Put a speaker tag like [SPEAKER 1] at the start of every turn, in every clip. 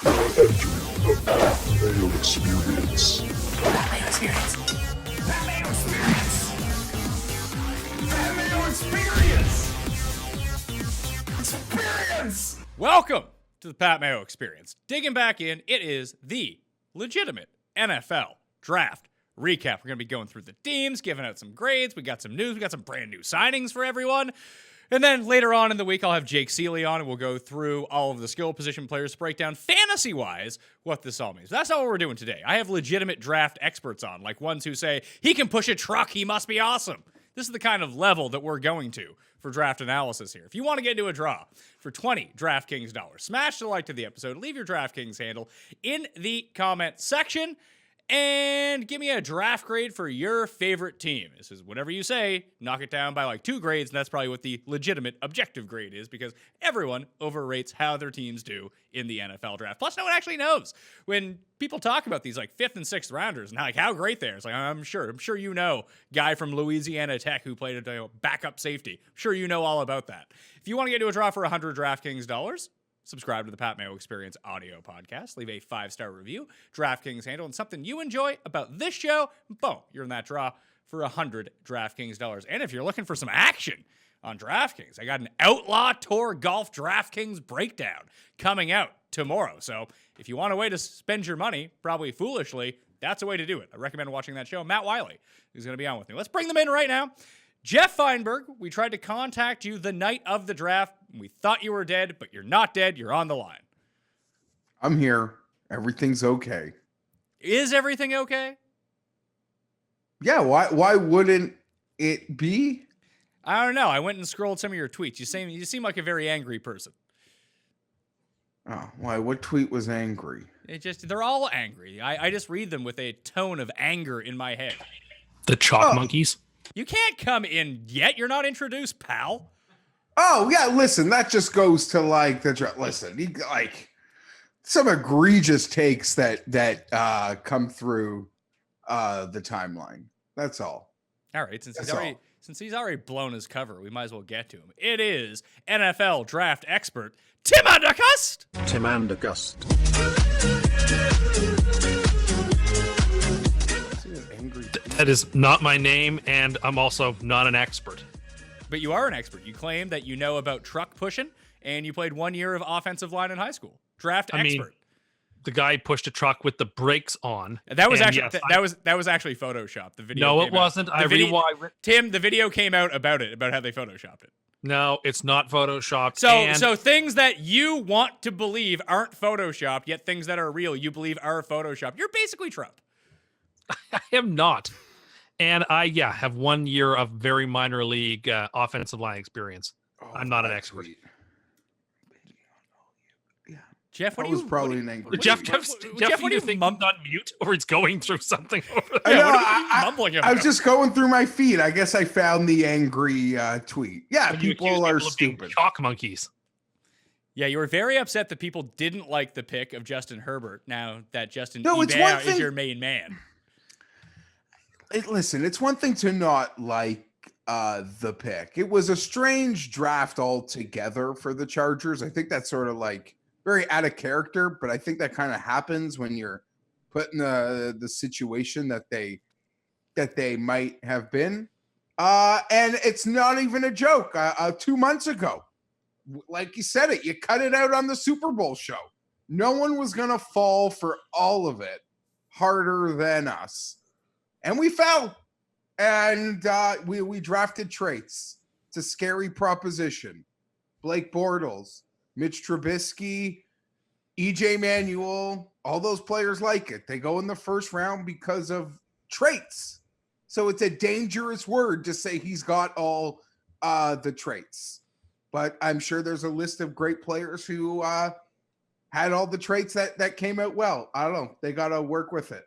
[SPEAKER 1] The Mayo Experience.
[SPEAKER 2] Mayo Experience. Mayo Experience. Mayo Experience.
[SPEAKER 3] Welcome to the Pat Mayo Experience. Digging back in, it is the legitimate NFL draft recap. We're going to be going through the teams, giving out some grades. We got some news. We got some brand new signings for everyone. And then later on in the week, I'll have Jake Seeley on, and we'll go through all of the skill position players to break down fantasy-wise what this all means. That's not what we're doing today. I have legitimate draft experts on, like ones who say, he can push a truck, he must be awesome. This is the kind of level that we're going to for draft analysis here. If you want to get into a draw for 20 DraftKings dollars, smash the like to the episode, leave your DraftKings handle in the comment section, and give me a draft grade for your favorite team. This is whatever you say, knock it down by like 2 grades, and that's probably what the legitimate objective grade is, because everyone overrates how their teams do in the NFL draft. Plus, no one actually knows. When people talk about these like 5th and 6th rounders and like how great they are, it's like, I'm sure you know, guy from Louisiana Tech who played a backup safety. I'm sure you know all about that. If you want to get into a draw for 100 DraftKings dollars, subscribe to the Pat Mayo Experience audio podcast. Leave a 5-star review, DraftKings handle, and something you enjoy about this show. Boom, you're in that draw for 100 DraftKings dollars. And if you're looking for some action on DraftKings, I got an Outlaw Tour Golf DraftKings breakdown coming out tomorrow. So if you want a way to spend your money, probably foolishly, that's a way to do it. I recommend watching that show. Matt Wiley is going to be on with me. Let's bring them in right now. Geoff Fienberg, we tried to contact you the night of the draft. We thought you were dead, but you're not dead. You're on the line.
[SPEAKER 4] I'm here. Everything's okay.
[SPEAKER 3] Is everything okay?
[SPEAKER 4] Yeah, why wouldn't it be?
[SPEAKER 3] I don't know. I went and scrolled some of your tweets. You seem like a very angry person.
[SPEAKER 4] Oh, why? What tweet was angry?
[SPEAKER 3] They're all angry. I just read them with a tone of anger in my head.
[SPEAKER 5] The chalk monkeys?
[SPEAKER 3] You can't come in yet. You're not introduced, pal.
[SPEAKER 4] Oh, yeah, listen, that just goes to like like some egregious takes that come through the timeline. That's all.
[SPEAKER 3] All right, since he's already blown his cover, we might as well get to him. It is NFL draft expert Tim Andergust.
[SPEAKER 6] Tim Andergust.
[SPEAKER 5] That is not my name, and I'm also not an expert.
[SPEAKER 3] But you are an expert. You claim that you know about truck pushing, and you played 1 year of offensive line in high school. Draft expert.
[SPEAKER 5] The guy pushed a truck with the brakes on.
[SPEAKER 3] That was actually that was actually Photoshopped. The video.
[SPEAKER 5] No, it wasn't.
[SPEAKER 3] Tim, the video came out about how they Photoshopped it.
[SPEAKER 5] No, it's not Photoshopped.
[SPEAKER 3] So things that you want to believe aren't Photoshopped, yet things that are real you believe are Photoshopped. You're basically Trump.
[SPEAKER 5] I am not. And I have 1 year of very minor league offensive line experience. I'm not an expert.
[SPEAKER 4] Tweet.
[SPEAKER 3] Jeff, what
[SPEAKER 4] That
[SPEAKER 3] do
[SPEAKER 4] was
[SPEAKER 3] you?
[SPEAKER 4] probably an angry.
[SPEAKER 3] Jeff,
[SPEAKER 5] Jeff,
[SPEAKER 3] what do you
[SPEAKER 5] think he's on mute or he's going through something over
[SPEAKER 4] I
[SPEAKER 5] there?
[SPEAKER 4] know,
[SPEAKER 3] what are you mumbling about?
[SPEAKER 4] I was just going through my feed. I guess I found the angry tweet. Yeah,
[SPEAKER 5] When you accuse
[SPEAKER 4] people are
[SPEAKER 5] of being
[SPEAKER 4] stupid.
[SPEAKER 5] chalk monkeys.
[SPEAKER 3] Yeah, you were very upset that people didn't like the pick of Justin Herbert. Now that Justin
[SPEAKER 4] It's one
[SPEAKER 3] Herbert is
[SPEAKER 4] thing-
[SPEAKER 3] your main man.
[SPEAKER 4] Listen, it's one thing to not like the pick. It was a strange draft altogether for the Chargers. I think that's sort of like very out of character, but I think that kind of happens when you're put in the situation that they might have been. And it's not even a joke. 2 months ago, like you said it, you cut it out on the Super Bowl show. No one was going to fall for all of it harder than us. And we fell. And we drafted traits. It's a scary proposition. Blake Bortles, Mitch Trubisky, EJ Manuel, all those players like it. They go in the first round because of traits. So it's a dangerous word to say he's got all the traits. But I'm sure there's a list of great players who had all the traits that came out well. I don't know. They got to work with it.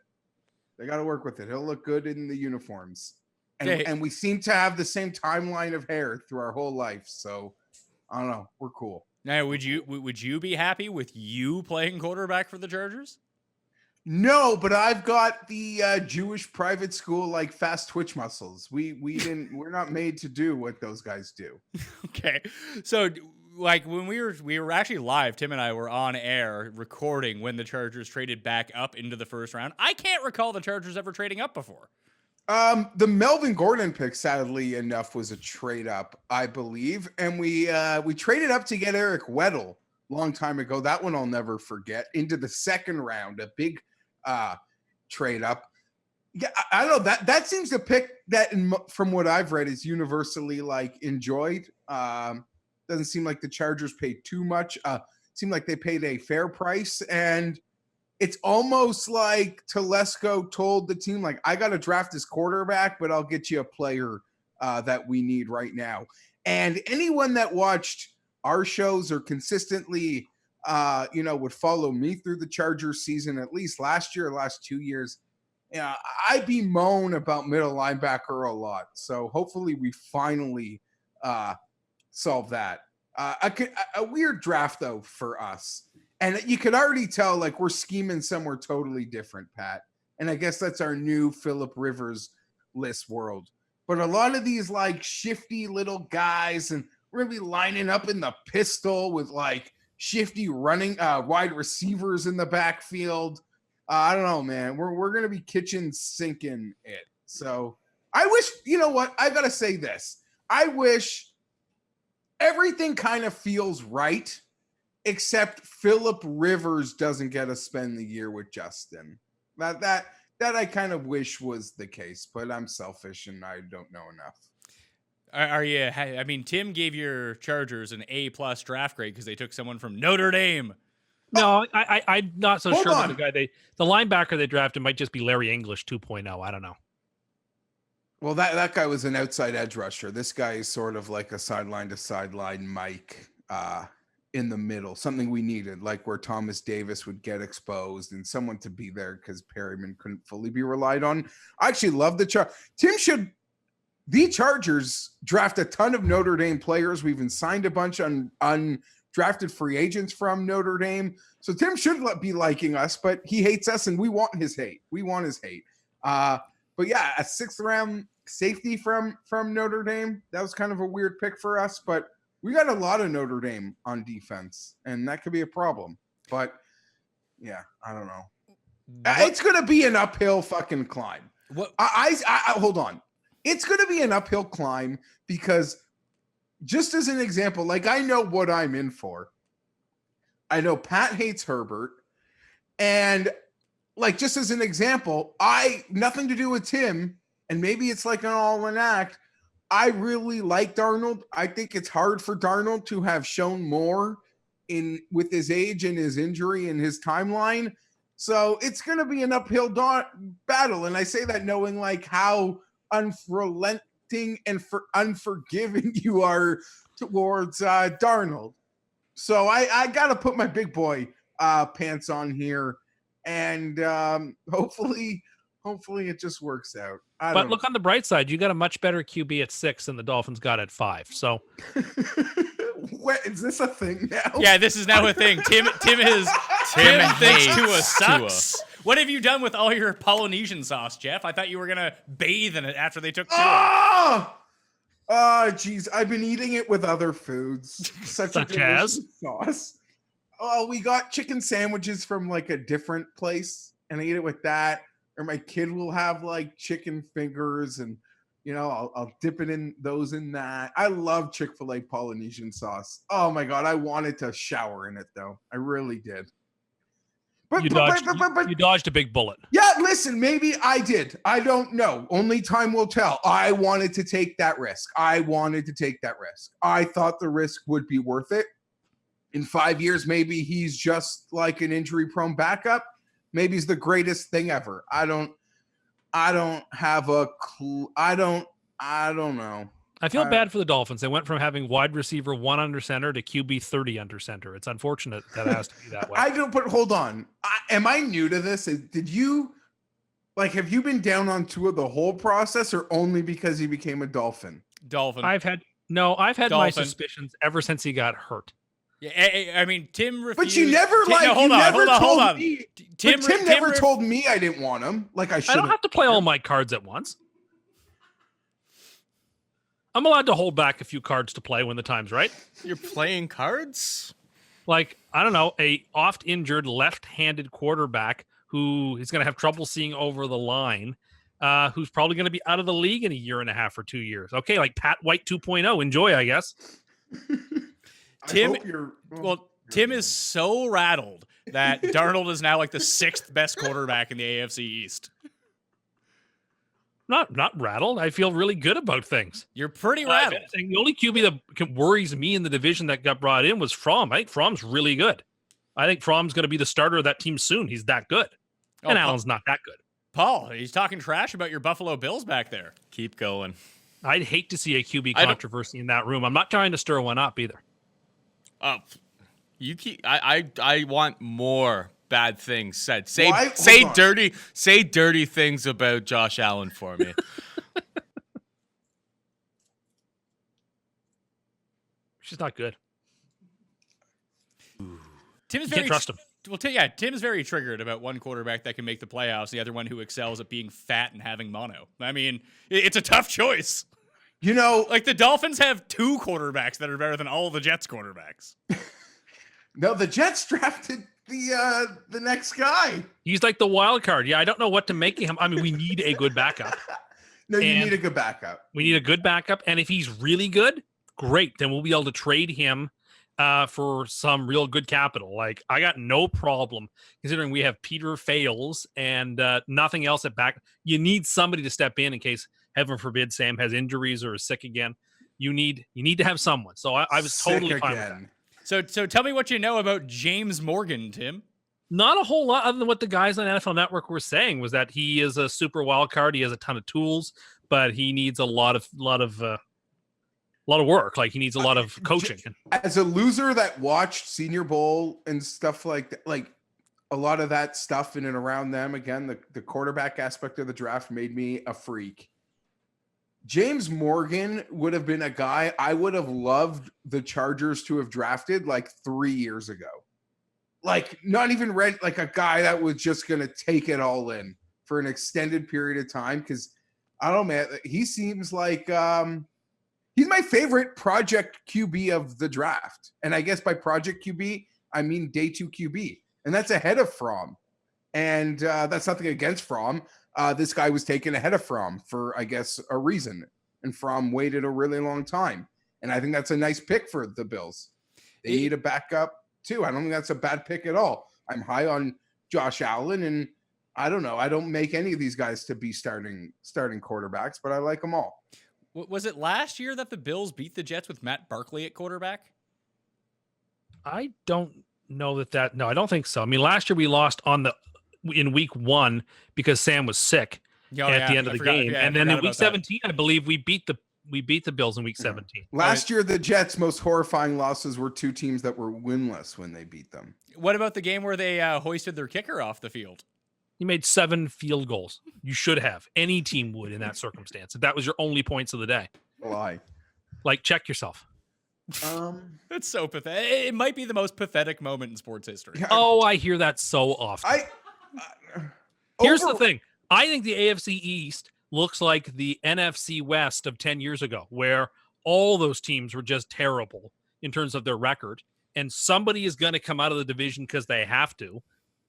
[SPEAKER 4] He'll look good in the uniforms. And we seem to have the same timeline of hair through our whole life. So I don't know. We're cool.
[SPEAKER 3] Now, would you be happy with you playing quarterback for the Chargers?
[SPEAKER 4] No, but I've got the Jewish private school like fast twitch muscles. We're not made to do what those guys do.
[SPEAKER 3] Okay, so like when we were actually live, Tim and I were on air recording when the Chargers traded back up into the first round. I can't recall the Chargers ever trading up before.
[SPEAKER 4] The Melvin Gordon pick, sadly enough, was a trade up, I believe, and we traded up to get Eric Weddle a long time ago. That one I'll never forget. Into the second round, a big trade up. Yeah, I don't know, that seems to pick that from what I've read is universally like enjoyed. Doesn't seem like the Chargers paid too much. Seemed like they paid a fair price, and it's almost like Telesco told the team, like, I got to draft this quarterback, but I'll get you a player that we need right now. And anyone that watched our shows or consistently, would follow me through the Chargers season, at least last year, last 2 years, I bemoan about middle linebacker a lot. So hopefully we finally solve that. A weird draft, though, for us. And you could already tell, like, we're scheming somewhere totally different, Pat. And I guess that's our new Phillip Rivers list world. But a lot of these, like, shifty little guys, and we're going to be lining up in the pistol with, like, shifty running wide receivers in the backfield. I don't know, man. We're going to be kitchen sinking it. So I wish, you know what? I got to say this. I wish everything kind of feels right, except Phillip Rivers doesn't get to spend the year with Justin. That I kind of wish was the case, but I'm selfish and I don't know enough.
[SPEAKER 3] Are you? I mean, Tim gave your Chargers an A+ draft grade because they took someone from Notre Dame.
[SPEAKER 5] No, I'm not so
[SPEAKER 4] Hold
[SPEAKER 5] sure
[SPEAKER 4] on.
[SPEAKER 5] about the linebacker they drafted might just be Larry English 2.0. I don't know.
[SPEAKER 4] Well, that guy was an outside edge rusher. This guy is sort of like a sideline to sideline Mike in the middle, something we needed, like where Thomas Davis would get exposed and someone to be there because Perryman couldn't fully be relied on. I actually love the the Chargers draft a ton of Notre Dame players. We've even signed a bunch on undrafted free agents from Notre Dame. So Tim should be liking us, but he hates us and we want his hate. But yeah, a 6th round safety from Notre Dame. That was kind of a weird pick for us, but we got a lot of Notre Dame on defense, and that could be a problem. But yeah, I don't know. It's going to be an uphill fucking climb.
[SPEAKER 3] What?
[SPEAKER 4] I hold on. It's going to be an uphill climb because, just as an example, like, I know what I'm in for. I know Pat hates Herbert, and like, just as an example, nothing to do with Tim, and maybe it's like an all-in act. I really like Darnold. I think it's hard for Darnold to have shown more with his age and his injury and his timeline. So it's going to be an uphill battle. And I say that knowing like how unrelenting and unforgiving you are towards Darnold. So I got to put my big boy pants on here. And hopefully it just works out.
[SPEAKER 5] But look on the bright side, you got a much better QB at 6 than the Dolphins got at 5. So,
[SPEAKER 4] what, is this a thing now?
[SPEAKER 3] Yeah, this is now a thing. Tim thinks Tua sucks. What have you done with all your Polynesian sauce, Jeff? I thought you were gonna bathe in it after they took Tua.
[SPEAKER 4] Oh, geez, I've been eating it with other foods, such as sauce. Oh, we got chicken sandwiches from like a different place, and I eat it with that. Or my kid will have like chicken fingers, and I'll dip it in that. I love Chick-fil-A Polynesian sauce. Oh my god, I wanted to shower in it though. I really did. But
[SPEAKER 5] you dodged a big bullet.
[SPEAKER 4] Yeah, listen, maybe I did. I don't know. Only time will tell. I wanted to take that risk. I thought the risk would be worth it. In 5 years, maybe he's just like an injury-prone backup. Maybe he's the greatest thing ever. I don't have a clue. I don't know.
[SPEAKER 5] I feel bad for the Dolphins. They went from having wide receiver 1 under center to QB 30 under center. It's unfortunate that it has to be that way.
[SPEAKER 4] But hold on. Am I new to this? Have you been down on Tua the whole process, or only because he became a Dolphin?
[SPEAKER 3] Dolphin.
[SPEAKER 5] I've had my suspicions ever since he got hurt.
[SPEAKER 3] Yeah, I mean, Tim refused.
[SPEAKER 4] But you never told me. Tim never told me I didn't want him. Like I should.
[SPEAKER 5] I don't have to play all my cards at once. I'm allowed to hold back a few cards to play when the time's right.
[SPEAKER 6] You're playing cards?
[SPEAKER 5] Like, I don't know, a oft-injured left-handed quarterback who is going to have trouble seeing over the line, who's probably going to be out of the league in a year and a half or 2 years. Okay, like Pat White 2.0. Enjoy, I guess.
[SPEAKER 3] Tim, Tim is so rattled that Darnold is now like the 6th best quarterback in the AFC East.
[SPEAKER 5] Not rattled. I feel really good about things.
[SPEAKER 3] You're pretty rattled.
[SPEAKER 5] The only QB that worries me in the division that got brought in was Fromm. I think Fromm's really good. I think Fromm's going to be the starter of that team soon. He's that good. And Allen's not that good.
[SPEAKER 3] Paul, he's talking trash about your Buffalo Bills back there.
[SPEAKER 6] Keep going.
[SPEAKER 5] I'd hate to see a QB controversy in that room. I'm not trying to stir one up either.
[SPEAKER 6] You keep. I want more bad things said. Say dirty things about Josh Allen for me.
[SPEAKER 5] She's not good.
[SPEAKER 3] Tim's
[SPEAKER 5] Can't trust him.
[SPEAKER 3] Well, Tim's very triggered about one quarterback that can make the playoffs, the other one who excels at being fat and having mono. I mean, it's a tough choice.
[SPEAKER 4] You know,
[SPEAKER 3] like the Dolphins have 2 quarterbacks that are better than all the Jets quarterbacks.
[SPEAKER 4] No, the Jets drafted the next guy.
[SPEAKER 5] He's like the wild card. Yeah, I don't know what to make of him. I mean, we need a good backup.
[SPEAKER 4] You need a good backup.
[SPEAKER 5] We need a good backup, and if he's really good, great. Then we'll be able to trade him for some real good capital. Like, I got no problem considering we have Peter Fails and nothing else at back. You need somebody to step in case, heaven forbid, Sam has injuries or is sick again. You need to have someone. So I was totally fine with that.
[SPEAKER 3] So tell me what you know about James Morgan, Tim.
[SPEAKER 5] Not a whole lot other than what the guys on NFL Network were saying was that he is a super wild card. He has a ton of tools, but he needs a lot of work. Like, he needs a lot of coaching.
[SPEAKER 4] As a loser that watched Senior Bowl and stuff like that, like a lot of that stuff in and around them, again, the quarterback aspect of the draft made me a freak. James Morgan would have been a guy I would have loved the Chargers to have drafted like 3 years ago. Like, not even ready, like a guy that was just going to take it all in for an extended period of time. Because I don't know, man, he seems like he's my favorite project QB of the draft. And I guess by project QB, I mean day 2 QB. And that's ahead of Fromm. And that's nothing against Fromm. This guy was taken ahead of Fromm for, I guess, a reason. And Fromm waited a really long time. And I think that's a nice pick for the Bills. They need a backup, too. I don't think that's a bad pick at all. I'm high on Josh Allen, and I don't know. I don't make any of these guys to be starting quarterbacks, but I like them all.
[SPEAKER 3] Was it last year that the Bills beat the Jets with Matt Barkley at quarterback?
[SPEAKER 5] I don't know that. No, I don't think so. I mean, last year we lost in week 1 because Sam was sick at the end of the game. And then in week 17, I believe we beat the Bills in week 17.
[SPEAKER 4] Last year, the Jets' most horrifying losses were 2 teams that were winless when they beat them.
[SPEAKER 3] What about the game where they hoisted their kicker off the field?
[SPEAKER 5] You made 7 field goals. You should have. Any team would in that circumstance. If that was your only points of the day.
[SPEAKER 4] Why?
[SPEAKER 5] Like, check yourself.
[SPEAKER 3] It's so pathetic. It might be the most pathetic moment in sports history.
[SPEAKER 5] Oh, I hear that so often. Here's the thing. I think the AFC East looks like the NFC West of 10 years ago, where all those teams were just terrible in terms of their record. And somebody is going to come out of the division because they have to.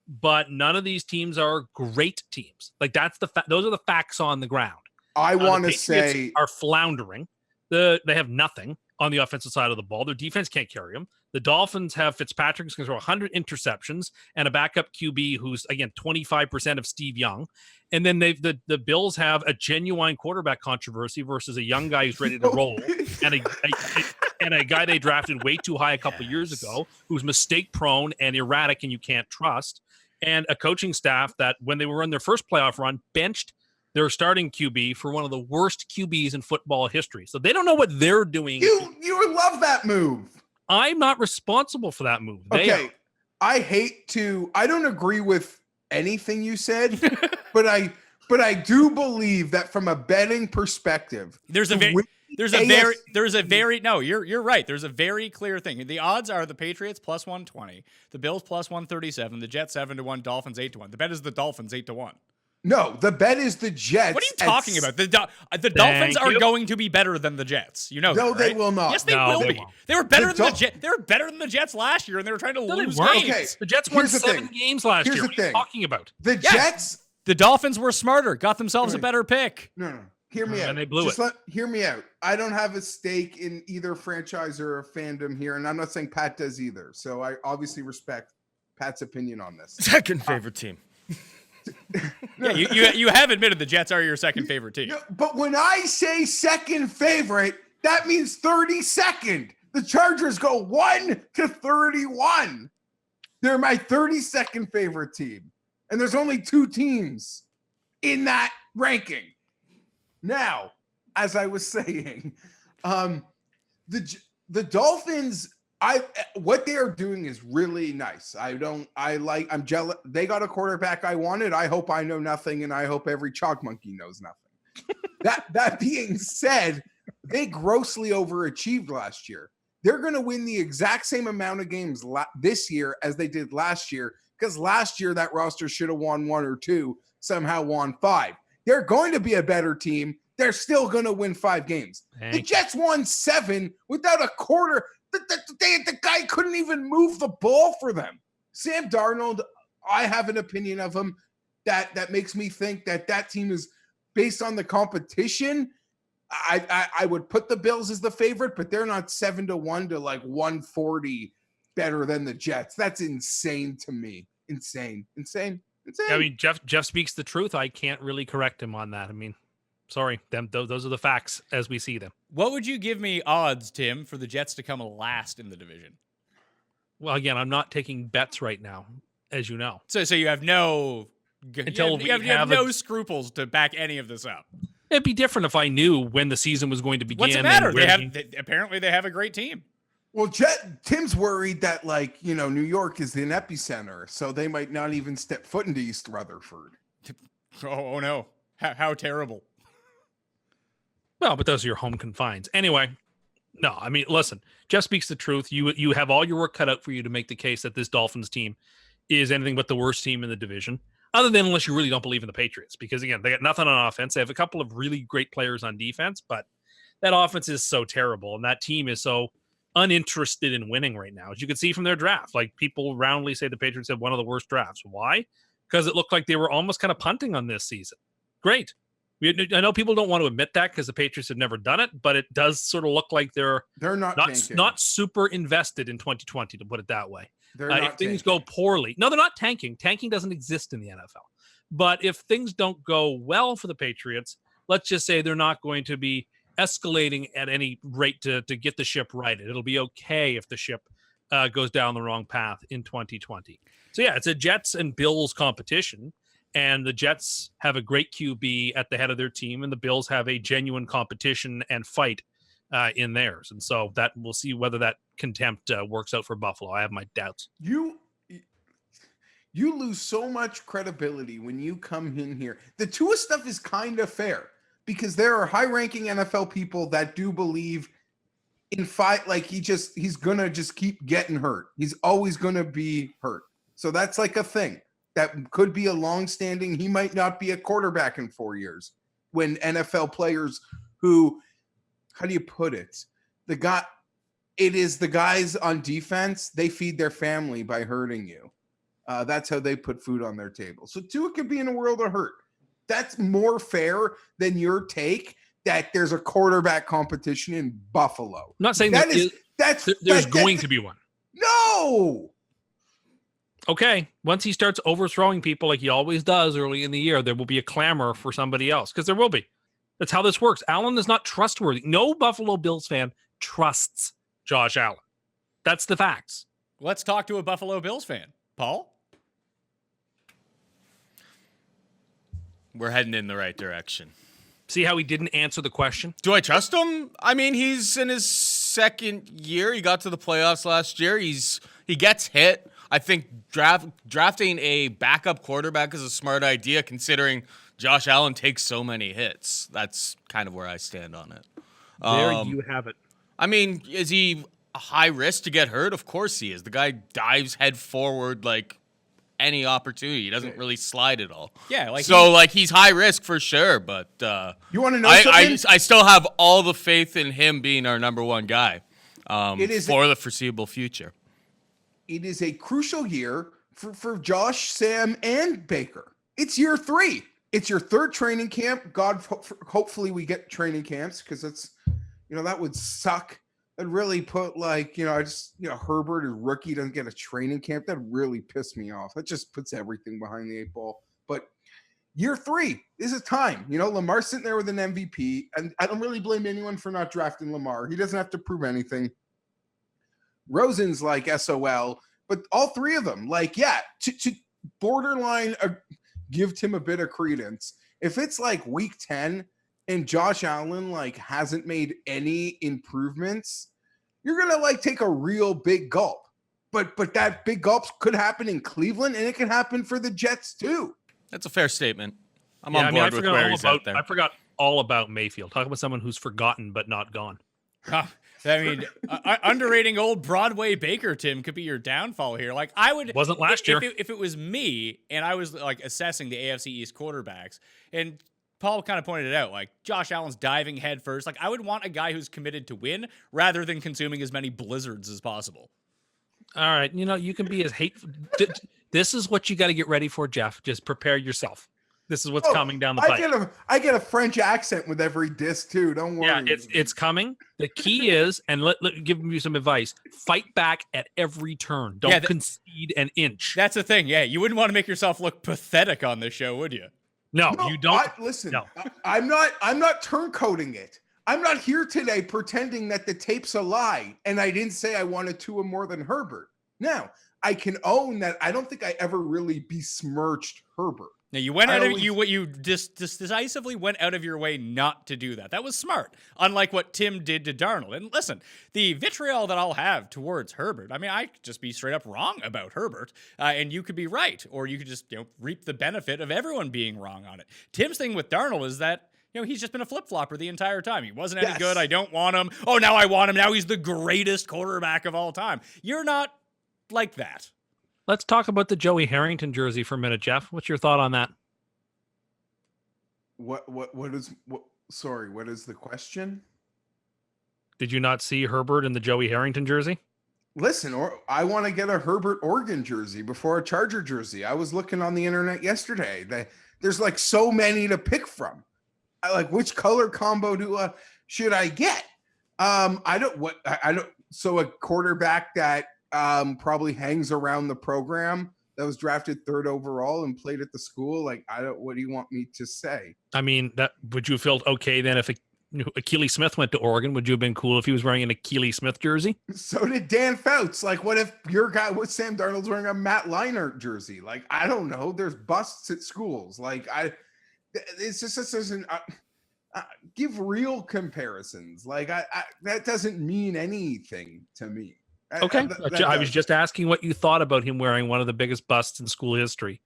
[SPEAKER 5] But none of these teams are great teams. Like, that's those are the facts on the ground.
[SPEAKER 4] I want to say
[SPEAKER 5] are floundering. They have nothing on the offensive side of the ball. Their defense can't carry them. The Dolphins have Fitzpatrick who's going to throw 100 interceptions and a backup QB who's, again, 25% of Steve Young. And then the Bills have a genuine quarterback controversy versus a young guy who's ready to roll and a guy they drafted way too high a couple years ago who's mistake prone and erratic and you can't trust. And a coaching staff that, when they were in their first playoff run, benched their starting QB for one of the worst QBs in football history. So they don't know what they're doing.
[SPEAKER 4] You love that move.
[SPEAKER 5] I'm not responsible for that move.
[SPEAKER 4] Okay. I don't agree with anything you said, but I do believe that from a betting perspective,
[SPEAKER 3] you're right. There's a very clear thing. The odds are the Patriots plus 120, the Bills plus 137, the Jets 7-1, Dolphins 8-1. The bet is the Dolphins 8-1.
[SPEAKER 4] No, the bet is the Jets.
[SPEAKER 3] What are you talking about? The Dolphins are going to be better than the Jets. You know
[SPEAKER 4] No,
[SPEAKER 3] that,
[SPEAKER 4] they
[SPEAKER 3] right?
[SPEAKER 4] will not.
[SPEAKER 3] Yes, they
[SPEAKER 5] No,
[SPEAKER 3] will
[SPEAKER 5] they
[SPEAKER 3] be.
[SPEAKER 5] won't.
[SPEAKER 3] They were better
[SPEAKER 4] The
[SPEAKER 3] than the Jets. They were better than the Jets last year, and they were trying to
[SPEAKER 5] No, they
[SPEAKER 3] lose
[SPEAKER 5] weren't.
[SPEAKER 3] games.
[SPEAKER 4] Okay.
[SPEAKER 5] The Jets won
[SPEAKER 4] Here's the
[SPEAKER 5] 7
[SPEAKER 4] thing.
[SPEAKER 5] games last
[SPEAKER 4] Here's
[SPEAKER 5] year.
[SPEAKER 4] the
[SPEAKER 5] What are you
[SPEAKER 4] thing.
[SPEAKER 5] talking about?
[SPEAKER 4] The Jets.
[SPEAKER 3] The Dolphins were smarter, got themselves a
[SPEAKER 4] Right.
[SPEAKER 3] better pick.
[SPEAKER 4] No. Hear me out.
[SPEAKER 5] And they blew it.
[SPEAKER 4] Hear me out. I don't have a stake in either franchise or a fandom here, and I'm not saying Pat does either. So I obviously respect Pat's opinion on this.
[SPEAKER 6] Second favorite team.
[SPEAKER 3] Yeah, you have admitted the Jets are your second favorite team.
[SPEAKER 4] No, but when I say second favorite, that means 32nd. The Chargers go 1 to 31. They're my 32nd favorite team. And there's only 2 teams in that ranking. Now, as I was saying, the Dolphins, what they are doing is really nice. I'm jealous. They got a quarterback I wanted. I hope I know nothing, and I hope every chalk monkey knows nothing. That being said, they grossly overachieved last year. They're going to win the exact same amount of games this year as they did last year, because last year that roster should have won 1 or 2, somehow won 5. They're going to be a better team. They're still going to win 5 games. The Jets won 7 without a quarter. The guy couldn't even move the ball for them. Sam Darnold, I have an opinion of him that makes me think that team is based on the competition. I would put the Bills as the favorite, but they're not 7-1 to like 140 better than the Jets. That's insane to me. Insane.
[SPEAKER 5] I mean, Jeff speaks the truth. I can't really correct him on that. I mean, sorry, those are the facts as we see them.
[SPEAKER 3] What would you give me odds, Tim, for the Jets to come last in the division?
[SPEAKER 5] Well, again, I'm not taking bets right now, as you know.
[SPEAKER 3] So you have no
[SPEAKER 5] Until
[SPEAKER 3] you have no scruples to back any of this up.
[SPEAKER 5] It'd be different if I knew when the season was going to begin.
[SPEAKER 3] What's the matter?
[SPEAKER 5] and
[SPEAKER 3] Apparently they have a great team.
[SPEAKER 4] Well, Tim's worried that New York is an epicenter, so they might not even step foot into East Rutherford.
[SPEAKER 3] Oh no. How terrible.
[SPEAKER 5] Well, but those are your home confines. Anyway, no, I mean, listen, Jeff speaks the truth. You have all your work cut out for you to make the case that this Dolphins team is anything but the worst team in the division, other than unless you really don't believe in the Patriots. Because, again, they got nothing on offense. They have a couple of really great players on defense, but that offense is so terrible, and that team is so uninterested in winning right now. As you can see from their draft, like, people roundly say the Patriots have one of the worst drafts. Why? Because it looked like they were almost kind of punting on this season. Great. I know people don't want to admit that because the Patriots have never done it, but it does sort of look like they're not super invested in 2020, to put it that way. If things go poorly, no, they're not tanking. Tanking doesn't exist in the NFL. But if things don't go well for the Patriots, let's just say they're not going to be escalating at any rate to get the ship righted. It'll be okay if the ship goes down the wrong path in 2020. So yeah, it's a Jets and Bills competition. And the Jets have a great QB at the head of their team, and the Bills have a genuine competition and fight in theirs. And so that we'll see whether that contempt works out for Buffalo. I have my doubts.
[SPEAKER 4] You lose so much credibility when you come in here. The Tua stuff is kind of fair because there are high-ranking NFL people that do believe in fight. Like he's gonna just keep getting hurt. He's always gonna be hurt. So that's like a thing. That could be a long-standing, he might not be a quarterback in 4 years. When NFL players who, how do you put it? It is the guys on defense, they feed their family by hurting you. That's how they put food on their table. So Tua could be in a world of hurt. That's more fair than your take that there's a quarterback competition in Buffalo.
[SPEAKER 5] I'm not saying there's going to be one.
[SPEAKER 4] No!
[SPEAKER 5] Okay, once he starts overthrowing people like he always does early in the year, there will be a clamor for somebody else, because there will be. That's how this works. Allen is not trustworthy. No Buffalo Bills fan trusts Josh Allen. That's the facts.
[SPEAKER 3] Let's talk to a Buffalo Bills fan. Paul?
[SPEAKER 6] We're heading in the right direction.
[SPEAKER 5] See how he didn't answer the question?
[SPEAKER 6] Do I trust him? I mean, he's in his second year. He got to the playoffs last year. He gets hit. I think drafting a backup quarterback is a smart idea, considering Josh Allen takes so many hits. That's kind of where I stand on it.
[SPEAKER 5] There you have it.
[SPEAKER 6] I mean, is he a high risk to get hurt? Of course he is. The guy dives head forward like any opportunity. He doesn't really slide at all.
[SPEAKER 3] Yeah, like
[SPEAKER 6] so he's high risk for sure. But
[SPEAKER 4] you want to know
[SPEAKER 6] I
[SPEAKER 4] something?
[SPEAKER 6] I still have all the faith in him being our number one guy for the foreseeable future.
[SPEAKER 4] It is a crucial year for Josh, Sam, and Baker. It's year 3. It's your 3rd training camp. Hopefully we get training camps, because that's, that would suck. That'd really put Herbert, a rookie, doesn't get a training camp. That really pissed me off. That just puts everything behind the 8 ball. But year 3, this is time. Lamar's sitting there with an MVP, and I don't really blame anyone for not drafting Lamar. He doesn't have to prove anything. Rosen's like SOL, but all 3 of them, to borderline give him a bit of credence. If it's like week 10 and Josh Allen hasn't made any improvements, you're gonna take a real big gulp. But that big gulp could happen in Cleveland, and it can happen for the Jets too.
[SPEAKER 6] That's a fair statement. I'm on board with where he's out there.
[SPEAKER 5] I forgot all about Mayfield. Talk about someone who's forgotten but not gone.
[SPEAKER 3] I mean, underrating old Broadway Baker, Tim, could be your downfall here.
[SPEAKER 5] Wasn't last year.
[SPEAKER 3] If it was me and I was assessing the AFC East quarterbacks, and Paul kind of pointed it out, Josh Allen's diving head first. I would want a guy who's committed to win rather than consuming as many blizzards as possible.
[SPEAKER 5] All right, you can be as hateful. This is what you got to get ready for, Jeff. Just prepare yourself. This is what's coming down the pipe.
[SPEAKER 4] I get a French accent with every disc too. Don't worry.
[SPEAKER 5] Yeah, it's coming. The key is, and let give you some advice: fight back at every turn. Don't concede an inch.
[SPEAKER 3] That's the thing. Yeah, you wouldn't want to make yourself look pathetic on this show, would you?
[SPEAKER 5] No, you don't.
[SPEAKER 4] Listen,
[SPEAKER 5] no.
[SPEAKER 4] I'm not turncoating it. I'm not here today pretending that the tape's a lie, and I didn't say I wanted Tua more than Herbert. Now, I can own that I don't think I ever really besmirched Herbert.
[SPEAKER 3] Now you went out of you decisively went out of your way not to do that. That was smart, unlike what Tim did to Darnold. And listen, the vitriol that I'll have towards Herbert, I mean, I could just be straight up wrong about Herbert, and you could be right, or you could just reap the benefit of everyone being wrong on it. Tim's thing with Darnold is that he's just been a flip-flopper the entire time. He wasn't any good. I don't want him. Oh, now I want him. Now he's the greatest quarterback of all time. You're not like that.
[SPEAKER 5] Let's talk about the Joey Harrington jersey for a minute, Jeff. What's your thought on that?
[SPEAKER 4] What is the question?
[SPEAKER 5] Did you not see Herbert in the Joey Harrington jersey?
[SPEAKER 4] Listen, I want to get a Herbert Oregon jersey before a Charger jersey. I was looking on the internet yesterday. There's so many to pick from. Which color combo should I get? So a quarterback that probably hangs around the program, that was drafted 3rd overall and played at the school. What do you want me to say? I mean,
[SPEAKER 5] would you have felt okay then if Achilles Smith went to Oregon? Would you have been cool if he was wearing an Achilles Smith jersey?
[SPEAKER 4] So did Dan Fouts. What if what Sam Darnold's wearing a Matt Leinart jersey? I don't know. There's busts at schools. It's just this isn't give real comparisons. That doesn't mean anything to me.
[SPEAKER 5] Okay, I was just asking what you thought about him wearing one of the biggest busts in school history.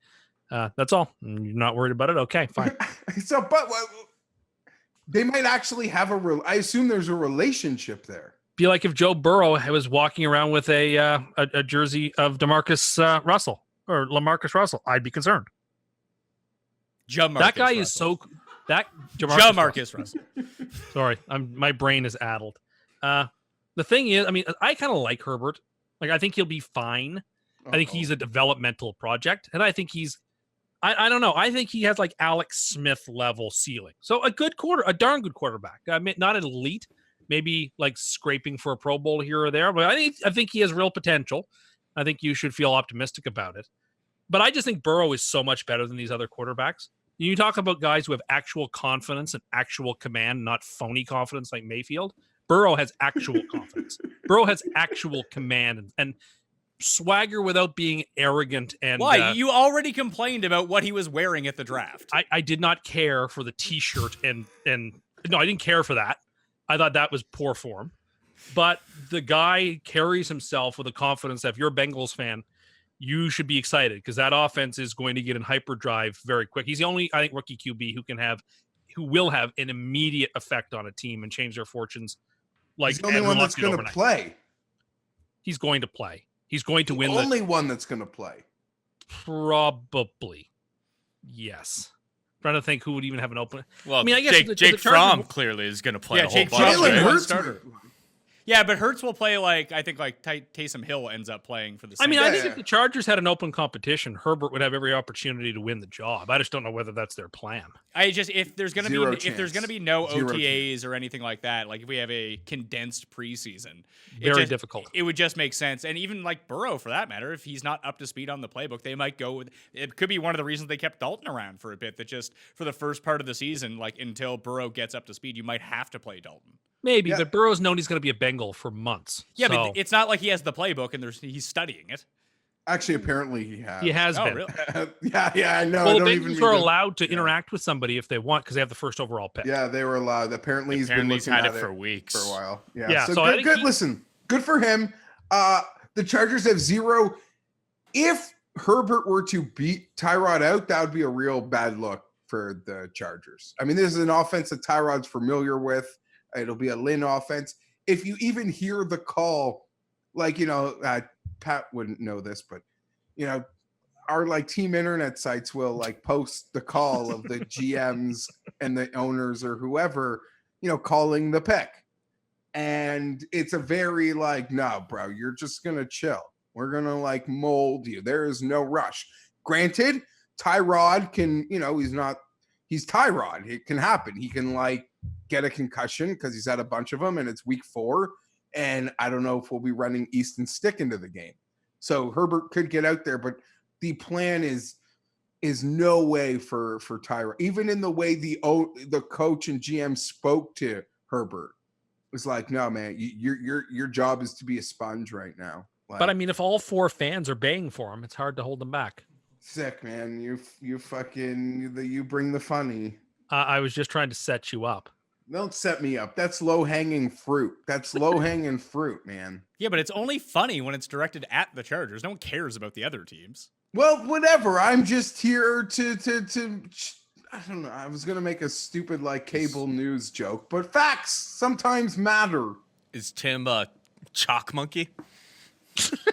[SPEAKER 5] That's all. You're not worried about it? Okay, fine.
[SPEAKER 4] But they might actually have I assume there's a relationship there.
[SPEAKER 5] Be like if Joe Burrow was walking around with a jersey of DeMarcus Russell or LaMarcus Russell. I'd be concerned. That guy is so. Jamarcus Russell. Sorry, my brain is addled. The thing is, I mean, I kind of like Herbert. I think he'll be fine. I think he's a developmental project, and I think I don't know. I think he has Alex Smith level ceiling. So a darn good quarterback. I mean, not an elite, maybe scraping for a Pro Bowl here or there, but I think he has real potential. I think you should feel optimistic about it. But I just think Burrow is so much better than these other quarterbacks. You talk about guys who have actual confidence and actual command, not phony confidence like Mayfield. Burrow has actual confidence. Burrow has actual command and swagger without being arrogant. And
[SPEAKER 3] why? You already complained about what he was wearing at the draft.
[SPEAKER 5] I did not care for the T-shirt and no, I didn't care for that. I thought that was poor form. But the guy carries himself with a confidence that if you're a Bengals fan, you should be excited because that offense is going to get in hyperdrive very quick. He's the only, I think, rookie QB who will have an immediate effect on a team and change their fortunes.
[SPEAKER 4] He's the only one that's going to play.
[SPEAKER 5] He's going to play. He's going to win.
[SPEAKER 4] The only one that's going to play.
[SPEAKER 5] Probably. Yes. Trying to think who would even have an open.
[SPEAKER 6] Well,
[SPEAKER 5] I mean, I guess
[SPEAKER 6] Jake,
[SPEAKER 5] the
[SPEAKER 6] Jake
[SPEAKER 5] Chargers-
[SPEAKER 6] Fromm clearly is going to play
[SPEAKER 3] Yeah,
[SPEAKER 6] a whole
[SPEAKER 3] Jake
[SPEAKER 6] bunch.
[SPEAKER 3] Fromm's
[SPEAKER 4] Jalen
[SPEAKER 3] the
[SPEAKER 6] right?
[SPEAKER 3] one
[SPEAKER 4] Hurts
[SPEAKER 3] starter. Yeah, but Hurts will play I think Taysom Hill ends up playing for the
[SPEAKER 5] I
[SPEAKER 3] Saints.
[SPEAKER 5] mean, I think
[SPEAKER 4] Yeah.
[SPEAKER 5] if the Chargers had an open competition, Herbert would have every opportunity to win the job. I just don't know whether that's their plan.
[SPEAKER 3] if there's gonna
[SPEAKER 4] Zero
[SPEAKER 3] be if there's
[SPEAKER 4] chance.
[SPEAKER 3] gonna be no
[SPEAKER 4] Zero
[SPEAKER 3] OTAs or anything like that, like if we have a condensed preseason,
[SPEAKER 5] Very difficult.
[SPEAKER 3] It would just make sense, and even like Burrow for that matter, if he's not up to speed on the playbook, they might go with. It could be one of the reasons they kept Dalton around for a bit. That just for the first part of the season, like until Burrow gets up to speed, you might have to play Dalton.
[SPEAKER 5] Maybe,
[SPEAKER 4] Yeah.
[SPEAKER 5] but Burrow's known he's going to be a Bengal for months.
[SPEAKER 3] Yeah,
[SPEAKER 5] so
[SPEAKER 3] but it's not like he has the playbook and he's studying it.
[SPEAKER 4] Actually, apparently he has.
[SPEAKER 5] he has
[SPEAKER 3] Oh,
[SPEAKER 5] been.
[SPEAKER 3] really?
[SPEAKER 4] yeah, I know.
[SPEAKER 5] Well,
[SPEAKER 4] I
[SPEAKER 5] the
[SPEAKER 4] don't even
[SPEAKER 5] Bengals
[SPEAKER 4] mean
[SPEAKER 5] are
[SPEAKER 4] to-
[SPEAKER 5] allowed to interact with somebody if they want because they have the first overall pick.
[SPEAKER 4] Yeah, they were allowed. Apparently, he's
[SPEAKER 6] Apparently
[SPEAKER 4] been
[SPEAKER 6] he's
[SPEAKER 4] looking
[SPEAKER 6] had
[SPEAKER 4] at
[SPEAKER 6] it for weeks.
[SPEAKER 4] for a while. Yeah,
[SPEAKER 5] Yeah,
[SPEAKER 4] so,
[SPEAKER 5] so I
[SPEAKER 4] good.
[SPEAKER 5] think
[SPEAKER 4] Good.
[SPEAKER 5] he-
[SPEAKER 4] Listen, good for him. The Chargers have 0. If Herbert were to beat Tyrod out, that would be a real bad look for the Chargers. I mean, this is an offense that Tyrod's familiar with. It'll be a Lynn offense. If you even hear the call, like, Pat wouldn't know this, but, our like team internet sites will like post the call of the GMs and the owners or whoever, calling the pick. And it's a very like, no, bro, you're just going to chill. We're going to like mold you. There is no rush. Granted, Tyrod can, he's Tyrod. It can happen. He can like get a concussion because he's had a bunch of them and it's week 4. And I don't know if we'll be running Easton Stick into the game. So Herbert could get out there, but the plan is no way for Tyrod. Even in the way the coach and GM spoke to Herbert, it was like, no, man, your job is to be a sponge right now. Like,
[SPEAKER 5] But I mean, if all 4 fans are baying for him, it's hard to hold them back.
[SPEAKER 4] sick, man. You bring the funny.
[SPEAKER 5] I was just trying to set you up.
[SPEAKER 4] Don't set me up. That's low hanging fruit. That's low hanging fruit, man.
[SPEAKER 3] Yeah, but it's only funny when it's directed at the Chargers. No one cares about the other teams.
[SPEAKER 4] Well, whatever. I'm just here to I don't know. I was gonna make a stupid like cable news joke, but facts sometimes matter.
[SPEAKER 6] Is Tim a chalk monkey?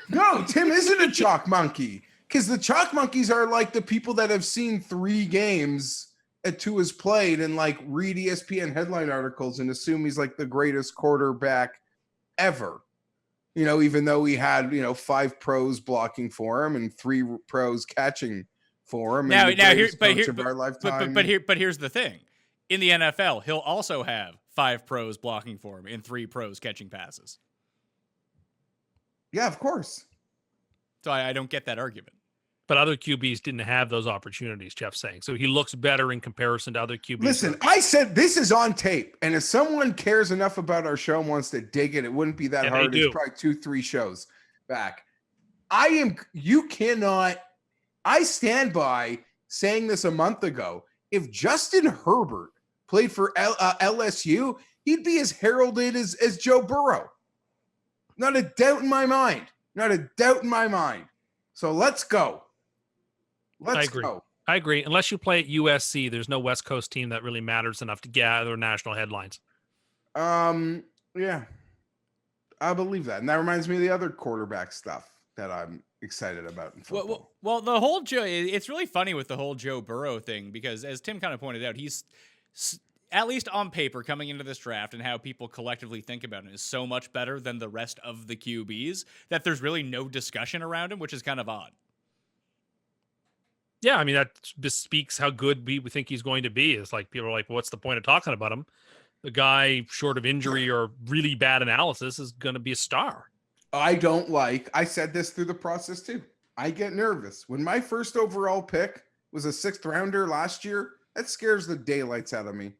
[SPEAKER 4] No, Tim isn't a chalk monkey because the chalk monkeys are like the people that have seen 3 games at 2 has played and like read ESPN headline articles and assume he's like the greatest quarterback ever. Even though he had 5 pros blocking for him and 3 pros catching for him.
[SPEAKER 3] Now,
[SPEAKER 4] and the
[SPEAKER 3] here's
[SPEAKER 4] greatest coach of our lifetime.
[SPEAKER 3] but here's the thing. In the NFL, he'll also have 5 pros blocking for him and 3 pros catching passes.
[SPEAKER 4] Yeah, of course.
[SPEAKER 3] So I don't get that argument.
[SPEAKER 5] But other QBs didn't have those opportunities, Jeff's saying. So he looks better in comparison to other QBs.
[SPEAKER 4] Listen, I said this is on tape, and if someone cares enough about our show and wants to dig it, it wouldn't be that
[SPEAKER 5] And they
[SPEAKER 4] hard.
[SPEAKER 5] do.
[SPEAKER 4] It's probably 2-3 shows back. I stand by saying this a month ago. If Justin Herbert played for LSU, he'd be as heralded as Joe Burrow. Not a doubt in my mind. Not a doubt in my mind. So let's go. Let's
[SPEAKER 5] agree.
[SPEAKER 4] go.
[SPEAKER 5] I agree. Unless you play at USC, there's no West Coast team that really matters enough to gather national headlines.
[SPEAKER 4] Yeah. I believe that. And that reminds me of the other quarterback stuff that I'm excited about in football.
[SPEAKER 3] Well, the whole it's really funny with the whole Joe Burrow thing because, as Tim kind of pointed out, he's at least on paper coming into this draft and how people collectively think about it is so much better than the rest of the QBs that there's really no discussion around him, which is kind of odd.
[SPEAKER 5] Yeah, I mean, that bespeaks how good we think he's going to be. It's like people are like, what's the point of talking about him? The guy, short of injury or really bad analysis, is going to be a star.
[SPEAKER 4] I said this through the process too. I get nervous. When my first overall pick was a 6th rounder last year, that scares the daylights out of me.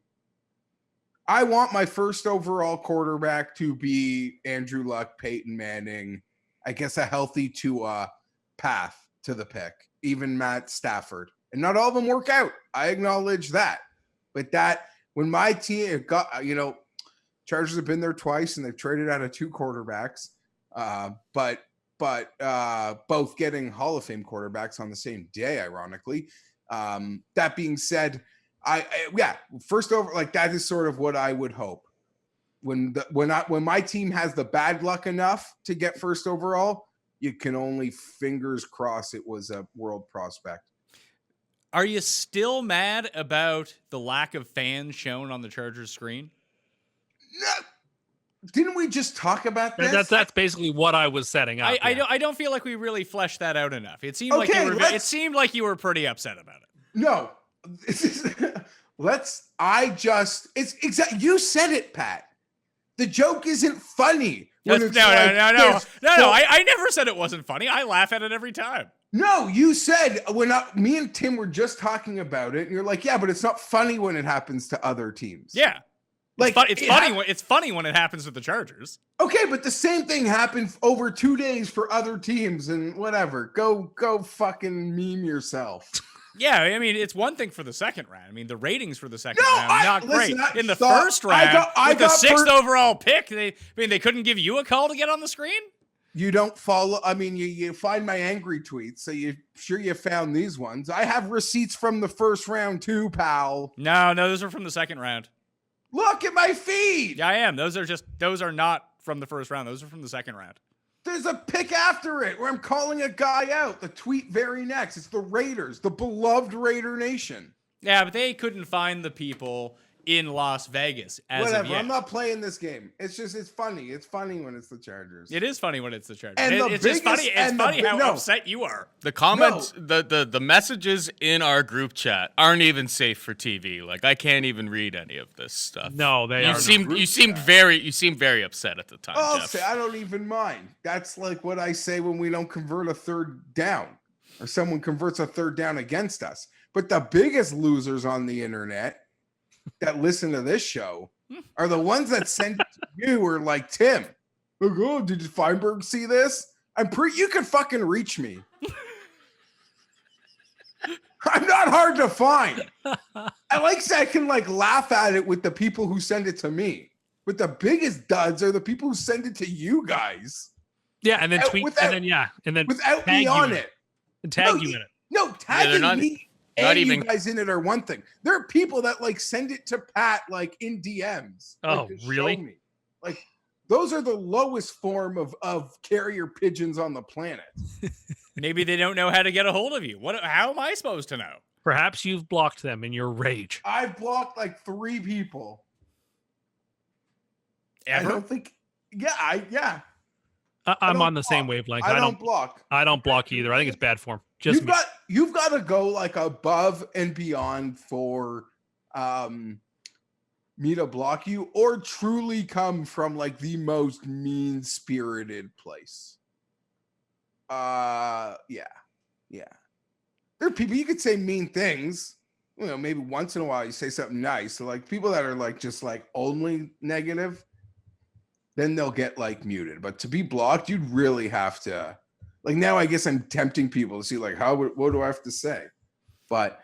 [SPEAKER 4] I want my first overall quarterback to be Andrew Luck, Peyton Manning, I guess a healthy Tua path to the pick, even Matt Stafford. And not all of them work out. I acknowledge that. But that when my team got, Chargers have been there twice and they've traded out of 2 quarterbacks, but both getting Hall of Fame quarterbacks on the same day, ironically. That being said, first over, like that is sort of what I would hope. When my team has the bad luck enough to get first overall, you can only fingers cross it was a world prospect.
[SPEAKER 3] Are you still mad about the lack of fans shown on the Chargers screen?
[SPEAKER 4] No. Didn't we just talk about this?
[SPEAKER 5] That's basically what I was setting up.
[SPEAKER 3] I don't feel like we really fleshed that out enough. It seemed
[SPEAKER 4] Okay,
[SPEAKER 3] it seemed like you were pretty upset about it.
[SPEAKER 4] No. It's exactly, you said it, Pat. The joke isn't funny.
[SPEAKER 3] No.
[SPEAKER 4] when it's
[SPEAKER 3] No.
[SPEAKER 4] like,
[SPEAKER 3] I never said it wasn't funny. I laugh at it every time.
[SPEAKER 4] No, you said me and Tim were just talking about it, and you're like, yeah, but it's not funny when it happens to other teams.
[SPEAKER 3] Yeah.
[SPEAKER 4] Like
[SPEAKER 3] It's funny when it happens with the Chargers.
[SPEAKER 4] Okay, but the same thing happened over 2 days for other teams and whatever. Go fucking meme yourself.
[SPEAKER 3] Yeah, I mean, it's one thing for the second round. I mean, the ratings for the second round not
[SPEAKER 4] listen,
[SPEAKER 3] great. In the
[SPEAKER 4] thought-
[SPEAKER 3] first round,
[SPEAKER 4] I
[SPEAKER 3] with the
[SPEAKER 4] got
[SPEAKER 3] 6th overall pick, they couldn't give you a call to get on the screen?
[SPEAKER 4] You don't follow. I mean, you find my angry tweets, so you found these ones. I have receipts from the first round too, pal.
[SPEAKER 3] No, those are from the second round.
[SPEAKER 4] Look at my feed.
[SPEAKER 3] Yeah, I am. Those are not from the first round. Those are from the second round.
[SPEAKER 4] There's a pick after it where I'm calling a guy out. The tweet very next. It's the Raiders, the beloved Raider Nation.
[SPEAKER 3] Yeah, but they couldn't find the people in Las Vegas as
[SPEAKER 4] Whatever.
[SPEAKER 3] of yet.
[SPEAKER 4] I'm not playing this game. It's funny. It's funny when it's the Chargers.
[SPEAKER 3] It is funny when it's the Chargers.
[SPEAKER 4] And
[SPEAKER 3] It's just funny. It's funny how upset you are.
[SPEAKER 6] The comments, the messages in our group chat aren't even safe for TV. Like I can't even read any of this stuff.
[SPEAKER 5] No, they are.
[SPEAKER 6] You seemed very upset at the time.
[SPEAKER 4] I'll
[SPEAKER 6] Jeff.
[SPEAKER 4] say I don't even mind. That's like what I say when we don't convert a third down or someone converts a third down against us. But the biggest losers on the internet that listen to this show are the ones that send it to you or like Tim. Like, oh, did Fienberg see this? You can fucking reach me. I'm not hard to find. I can like laugh at it with the people who send it to me. But the biggest duds are the people who send it to you guys.
[SPEAKER 5] Yeah, and then tweet,
[SPEAKER 4] without me on it.
[SPEAKER 5] And tag you in it.
[SPEAKER 4] No, tagging me.
[SPEAKER 6] Not
[SPEAKER 4] and
[SPEAKER 6] even
[SPEAKER 4] you guys in it are one thing. There are people that like send it to Pat like in DMs.
[SPEAKER 5] Oh,
[SPEAKER 4] to
[SPEAKER 5] really?
[SPEAKER 4] show me. Like those are the lowest form of carrier pigeons on the planet.
[SPEAKER 3] Maybe they don't know how to get a hold of you. How am I supposed to know?
[SPEAKER 5] Perhaps you've blocked them in your rage.
[SPEAKER 4] I've blocked like 3 people.
[SPEAKER 3] Ever?
[SPEAKER 4] I don't think. Yeah.
[SPEAKER 5] I'm
[SPEAKER 4] don't
[SPEAKER 5] on the same
[SPEAKER 4] block.
[SPEAKER 5] wavelength.
[SPEAKER 4] I don't block.
[SPEAKER 5] I don't block either. I think it's bad form. Just
[SPEAKER 4] You've got to go like above and beyond for me to block you, or truly come from like the most mean-spirited place. Yeah. There are people you could say mean things. You know, maybe once in a while you say something nice. So like people that are like just like only negative, then they'll get like muted. But to be blocked, you'd really have to. Like now, I guess I'm tempting people to see like what do I have to say? But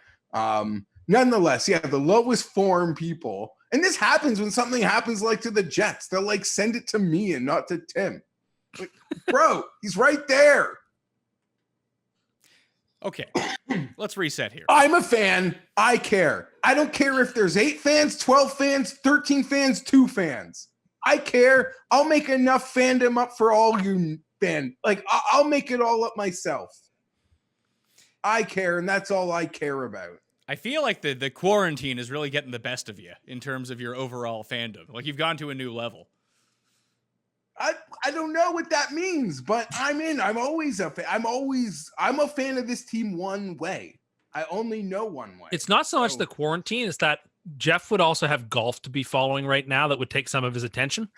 [SPEAKER 4] nonetheless, yeah, the lowest form people, and this happens when something happens like to the Jets. They'll like send it to me and not to Tim. Like, bro, he's right there.
[SPEAKER 3] Okay, let's reset here.
[SPEAKER 4] I'm a fan. I care. I don't care if there's 8 fans, 12 fans, 13 fans, 2 fans. I care. I'll make enough fandom up for all you fan. Like, I'll make it all up myself. I care, and that's all I care about.
[SPEAKER 3] I feel like the quarantine is really getting the best of you in terms of your overall fandom. Like, you've gone to a new level.
[SPEAKER 4] I don't know what that means, but I'm in. I'm always a fan. I'm a fan of this team one way. I only know one way.
[SPEAKER 5] It's not so much the quarantine, it's that Jeff would also have golf to be following right now that would take some of his attention.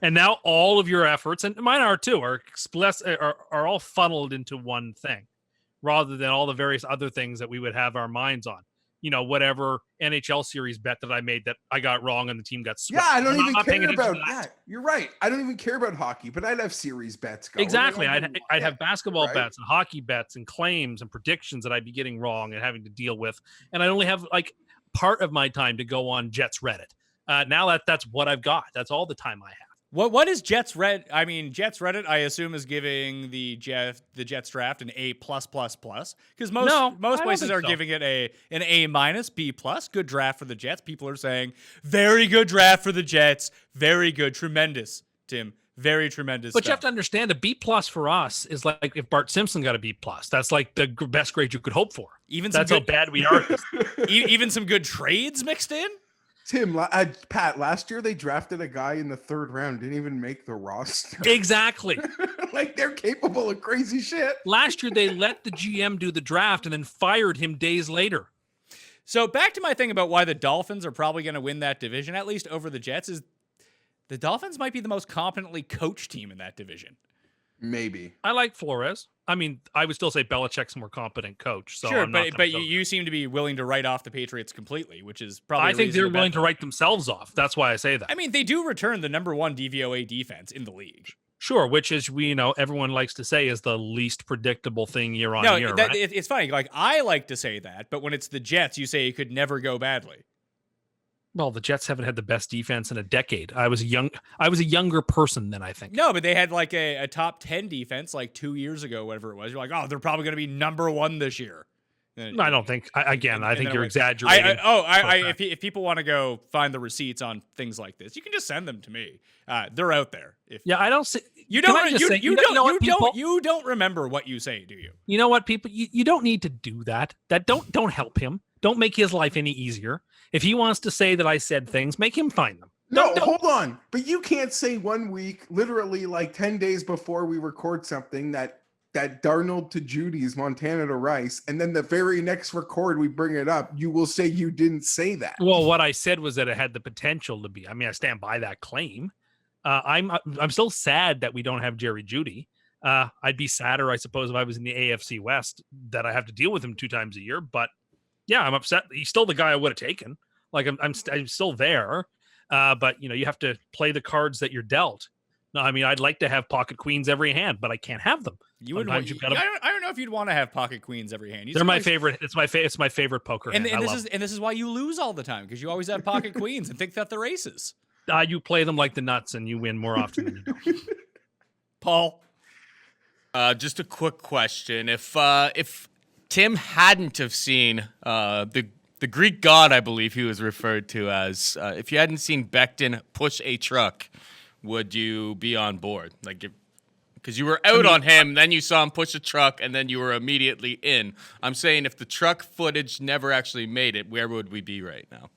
[SPEAKER 5] And now all of your efforts, and mine are too, are all funneled into one thing rather than all the various other things that we would have our minds on. You know, whatever NHL series bet that I made that I got wrong and the team got swept.
[SPEAKER 4] Yeah, I don't even
[SPEAKER 5] paying
[SPEAKER 4] care
[SPEAKER 5] attention
[SPEAKER 4] about
[SPEAKER 5] to
[SPEAKER 4] that. You're right. I don't even care about hockey, but I'd have series bets going.
[SPEAKER 5] Exactly. I'd have basketball
[SPEAKER 4] right?
[SPEAKER 5] bets and hockey bets and claims and predictions that I'd be getting wrong and having to deal with. And I'd only have like part of my time to go on Jets Reddit. Now that's what I've got. That's all the time I have.
[SPEAKER 3] What is Jets Reddit? I mean, Jets Reddit, I assume, is giving the Jets draft an A+++, because most places are giving it an A-, B+. Good draft for the Jets. People are saying very good draft for the Jets. Very good, tremendous, Tim. Very tremendous.
[SPEAKER 5] But you have
[SPEAKER 3] stuff.
[SPEAKER 5] to understand, a B plus for us is like if Bart Simpson got a B plus. That's like the best grade you could hope for.
[SPEAKER 3] Even
[SPEAKER 5] That's
[SPEAKER 3] some
[SPEAKER 5] how bad we are.
[SPEAKER 3] even some good trades mixed in.
[SPEAKER 4] Tim, Pat, last year they drafted a guy in the 3rd round, didn't even make the roster.
[SPEAKER 5] Exactly.
[SPEAKER 4] Like they're capable of crazy shit.
[SPEAKER 5] Last year they let the GM do the draft and then fired him days later.
[SPEAKER 3] So back to my thing about why the Dolphins are probably going to win that division, at least over the Jets, is the Dolphins might be the most competently coached team in that division.
[SPEAKER 4] Maybe.
[SPEAKER 5] I like Flores. I mean, I would still say Belichick's a more competent coach. So
[SPEAKER 3] Sure,
[SPEAKER 5] I'm not
[SPEAKER 3] but you seem to be willing to write off the Patriots completely, which is probably.
[SPEAKER 5] I think they're willing to write themselves off. That's why I say that.
[SPEAKER 3] I mean, they do return the number 1 DVOA defense in the league.
[SPEAKER 5] Sure, which is everyone likes to say is the least predictable thing year on year.
[SPEAKER 3] Right?
[SPEAKER 5] It's
[SPEAKER 3] funny. Like I like to say that, but when it's the Jets, you say it could never go badly.
[SPEAKER 5] Well, the Jets haven't had the best defense in a decade. I was a younger person then, I think.
[SPEAKER 3] No, but they had like a top 10 defense like 2 years ago, whatever it was. You're like, oh, they're probably going to be number 1 this year.
[SPEAKER 5] I don't think. I think you're exaggerating.
[SPEAKER 3] If people want to go find the receipts on things like this, you can just send them to me. They're out there.
[SPEAKER 5] I don't see.
[SPEAKER 3] You don't remember what you say, do you?
[SPEAKER 5] You know what, people? You don't need to do that. Don't help him. Don't make his life any easier. If he wants to say that I said things, make him find them.
[SPEAKER 4] Don't. Hold on. But you can't say 1 week, literally like 10 days before we record something that Darnold to Judy's Montana to Rice, and then the very next record we bring it up, you will say you didn't say that.
[SPEAKER 5] Well, what I said was that it had the potential to be. I mean, I stand by that claim. I'm still sad that we don't have Jerry Jeudy. I'd be sadder, I suppose, if I was in the AFC West that I have to deal with him 2 times a year. But yeah, I'm upset. He's still the guy I would have taken. Like I'm still there. But you have to play the cards that you're dealt. No, I mean, I'd like to have pocket queens every hand, but I can't have them.
[SPEAKER 3] I don't know if you'd want to have pocket queens every hand.
[SPEAKER 5] They're my favorite. It's my favorite poker hand.
[SPEAKER 3] And this is why you lose all the time, because you always have pocket queens and think that they're aces.
[SPEAKER 5] You play them like the nuts, and you win more often than you don't.
[SPEAKER 3] Paul,
[SPEAKER 6] just a quick question: if Tim hadn't have seen the Greek god, I believe he was referred to as, if you hadn't seen Becton push a truck, would you be on board? Like, because you were out on him, then you saw him push a truck, and then you were immediately in. I'm saying if the truck footage never actually made it, where would we be right now?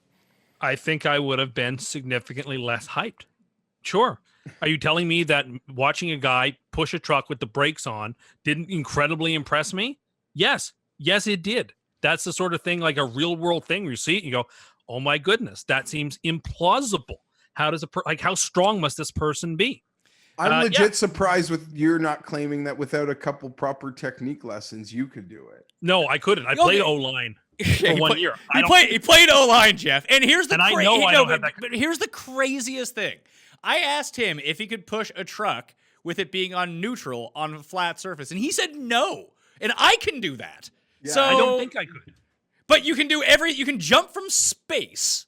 [SPEAKER 5] I think I would have been significantly less hyped. Sure. Are you telling me that watching a guy push a truck with the brakes on didn't incredibly impress me? Yes. Yes, it did. That's the sort of thing, like a real world thing where you see it and you go, oh my goodness, that seems implausible. How strong must this person be?
[SPEAKER 4] I'm legit surprised with you're not claiming that without a couple proper technique lessons, you could do it.
[SPEAKER 5] No, I couldn't. I played O-line for 1 year.
[SPEAKER 3] He played O-line, Jeff. And here's the
[SPEAKER 5] but
[SPEAKER 3] here's the craziest thing. I asked him if he could push a truck with it being on neutral on a flat surface, and he said no. And I can do that.
[SPEAKER 4] Yeah,
[SPEAKER 3] so
[SPEAKER 5] I don't think I could.
[SPEAKER 3] But you can you can jump from space.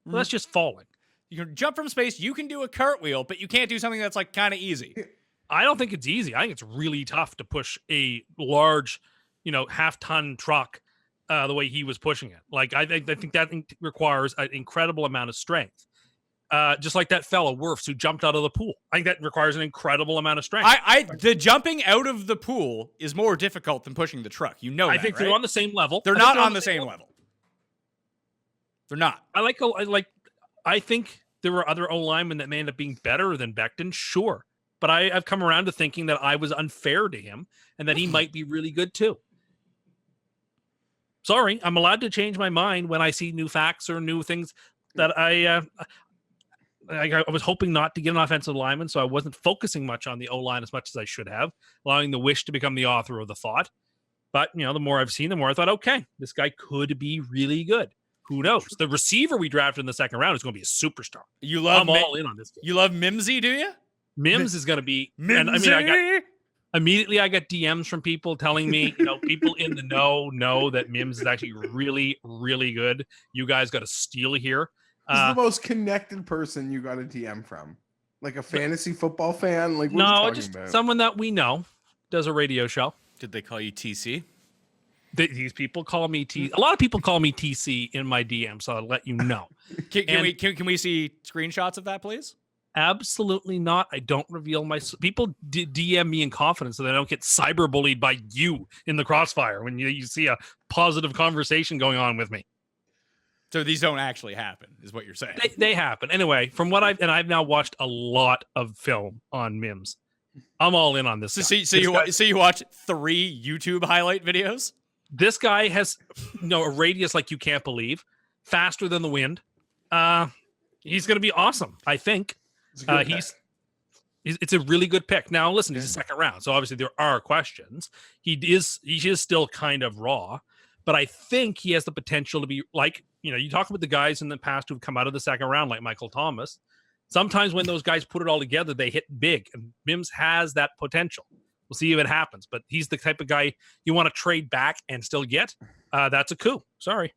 [SPEAKER 5] Well, that's just falling.
[SPEAKER 3] You can jump from space, you can do a cartwheel, but you can't do something that's like kind of easy.
[SPEAKER 5] I don't think it's easy. I think it's really tough to push a large, half-ton truck the way he was pushing it. Like I think that requires an incredible amount of strength. Just like that fellow Wirfs who jumped out of the pool. I think that requires an incredible amount of strength.
[SPEAKER 3] The jumping out of the pool is more difficult than pushing the truck. I
[SPEAKER 5] think
[SPEAKER 3] right?
[SPEAKER 5] they're on the same level.
[SPEAKER 3] They're not on the same level. They're not.
[SPEAKER 5] I think there were other O-linemen that may end up being better than Becton, sure. But I've come around to thinking that I was unfair to him and that he might be really good too. Sorry, I'm allowed to change my mind when I see new facts or new things that I was hoping not to get an offensive lineman, so I wasn't focusing much on the O-line as much as I should have, allowing the wish to become the author of the thought. But, the more I've seen, the more I thought, okay, this guy could be really good. Who knows? The receiver we drafted in the second round is going to be a superstar. I'm all in on this game.
[SPEAKER 3] You love Mimsy, do you?
[SPEAKER 5] Mims is going to be.
[SPEAKER 3] Mimsy?
[SPEAKER 5] I got DMs from people telling me, people in the know that Mims is actually really, really good. You guys got to steal here.
[SPEAKER 4] He's the most connected person you got a DM from. Like a fantasy football fan? Like, what are you talking
[SPEAKER 5] just
[SPEAKER 4] about?
[SPEAKER 5] Someone that we know does a radio show.
[SPEAKER 6] Did they call you TC?
[SPEAKER 5] These people call me T. A lot of people call me TC in my DM, so I'll let you know.
[SPEAKER 3] Can we see screenshots of that, please?
[SPEAKER 5] Absolutely not. I don't reveal my people DM me in confidence so they don't get cyberbullied by you in the crossfire when you see a positive conversation going on with me.
[SPEAKER 3] So these don't actually happen, is what you're saying.
[SPEAKER 5] They happen. Anyway, from what I've now watched a lot of film on Mims. I'm all in on this.
[SPEAKER 3] So you watch 3 YouTube highlight videos?
[SPEAKER 5] This guy has a radius like you can't believe, faster than the wind. He's going to be awesome, I think. It's a really good pick. Now, listen, he's a second round, so obviously there are questions. He is still kind of raw, but I think he has the potential to be like, you talk about the guys in the past who've come out of the second round, like Michael Thomas. Sometimes when those guys put it all together, they hit big, and Mims has that potential. We'll see if it happens, but he's the type of guy you want to trade back and still get. That's a coup. Sorry.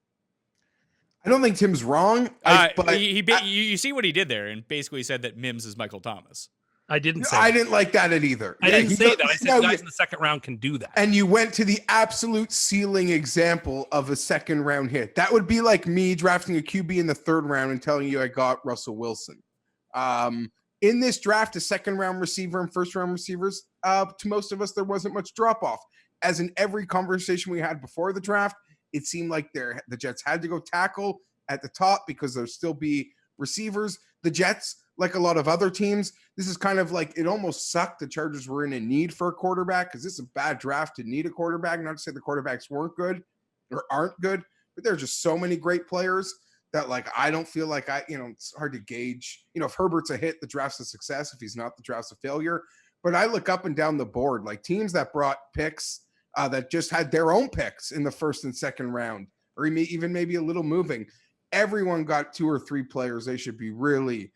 [SPEAKER 4] I don't think Tim's wrong.
[SPEAKER 3] But you see what he did there, and basically said that Mims is Michael Thomas.
[SPEAKER 5] I didn't say
[SPEAKER 4] I
[SPEAKER 5] that.
[SPEAKER 4] didn't like that either.
[SPEAKER 5] I didn't say that. I said guys in the second round can do that.
[SPEAKER 4] And you went to the absolute ceiling example of a second round hit. That would be like me drafting a QB in the third round and telling you I got Russell Wilson. In this draft, a second round receiver and first round receivers, to most of us, there wasn't much drop off. As in every conversation we had before the draft, it seemed like the Jets had to go tackle at the top because there'll still be receivers. The Jets, like a lot of other teams, this is kind of like it almost sucked. The Chargers were in a need for a quarterback because this is a bad draft to need a quarterback. Not to say the quarterbacks weren't good or aren't good, but there are just so many great players that I don't feel like it's hard to gauge. If Herbert's a hit, the draft's a success. If he's not, the draft's a failure. But I look up and down the board, like teams that brought picks that just had their own picks in the first and second round, or even maybe a little moving. Everyone got 2 or 3 players they should be really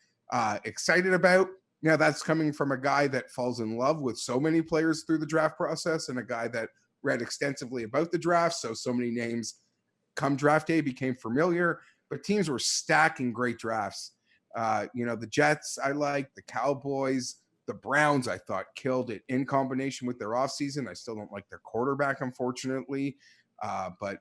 [SPEAKER 4] excited about. Now, that's coming from a guy that falls in love with so many players through the draft process and a guy that read extensively about the draft. So many names come draft day became familiar, but teams were stacking great drafts. The Jets, I like the Cowboys, the Browns, I thought killed it in combination with their offseason. I still don't like their quarterback, unfortunately. But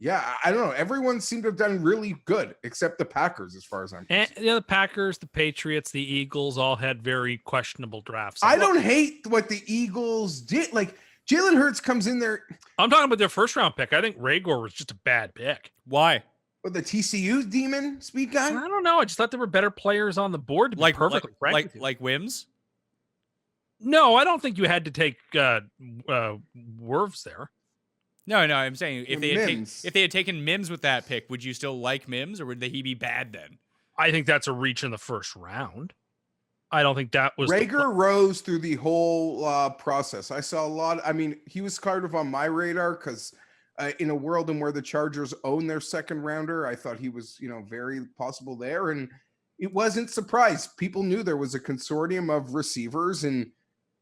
[SPEAKER 4] yeah, I don't know. Everyone seemed to have done really good except the Packers, as far as I'm concerned.
[SPEAKER 5] The Packers, the Patriots, the Eagles all had very questionable drafts.
[SPEAKER 4] I don't hate what the Eagles did. Like Jalen Hurts comes in there.
[SPEAKER 5] I'm talking about their first round pick. I think Rager was just a bad pick.
[SPEAKER 3] Why?
[SPEAKER 4] With the TCU demon speed guy?
[SPEAKER 5] I don't know. I just thought there were better players on the board to be perfectly frank.
[SPEAKER 3] Like Wims?
[SPEAKER 5] No, I don't think you had to take Werves there.
[SPEAKER 3] No, I'm saying if they had taken Mims with that pick, would you still like Mims, or would he be bad then?
[SPEAKER 5] I think that's a reach in the first round. I don't think that was
[SPEAKER 4] Rager rose through the whole process. I saw a lot. I mean, he was kind of on my radar because in a world in where the Chargers own their second rounder, I thought he was, very possible there. And it wasn't surprised. People knew there was a consortium of receivers and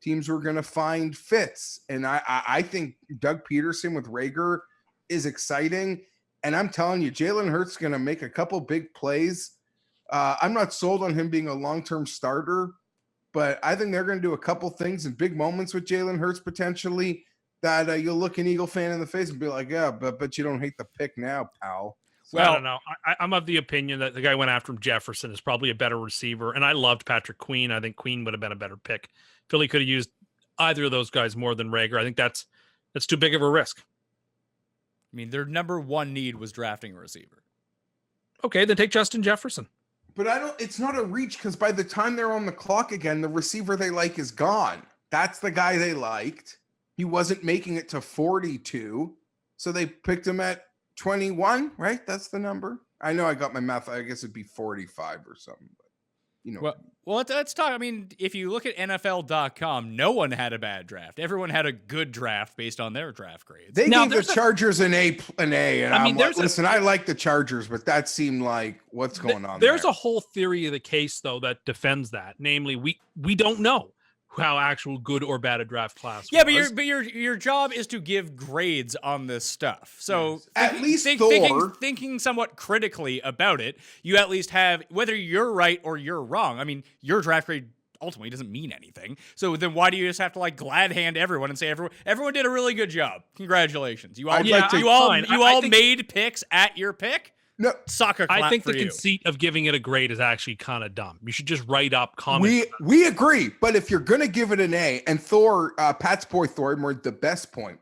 [SPEAKER 4] teams were going to find fits. And I think Doug Peterson with Rager is exciting. And I'm telling you, Jalen Hurts is going to make a couple big plays. I'm not sold on him being a long-term starter, but I think they're going to do a couple things in big moments with Jalen Hurts potentially that you'll look an Eagle fan in the face and be like, yeah, but you don't hate the pick now, pal.
[SPEAKER 5] So, well, I don't know. I'm of the opinion that the guy went after him, Jefferson, is probably a better receiver. And I loved Patrick Queen. I think Queen would have been a better pick. Philly could have used either of those guys more than Rager. I think that's too big of a risk.
[SPEAKER 3] I mean, their number one need was drafting a receiver.
[SPEAKER 5] Okay, then take Justin Jefferson.
[SPEAKER 4] But it's not a reach because by the time they're on the clock again, the receiver they like is gone. That's the guy they liked. He wasn't making it to 42. So they picked him at 21, right? That's the number. I know I got my math. I guess it'd be 45 or something. But,
[SPEAKER 3] Well, let's talk. I mean, if you look at NFL.com, no one had a bad draft. Everyone had a good draft based on their draft grades.
[SPEAKER 4] They gave the Chargers an A. And listen, I like the Chargers, but that seemed like what's going on
[SPEAKER 5] There's
[SPEAKER 4] there.
[SPEAKER 5] a whole theory of the case, though, that defends that. Namely, we don't know how actual good or bad a draft class was.
[SPEAKER 3] But your job is to give grades on this stuff. So
[SPEAKER 4] at least
[SPEAKER 3] thinking somewhat critically about it, you at least have, whether you're right or you're wrong. I mean, your draft grade ultimately doesn't mean anything. So then why do you just have to glad hand everyone and say everyone did a really good job? Congratulations. You all made picks at your pick?
[SPEAKER 4] No,
[SPEAKER 3] Soccer clap
[SPEAKER 5] I think
[SPEAKER 3] for
[SPEAKER 5] the
[SPEAKER 3] you.
[SPEAKER 5] conceit of giving it a grade is actually kind of dumb. You should just write up comments.
[SPEAKER 4] we agree. But if you're gonna give it an A, and Pat's boy Thor made the best point.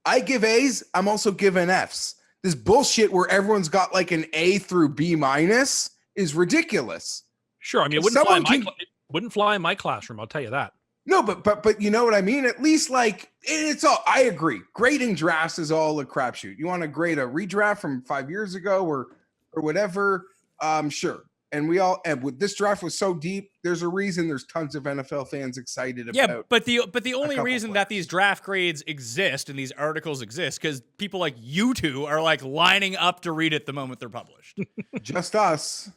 [SPEAKER 4] I give A's. I'm also giving F's. This bullshit where everyone's got like an A through B minus is ridiculous.
[SPEAKER 5] Sure, I mean, it
[SPEAKER 4] If
[SPEAKER 5] wouldn't fly in my classroom. I'll tell you that.
[SPEAKER 4] No, but you know what I mean? At least like it's all, I agree. Grading drafts is all a crapshoot. You want to grade a redraft from 5 years ago or whatever? Sure. And with this draft was so deep, there's a reason there's tons of NFL fans excited about.
[SPEAKER 3] Yeah, but the only
[SPEAKER 4] couple
[SPEAKER 3] reason
[SPEAKER 4] players.
[SPEAKER 3] that these draft grades exist and these articles exist because people like you two are like lining up to read it the moment they're published.
[SPEAKER 4] Just us.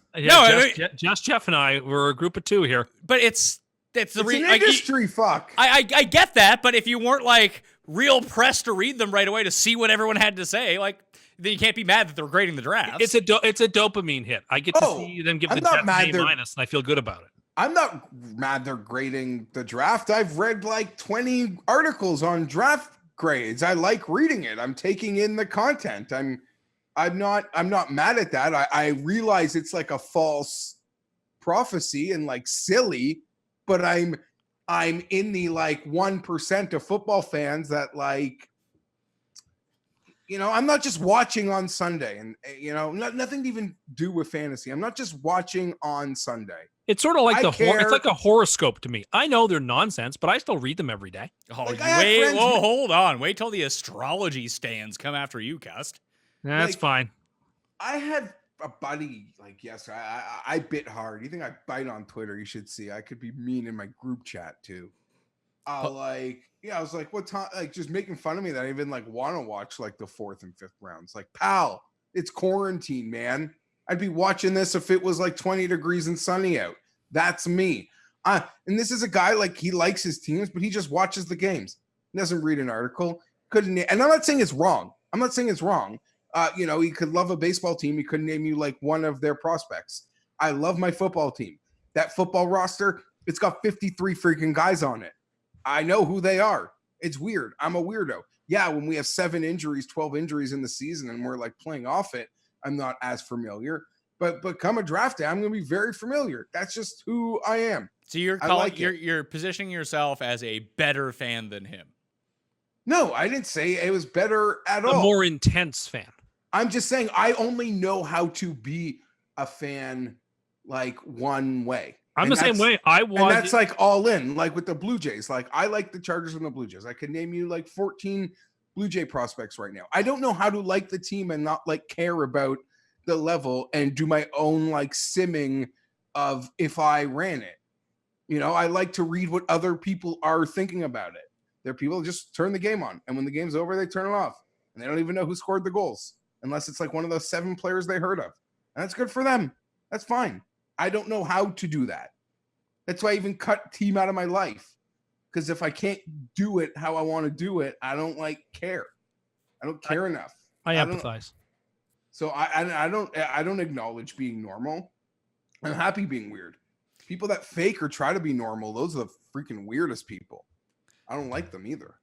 [SPEAKER 5] Just Jeff and I were a group of two here.
[SPEAKER 3] But it's
[SPEAKER 4] It's an industry fuck.
[SPEAKER 3] I get that, but if you weren't like real pressed to read them right away to see what everyone had to say, like then you can't be mad that they're grading the drafts.
[SPEAKER 5] It's a dopamine hit. I get to see them give
[SPEAKER 4] I'm
[SPEAKER 5] the
[SPEAKER 4] not
[SPEAKER 5] Jets an
[SPEAKER 4] mad
[SPEAKER 5] A
[SPEAKER 4] they're-
[SPEAKER 5] minus, and I feel good about it.
[SPEAKER 4] I'm not mad they're grading the draft. I've read like 20 articles on draft grades. I like reading it. I'm taking in the content. I'm not mad at that. I realize it's like a false prophecy and like silly, but I'm in the like 1% of football fans that like, you know, I'm not just watching on Sunday and, you know, nothing to even do with fantasy. I'm not just watching on Sunday.
[SPEAKER 5] It's sort of like
[SPEAKER 4] care.
[SPEAKER 5] it's like a horoscope to me. I know they're nonsense, but I still read them every day.
[SPEAKER 3] Oh,
[SPEAKER 4] Like, I had friends who-
[SPEAKER 3] hold on. Wait till the astrology stands come after you, Cust.
[SPEAKER 5] That's
[SPEAKER 4] Like-
[SPEAKER 5] fine.
[SPEAKER 4] I had a buddy like yesterday. I bit hard. You think I bite on Twitter? You should see. I could be mean in my group chat too. I was like, what time? Like just making fun of me that I even like want to watch like the 4th and 5th rounds. Like, pal, it's quarantine, man. I'd be watching this if it was like 20 degrees and sunny out. That's me. And this is a guy like he likes his teams, but he just watches the games. He doesn't read an article. And I'm not saying it's wrong. You know, he could love a baseball team. He couldn't name you like one of their prospects. I love my football team. That football roster, it's got 53 freaking guys on it. I know who they are. It's weird. I'm a weirdo. Yeah, when we have 7 injuries, 12 injuries in the season, and we're like playing off it, I'm not as familiar. But come a draft day, I'm going to be very familiar. That's just who I am.
[SPEAKER 3] So you're positioning yourself as a better fan than him.
[SPEAKER 4] No, I didn't say it was better at
[SPEAKER 5] A
[SPEAKER 4] all.
[SPEAKER 5] more intense fan.
[SPEAKER 4] I'm just saying I only know how to be a fan like one way.
[SPEAKER 5] I'm
[SPEAKER 4] And
[SPEAKER 5] the same
[SPEAKER 4] that's-
[SPEAKER 5] way.
[SPEAKER 4] And that's like all in, like with the Blue Jays. Like I like the Chargers and the Blue Jays. I could name you like 14 Blue Jay prospects right now. I don't know how to like the team and not like care about the level and do my own like simming of if I ran it. You know, I like to read what other people are thinking about it. There are people who just turn the game on, and when the game's over, they turn it off, and they don't even know who scored the goals unless it's like one of those 7 players they heard of. And that's good for them. That's fine. I don't know how to do that. That's why I even cut team out of my life. Because if I can't do it how I want to do it, I don't like care. I don't care enough.
[SPEAKER 5] I
[SPEAKER 4] don't-
[SPEAKER 5] empathize.
[SPEAKER 4] So I don't acknowledge being normal. I'm happy being weird. People that fake or try to be normal, those are the freaking weirdest people. I don't like them either.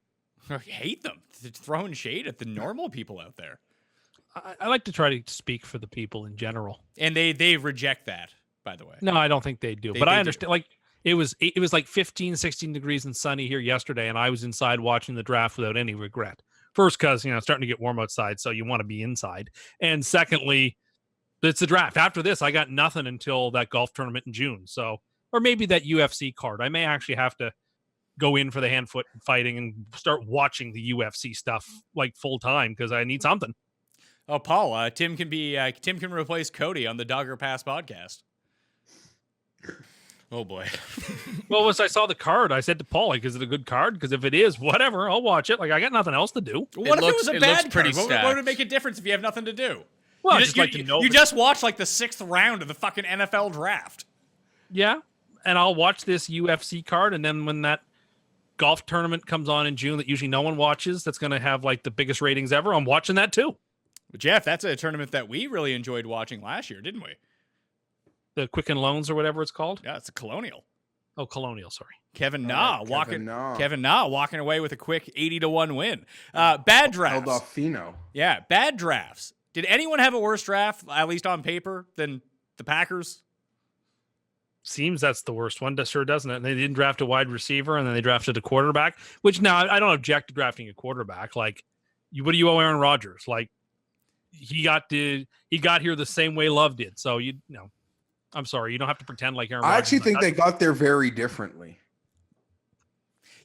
[SPEAKER 3] I hate them. Throwing shade at the normal people out there.
[SPEAKER 5] I like to try to speak for the people in general.
[SPEAKER 3] And they reject that, by the way.
[SPEAKER 5] No, I don't think they do.
[SPEAKER 3] They-
[SPEAKER 5] But
[SPEAKER 3] they
[SPEAKER 5] I
[SPEAKER 3] do.
[SPEAKER 5] understand. Like it was like 15, 16 degrees and sunny here yesterday, and I was inside watching the draft without any regret. First, because it's starting to get warm outside, so you want to be inside. And secondly, it's the draft. After this, I got nothing until that golf tournament in June. So, or maybe that UFC card. I may actually have to go in for the hand foot fighting and start watching the UFC stuff like full time because I need something.
[SPEAKER 3] Oh, Paul, Tim can replace Cody on the Dogger Pass podcast. Oh boy.
[SPEAKER 5] Well, once I saw the card, I said to Paul, like, is it a good card? Because if it is, whatever, I'll watch it. Like, I got nothing else to do.
[SPEAKER 3] What if it was a
[SPEAKER 6] it
[SPEAKER 3] bad
[SPEAKER 6] looks pretty
[SPEAKER 3] card? What
[SPEAKER 6] stacked.
[SPEAKER 3] would it make a difference if you have nothing to do?
[SPEAKER 5] Well, I
[SPEAKER 3] you
[SPEAKER 5] just like to know.
[SPEAKER 3] You just watched like the 6th round of the fucking NFL draft.
[SPEAKER 5] Yeah, and I'll watch this UFC card, and then when that golf tournament comes on in June that usually no one watches, that's going to have like the biggest ratings ever, I'm watching that too.
[SPEAKER 3] But Jeff, that's a tournament that we really enjoyed watching last year, didn't we?
[SPEAKER 5] The Quicken Loans or whatever it's called.
[SPEAKER 3] Yeah, it's a Colonial.
[SPEAKER 5] Oh, Colonial, sorry.
[SPEAKER 3] Kevin
[SPEAKER 4] All
[SPEAKER 3] Na
[SPEAKER 4] right,
[SPEAKER 3] Kevin Na walking away with a quick 80-1 win. Bad drafts.
[SPEAKER 4] Held off Fino.
[SPEAKER 3] Yeah, bad drafts. Did anyone have a worse draft, at least on paper, than the Packers?
[SPEAKER 5] Seems that's the worst one. That sure doesn't it? And they didn't draft a wide receiver, and then they drafted a quarterback. Which now I don't object to drafting a quarterback. Like, what do you owe Aaron Rodgers? Like, he got here the same way Love did. So I'm sorry, you don't have to pretend like Aaron.
[SPEAKER 4] I
[SPEAKER 5] Rodgers,
[SPEAKER 4] actually think they got there very differently.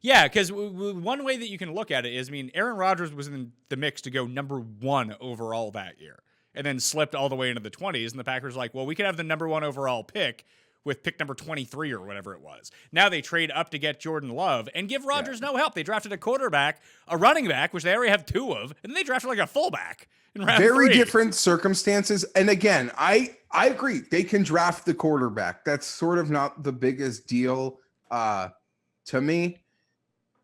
[SPEAKER 3] Yeah, because one way that you can look at it is, I mean, Aaron Rodgers was in the mix to go number 1 overall that year, and then slipped all the way into the 20s. And the Packers were like, well, we could have the number 1 overall pick with pick number 23 or whatever it was. Now they trade up to get Jordan Love and give Rodgers no help. They drafted a quarterback, a running back, which they already have 2 of, and then they drafted like a fullback in round
[SPEAKER 4] Very
[SPEAKER 3] 3.
[SPEAKER 4] different circumstances. And again, I agree. They can draft the quarterback. That's sort of not the biggest deal to me.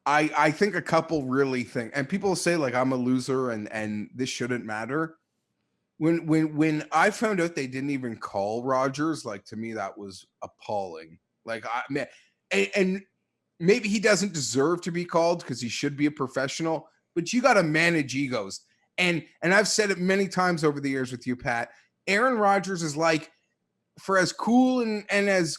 [SPEAKER 4] I think a couple really think, and people say like I'm a loser and this shouldn't matter. When I found out they didn't even call Rodgers, like, to me that was appalling. Like, and maybe he doesn't deserve to be called because he should be a professional, but you got to manage egos. And I've said it many times over the years with you, Pat. Aaron Rodgers is like, for as cool and as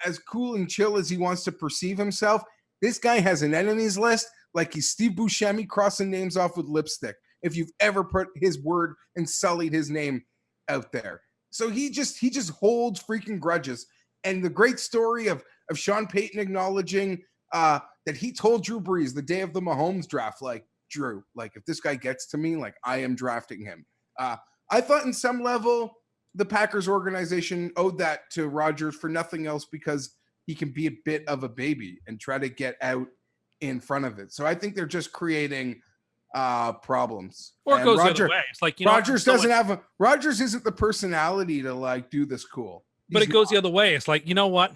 [SPEAKER 4] as cool and chill as he wants to perceive himself, this guy has an enemies list like he's Steve Buscemi crossing names off with lipstick. If you've ever put his word and sullied his name out there. So he just holds freaking grudges. And the great story of Sean Payton acknowledging that he told Drew Brees the day of the Mahomes draft, like, Drew, like, if this guy gets to me, like, I am drafting him. I thought in some level the Packers organization owed that to Rodgers for nothing else because he can be a bit of a baby and try to get out in front of it. So I think they're just creating problems.
[SPEAKER 5] Or it goes the other way. It's like,
[SPEAKER 4] Rodgers Rodgers isn't the personality to like do this cool.
[SPEAKER 5] But it goes the other way. It's like, you know what?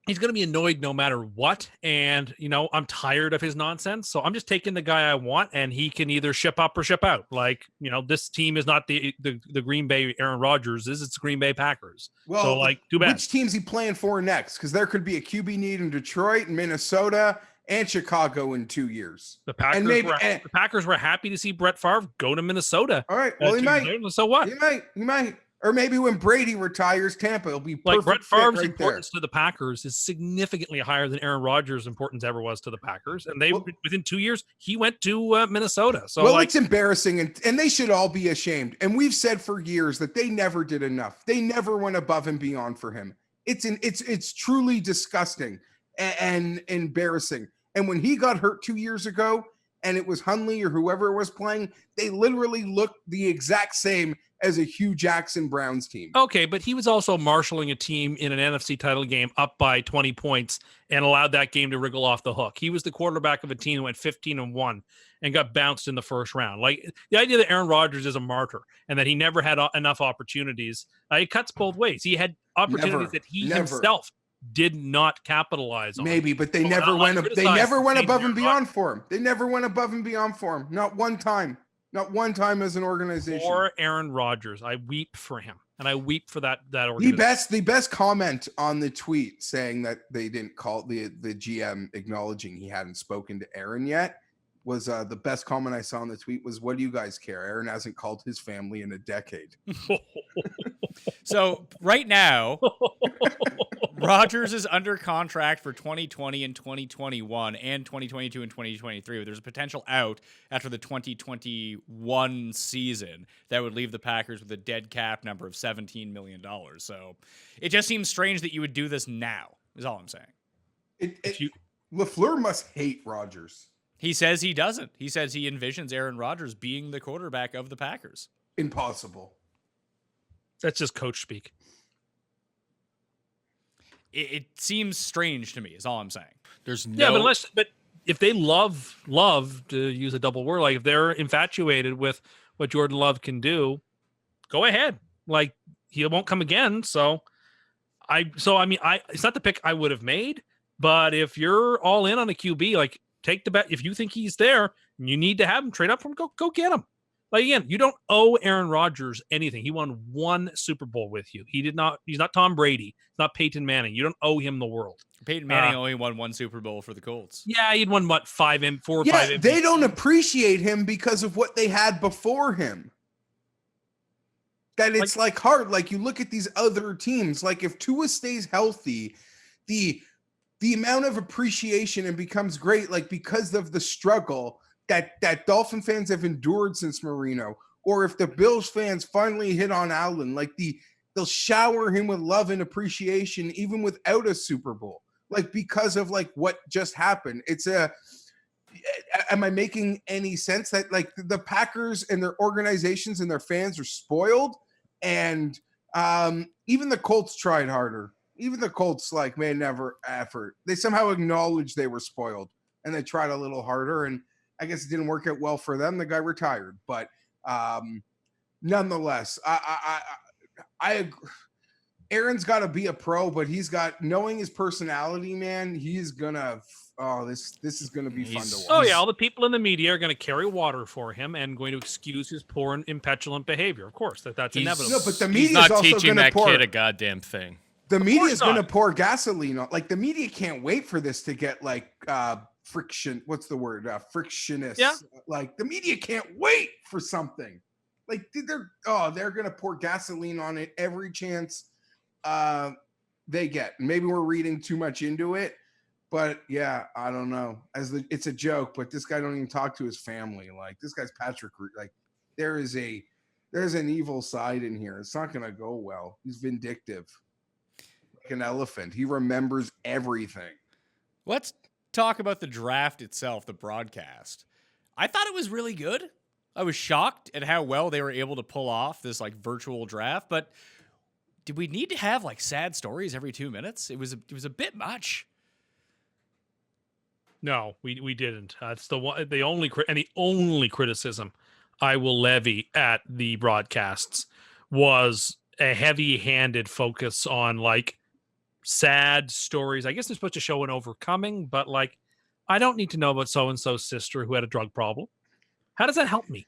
[SPEAKER 5] He's going to be annoyed no matter what. And, I'm tired of his nonsense. So I'm just taking the guy I want, and he can either ship up or ship out. Like, this team is not the Green Bay Aaron Rodgers is. It's Green Bay Packers. Well, so, like, too bad.
[SPEAKER 4] Which team's he playing for next? Because there could be a QB need in Detroit and Minnesota and Chicago in 2 years.
[SPEAKER 5] The Packers were happy to see Brett Favre go to Minnesota.
[SPEAKER 4] All right. Well, he might.
[SPEAKER 5] So what?
[SPEAKER 4] He might. Or maybe when Brady retires, Tampa will be
[SPEAKER 5] like Brett Favre's
[SPEAKER 4] right
[SPEAKER 5] importance to the Packers is significantly higher than Aaron Rodgers' importance ever was to the Packers. And within 2 years, he went to Minnesota. So
[SPEAKER 4] it's embarrassing, and they should all be ashamed. And we've said for years that they never did enough. They never went above and beyond for him. It's truly disgusting and embarrassing. And when he got hurt 2 years ago, and it was Hundley or whoever was playing, they literally looked the exact same as a Hugh Jackson Browns team.
[SPEAKER 5] Okay, but he was also marshaling a team in an NFC title game up by 20 points and allowed that game to wriggle off the hook. He was the quarterback of a team that went 15-1 and got bounced in the first round. Like, the idea that Aaron Rodgers is a martyr and that he never had enough opportunities, it cuts both ways. He had opportunities that he himself did not capitalize on.
[SPEAKER 4] Maybe, but they never went above and beyond for him. They never went above and beyond for him. Not one time. Not one time as an organization.
[SPEAKER 5] Or Aaron Rodgers. I weep for him. And I weep for that organization.
[SPEAKER 4] The best comment on the tweet saying that they didn't call the GM acknowledging he hadn't spoken to Aaron yet was the best comment I saw on the tweet was, what do you guys care? Aaron hasn't called his family in a decade.
[SPEAKER 3] So right now, Rodgers is under contract for 2020 and 2021 and 2022 and 2023. There's a potential out after the 2021 season that would leave the Packers with a dead cap number of $17 million. So it just seems strange that you would do this now, is all I'm saying.
[SPEAKER 4] LaFleur must hate Rodgers.
[SPEAKER 3] He says he doesn't. He says he envisions Aaron Rodgers being the quarterback of the Packers.
[SPEAKER 4] Impossible.
[SPEAKER 5] That's just coach speak.
[SPEAKER 3] It seems strange to me, is all I'm saying.
[SPEAKER 5] But if they love to use a double word, like if they're infatuated with what Jordan Love can do, go ahead. Like, he won't come again. It's not the pick I would have made, but if you're all in on a QB, like, take the bet. If you think he's there, you need to have him, trade up from him, go get him. Like, again, you don't owe Aaron Rodgers anything. He won 1 Super Bowl with you. He's not Tom Brady. He's not Peyton Manning. You don't owe him the world.
[SPEAKER 3] Peyton Manning only won 1 Super Bowl for the Colts.
[SPEAKER 5] Yeah, he'd won 4 or 5.
[SPEAKER 4] They don't appreciate him because of what they had before him. that it's like hard. Like you look at these other teams, like if Tua stays healthy, the amount of appreciation and becomes great, like because of the struggle that Dolphin fans have endured since Marino, or if the Bills fans finally hit on Allen, like they'll shower him with love and appreciation even without a Super Bowl, like because of like what just happened. Am I making any sense that like the Packers and their organizations and their fans are spoiled? And even the Colts tried harder. Even the Colts like made never effort. They somehow acknowledged they were spoiled and they tried a little harder. And I guess it didn't work out well for them. The guy retired, but nonetheless, I agree. Aaron's got to be a pro, but he's got, knowing his personality, man, he's gonna. This is gonna be fun to watch.
[SPEAKER 5] Oh yeah, all the people in the media are going to carry water for him and going to excuse his poor and impetulant behavior. Of course, that's inevitable.
[SPEAKER 4] No, but the
[SPEAKER 6] He's
[SPEAKER 4] media is
[SPEAKER 6] not
[SPEAKER 4] also
[SPEAKER 6] teaching
[SPEAKER 4] going to
[SPEAKER 6] that
[SPEAKER 4] pour.
[SPEAKER 6] kid a goddamn thing.
[SPEAKER 4] The media is going to
[SPEAKER 5] not.
[SPEAKER 4] pour gasoline on. Like the media can't wait for this to get like friction. What's the word? Frictionist.
[SPEAKER 5] Yeah.
[SPEAKER 4] Like the media can't wait for something. Like they're going to pour gasoline on it every chance they get. Maybe we're reading too much into it, but yeah, I don't know. It's a joke, but this guy don't even talk to his family. Like this guy's Patrick. Like there's an evil side in here. It's not going to go well. He's vindictive. Like an elephant. He remembers everything.
[SPEAKER 3] Let's talk about the draft itself, the broadcast. I thought it was really good. I was shocked at how well they were able to pull off this like virtual draft, but did we need to have like sad stories every 2 minutes? It was a bit much.
[SPEAKER 5] No, we didn't. It's the only criticism I will levy at the broadcasts was a heavy-handed focus on like sad stories. I guess they're supposed to show an overcoming, but like I don't need to know about so-and-so's sister who had a drug problem. How does that help me?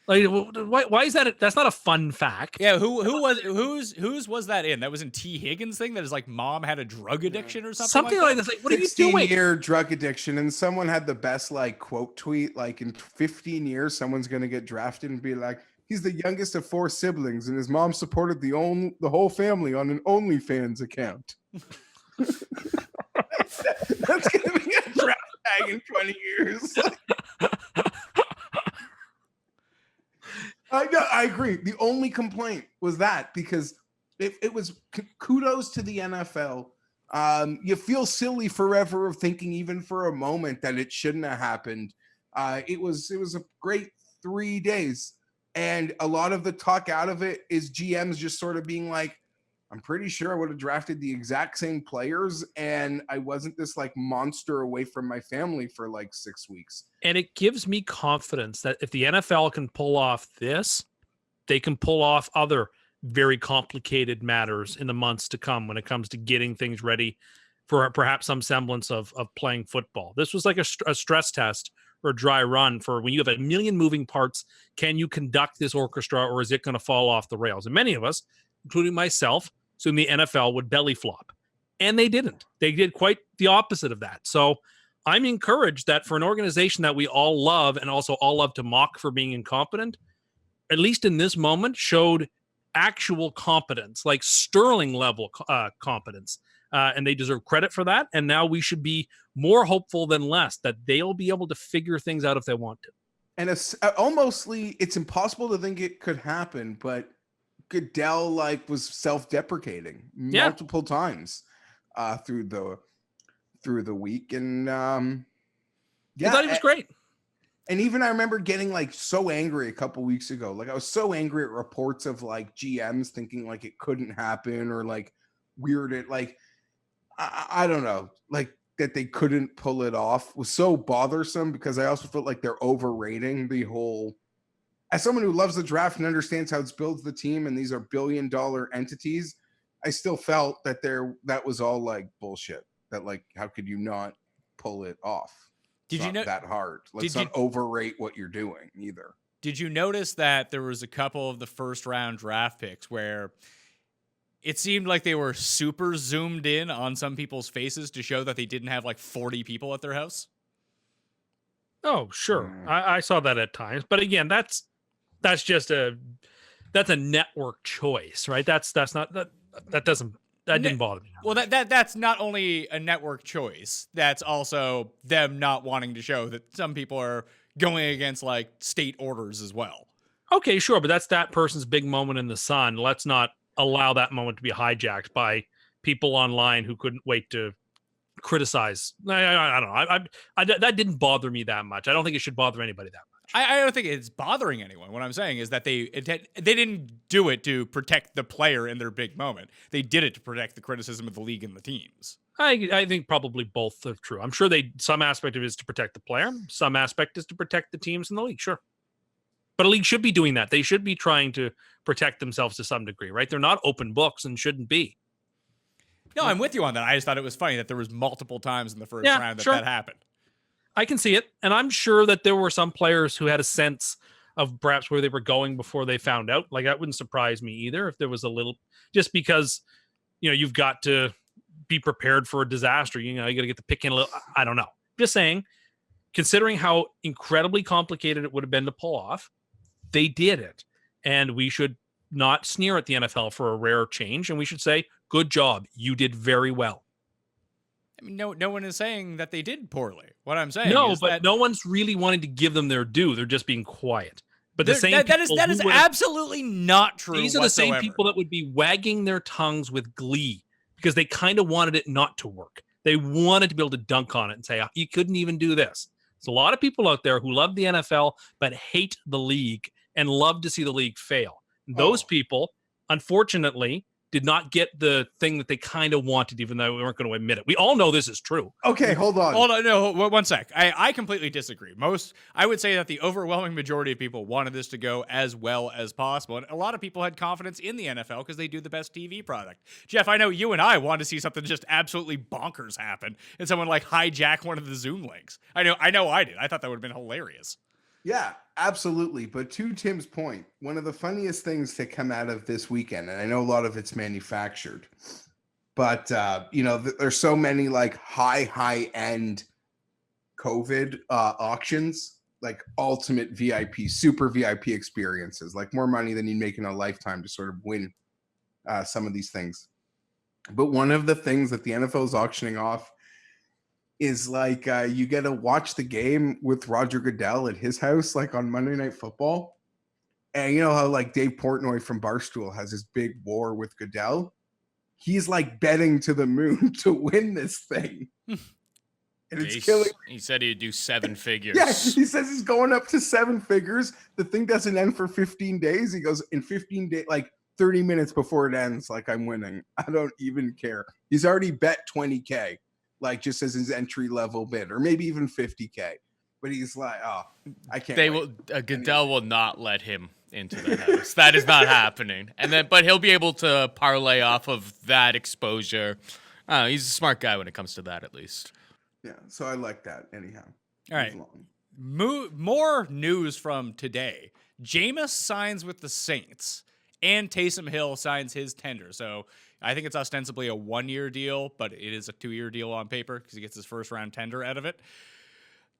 [SPEAKER 5] Like, why is that? That's not a fun fact.
[SPEAKER 3] Yeah, whose was that in? That was in T. Higgins' thing. That his like mom had a drug addiction or something.
[SPEAKER 5] Something like this. Like, what are you doing?
[SPEAKER 4] 16-year drug addiction, and someone had the best like quote tweet. Like in 15 years, someone's gonna get drafted and be like, he's the youngest of 4 siblings, and his mom supported the whole family on an OnlyFans account. That's gonna be a draft tag in 20 years. I agree. The only complaint was that because it was kudos to the NFL. You feel silly forever of thinking even for a moment that it shouldn't have happened. It was a great 3 days. And a lot of the talk out of it is GMs just sort of being like, I'm pretty sure I would have drafted the exact same players and I wasn't this like monster away from my family for like 6 weeks.
[SPEAKER 5] And it gives me confidence that if the NFL can pull off this, they can pull off other very complicated matters in the months to come when it comes to getting things ready for perhaps some semblance of playing football. This was like a stress test or a dry run for when you have a million moving parts. Can you conduct this orchestra or is it going to fall off the rails? And many of us, including myself, assumed the NFL would belly flop. And they didn't. They did quite the opposite of that. So I'm encouraged that for an organization that we all love and also all love to mock for being incompetent, at least in this moment, showed actual competence, like sterling level competence. And they deserve credit for that. And now we should be more hopeful than less that they'll be able to figure things out if they want to. And
[SPEAKER 4] it's impossible to think it could happen, but Goodell like was self-deprecating multiple times through the week, and
[SPEAKER 5] I thought he was great.
[SPEAKER 4] And even I remember getting like so angry a couple weeks ago. Like I was so angry at reports of like GMs thinking like it couldn't happen or like weirded. Like I don't know, like that they couldn't pull it off was so bothersome because I also felt like they're overrating the whole. As someone who loves the draft and understands how it builds the team, and these are billion-dollar entities, I still felt that that was all like bullshit. That like, how could you not pull it off? Did you know that hard? Let's not overrate what you're doing either.
[SPEAKER 3] Did you notice that there was a couple of the first round draft picks where it seemed like they were super zoomed in on some people's faces to show that they didn't have like 40 people at their house?
[SPEAKER 5] Oh, sure. I saw that at times. But again, that's just a that's a network choice, right? That didn't bother me.
[SPEAKER 3] Well, that's not only a network choice. That's also them not wanting to show that some people are going against like state orders as well.
[SPEAKER 5] Okay, sure, but that's that person's big moment in the sun. Let's not allow that moment to be hijacked by people online who couldn't wait to criticize. I don't know. That didn't bother me that much. I don't think it should bother anybody that much.
[SPEAKER 3] I don't think it's bothering anyone. What I'm saying is that they didn't do it to protect the player in their big moment. They did it to protect the criticism of the league and the teams.
[SPEAKER 5] I think probably both are true. I'm sure some aspect of it is to protect the player. Some aspect is to protect the teams in the league. Sure. But a league should be doing that. They should be trying to protect themselves to some degree, right? They're not open books and shouldn't be.
[SPEAKER 3] No, I'm with you on that. I just thought it was funny that there was multiple times in the first round that happened.
[SPEAKER 5] I can see it. And I'm sure that there were some players who had a sense of perhaps where they were going before they found out. Like, that wouldn't surprise me either if there was a little, just because, you've got to be prepared for a disaster. You got to get the pick in a little, I don't know. Just saying, considering how incredibly complicated it would have been to pull off, they did it. And we should not sneer at the NFL for a rare change. And we should say, good job. You did very well.
[SPEAKER 3] I mean, no one is saying that they did poorly. What I'm saying is that
[SPEAKER 5] no one's really wanting to give them their due. They're just being quiet. But the same
[SPEAKER 3] that is absolutely not true.
[SPEAKER 5] These are
[SPEAKER 3] whatsoever.
[SPEAKER 5] The same people that would be wagging their tongues with glee because they kind of wanted it not to work. They wanted to be able to dunk on it and say, oh, you couldn't even do this. There's a lot of people out there who love the NFL but hate the league and love to see the league fail. Those people, unfortunately, did not get the thing that they kind of wanted, even though we weren't going to admit it. We all know this is true.
[SPEAKER 4] Okay, hold on.
[SPEAKER 3] No, 1 sec. I completely disagree. I would say that the overwhelming majority of people wanted this to go as well as possible. And a lot of people had confidence in the NFL because they do the best TV product. Jeff, I know you and I wanted to see something just absolutely bonkers happen and someone like hijack one of the Zoom links. I know I did. I thought that would have been hilarious.
[SPEAKER 4] Yeah, absolutely. But to Tim's point, one of the funniest things to come out of this weekend, and I know a lot of it's manufactured, but there's so many like high end COVID auctions, like ultimate VIP, super VIP experiences, like more money than you'd make in a lifetime to sort of win some of these things. But one of the things that the NFL is auctioning off is like you get to watch the game with Roger Goodell at his house, like on Monday Night Football. And you know how like Dave Portnoy from Barstool has his big war with Goodell? He's like betting to the moon to win this thing. And it's killing.
[SPEAKER 6] He said he'd do 7 figures.
[SPEAKER 4] Yeah, he says he's going up to 7 figures. The thing doesn't end for 15 days. He goes, in 15 days, like 30 minutes before it ends, like I'm winning. I don't even care. He's already bet 20K. Like just as his entry level bid, or maybe even 50K. But he's like, oh, I can't.
[SPEAKER 6] Goodell will not let him into the house. That is not happening. But he'll be able to parlay off of that exposure. He's a smart guy when it comes to that, at least.
[SPEAKER 4] Yeah, so I like that. Anyhow,
[SPEAKER 3] all right. More news from today. Jameis signs with the Saints, and Taysom Hill signs his tender. So I think it's ostensibly a 1-year deal, but it is a 2-year deal on paper because he gets his first round tender out of it.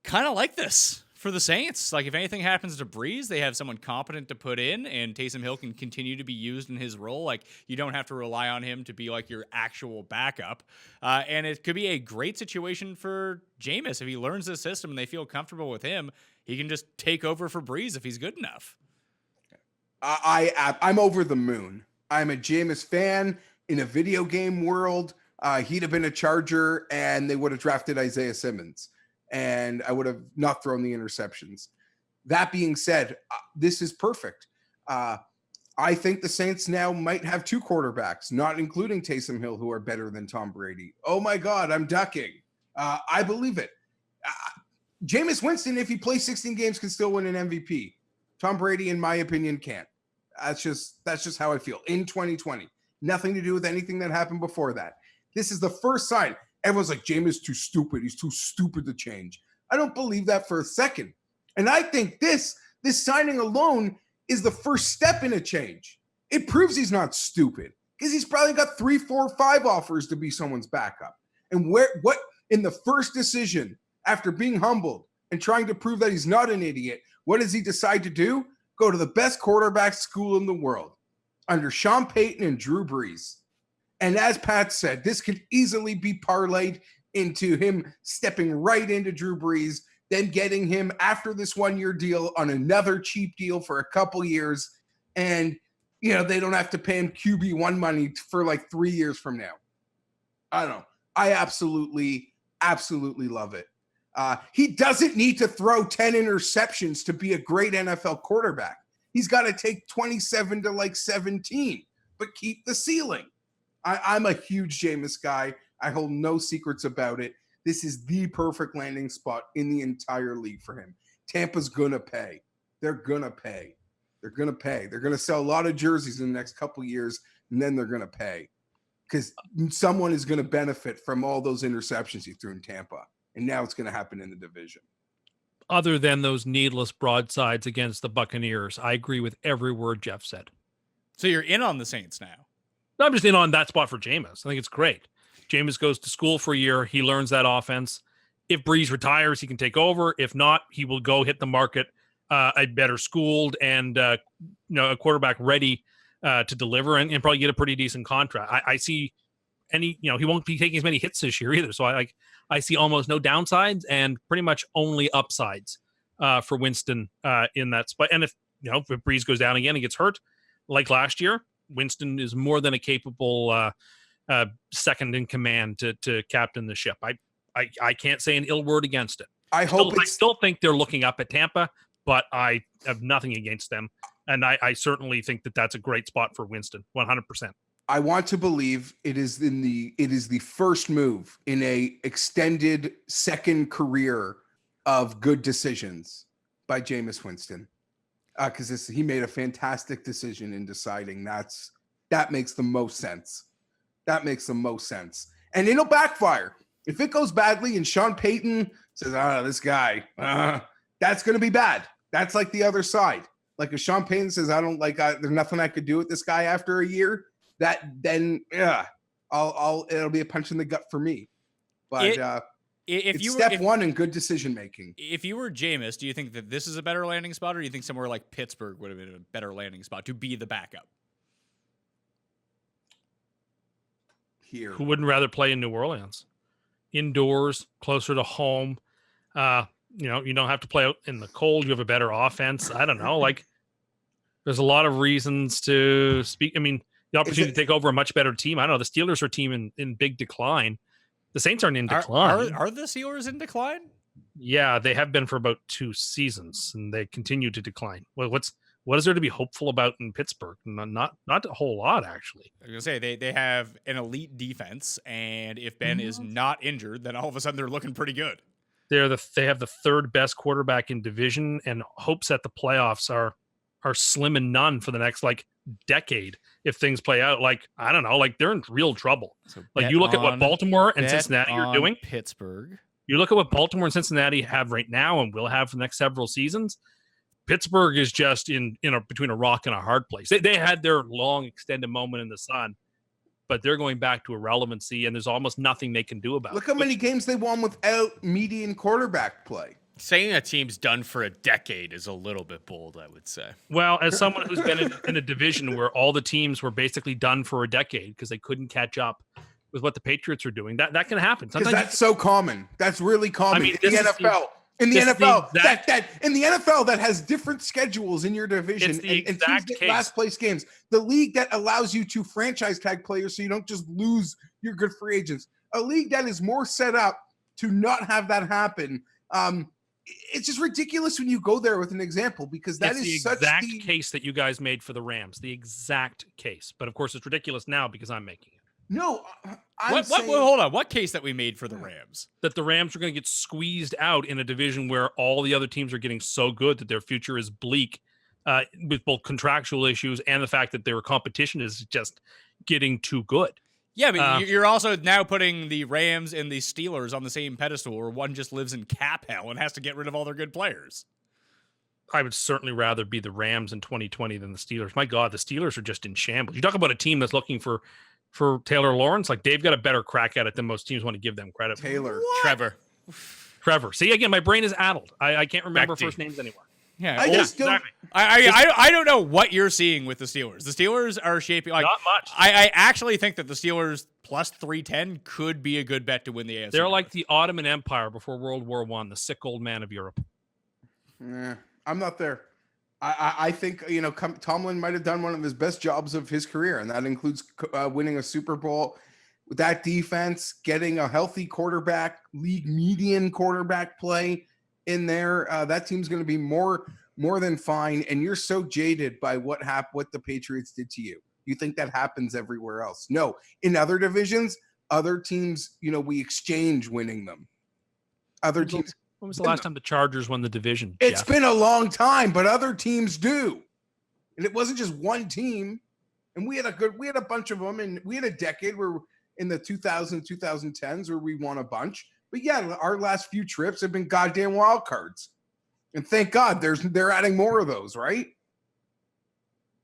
[SPEAKER 3] Kind of like this for the Saints. Like if anything happens to Breeze, they have someone competent to put in, and Taysom Hill can continue to be used in his role. Like you don't have to rely on him to be like your actual backup. And it could be a great situation for Jameis. If he learns the system and they feel comfortable with him, he can just take over for Breeze if he's good enough.
[SPEAKER 4] I'm over the moon. I'm a Jameis fan. In a video game world, he'd have been a Charger and they would have drafted Isaiah Simmons and I would have not thrown the interceptions. That being said, this is perfect. I think the Saints now might have 2 quarterbacks, not including Taysom Hill, who are better than Tom Brady. Oh my God, I'm ducking. I believe it. Jameis Winston, if he plays 16 games, can still win an MVP. Tom Brady, in my opinion, can't. That's just how I feel in 2020. Nothing to do with anything that happened before that. This is the first sign. Everyone's like, Jameis too stupid. He's too stupid to change. I don't believe that for a second. And I think this signing alone is the first step in a change. It proves he's not stupid because he's probably got 3, 4, 5 offers to be someone's backup. And what in the first decision, after being humbled and trying to prove that he's not an idiot, what does he decide to do? go to the best quarterback school in the world under Sean Payton and Drew Brees. And as Pat said, this could easily be parlayed into him stepping right into Drew Brees, then getting him after this 1-year deal on another cheap deal for a couple years. And, they don't have to pay him QB1 money for like 3 years from now. I don't know. I absolutely love it. He doesn't need to throw 10 interceptions to be a great NFL quarterback. He's got to take 27 to like 17, but keep the ceiling. I'm a huge Jameis guy. I hold no secrets about it. This is the perfect landing spot in the entire league for him. Tampa's going to pay. They're going to pay. They're going to pay. They're going to sell a lot of jerseys in the next couple of years, and then they're going to pay because someone is going to benefit from all those interceptions he threw in Tampa. And now it's going to happen in the division.
[SPEAKER 5] Other than those needless broadsides against the Buccaneers, I agree with every word Geoff said.
[SPEAKER 3] So you're in on the Saints now.
[SPEAKER 5] I'm just in on that spot for Jameis. I think it's great. Jameis goes to school for a year. He learns that offense. If Breeze retires, he can take over. If not, he will go hit the market a better schooled and a quarterback ready to deliver and probably get a pretty decent contract. I see he won't be taking as many hits this year either. So I see almost no downsides and pretty much only upsides for Winston in that spot. And if Breeze goes down again and gets hurt like last year, Winston is more than a capable second in command to captain the ship. I can't say an ill word against it. I still think they're looking up at Tampa, but I have nothing against them. And I certainly think that that's a great spot for Winston, 100%.
[SPEAKER 4] I want to believe it is the first move in a extended second career of good decisions by Jameis Winston. Because he made a fantastic decision in deciding that makes the most sense. That makes the most sense. And it'll backfire. If it goes badly and Sean Payton says, this guy, that's going to be bad. That's like the other side. Like if Sean Payton says, there's nothing I could do with this guy after a year, it'll be a punch in the gut for me. But it's step one in good decision making.
[SPEAKER 3] If you were Jameis, do you think that this is a better landing spot, or do you think somewhere like Pittsburgh would have been a better landing spot to be the backup?
[SPEAKER 4] Here,
[SPEAKER 5] who wouldn't rather play in New Orleans? Indoors, closer to home. You don't have to play out in the cold. You have a better offense. I don't know. There's a lot of reasons to speak. I mean, the opportunity to take over a much better team. I don't know. The Steelers are a team in big decline. The Saints aren't in decline.
[SPEAKER 3] Are the Steelers in decline?
[SPEAKER 5] Yeah, they have been for about 2 seasons, and they continue to decline. Well, what is there to be hopeful about in Pittsburgh? Not a whole lot, actually.
[SPEAKER 3] I was going to say, they have an elite defense, and if Ben is not injured, then all of a sudden they're looking pretty good.
[SPEAKER 5] They have the third best quarterback in division, and hopes at the playoffs are slim and none for the next decade if things play out. I don't know, they're in real trouble. So you look at what Baltimore and Cincinnati are doing.
[SPEAKER 3] Pittsburgh.
[SPEAKER 5] You look at what Baltimore and Cincinnati have right now and will have for the next several seasons. Pittsburgh is just in between a rock and a hard place. They had their long extended moment in the sun, but they're going back to irrelevancy, and there's almost nothing they can do about it.
[SPEAKER 4] Look how many games they won without median quarterback play.
[SPEAKER 6] Saying a team's done for a decade is a little bit bold, I would say.
[SPEAKER 5] Well, as someone who's been in a division where all the teams were basically done for a decade because they couldn't catch up with what the Patriots are doing, that can happen.
[SPEAKER 4] Because that's so common. That's really common in the NFL. In the NFL that has different schedules in your division and teams get last place games. The league that allows you to franchise tag players so you don't just lose your good free agents. A league that is more set up to not have that happen. It's just ridiculous when you go there with an example because that is such
[SPEAKER 5] the exact case that you guys made for the Rams. The exact case. But of course it's ridiculous now because I'm making it.
[SPEAKER 4] No,
[SPEAKER 3] hold on. What case that we made for the Rams?
[SPEAKER 5] That the Rams are going to get squeezed out in a division where all the other teams are getting so good that their future is bleak with both contractual issues and the fact that their competition is just getting too good.
[SPEAKER 3] Yeah, but you're also now putting the Rams and the Steelers on the same pedestal where one just lives in cap hell and has to get rid of all their good players.
[SPEAKER 5] I would certainly rather be the Rams in 2020 than the Steelers. My God, the Steelers are just in shambles. You talk about a team that's looking for Taylor Lawrence, they've got a better crack at it than most teams want to give them credit for.
[SPEAKER 4] Taylor.
[SPEAKER 6] What?
[SPEAKER 5] Trevor. See, again, my brain is addled. I can't remember first names anymore.
[SPEAKER 3] Yeah,
[SPEAKER 4] I just don't.
[SPEAKER 5] Exactly.
[SPEAKER 3] I don't know what you're seeing with the Steelers. The Steelers are shaping like
[SPEAKER 5] Not much.
[SPEAKER 3] I actually think that the Steelers plus 310 could be a good bet to win the AFC.
[SPEAKER 5] They're like
[SPEAKER 3] North.
[SPEAKER 5] the Ottoman Empire before World War I, the sick old man of Europe.
[SPEAKER 4] I'm not there. I think Tomlin might have done one of his best jobs of his career, and that includes winning a Super Bowl with that defense, getting a healthy quarterback, league median quarterback play in there. That team's going to be more than fine. And you're so jaded by what the Patriots did to you. You think that happens everywhere else? No. In other divisions, other teams, we exchange winning them. Other teams.
[SPEAKER 5] When was the last time the Chargers won the division?
[SPEAKER 4] It's
[SPEAKER 5] Jeff?
[SPEAKER 4] been a long time, but other teams do. And it wasn't just one team. And we had a bunch of them, and we had a decade where in the 2010s where we won a bunch. But yeah, our last few trips have been goddamn wild cards. And thank God they're adding more of those, right?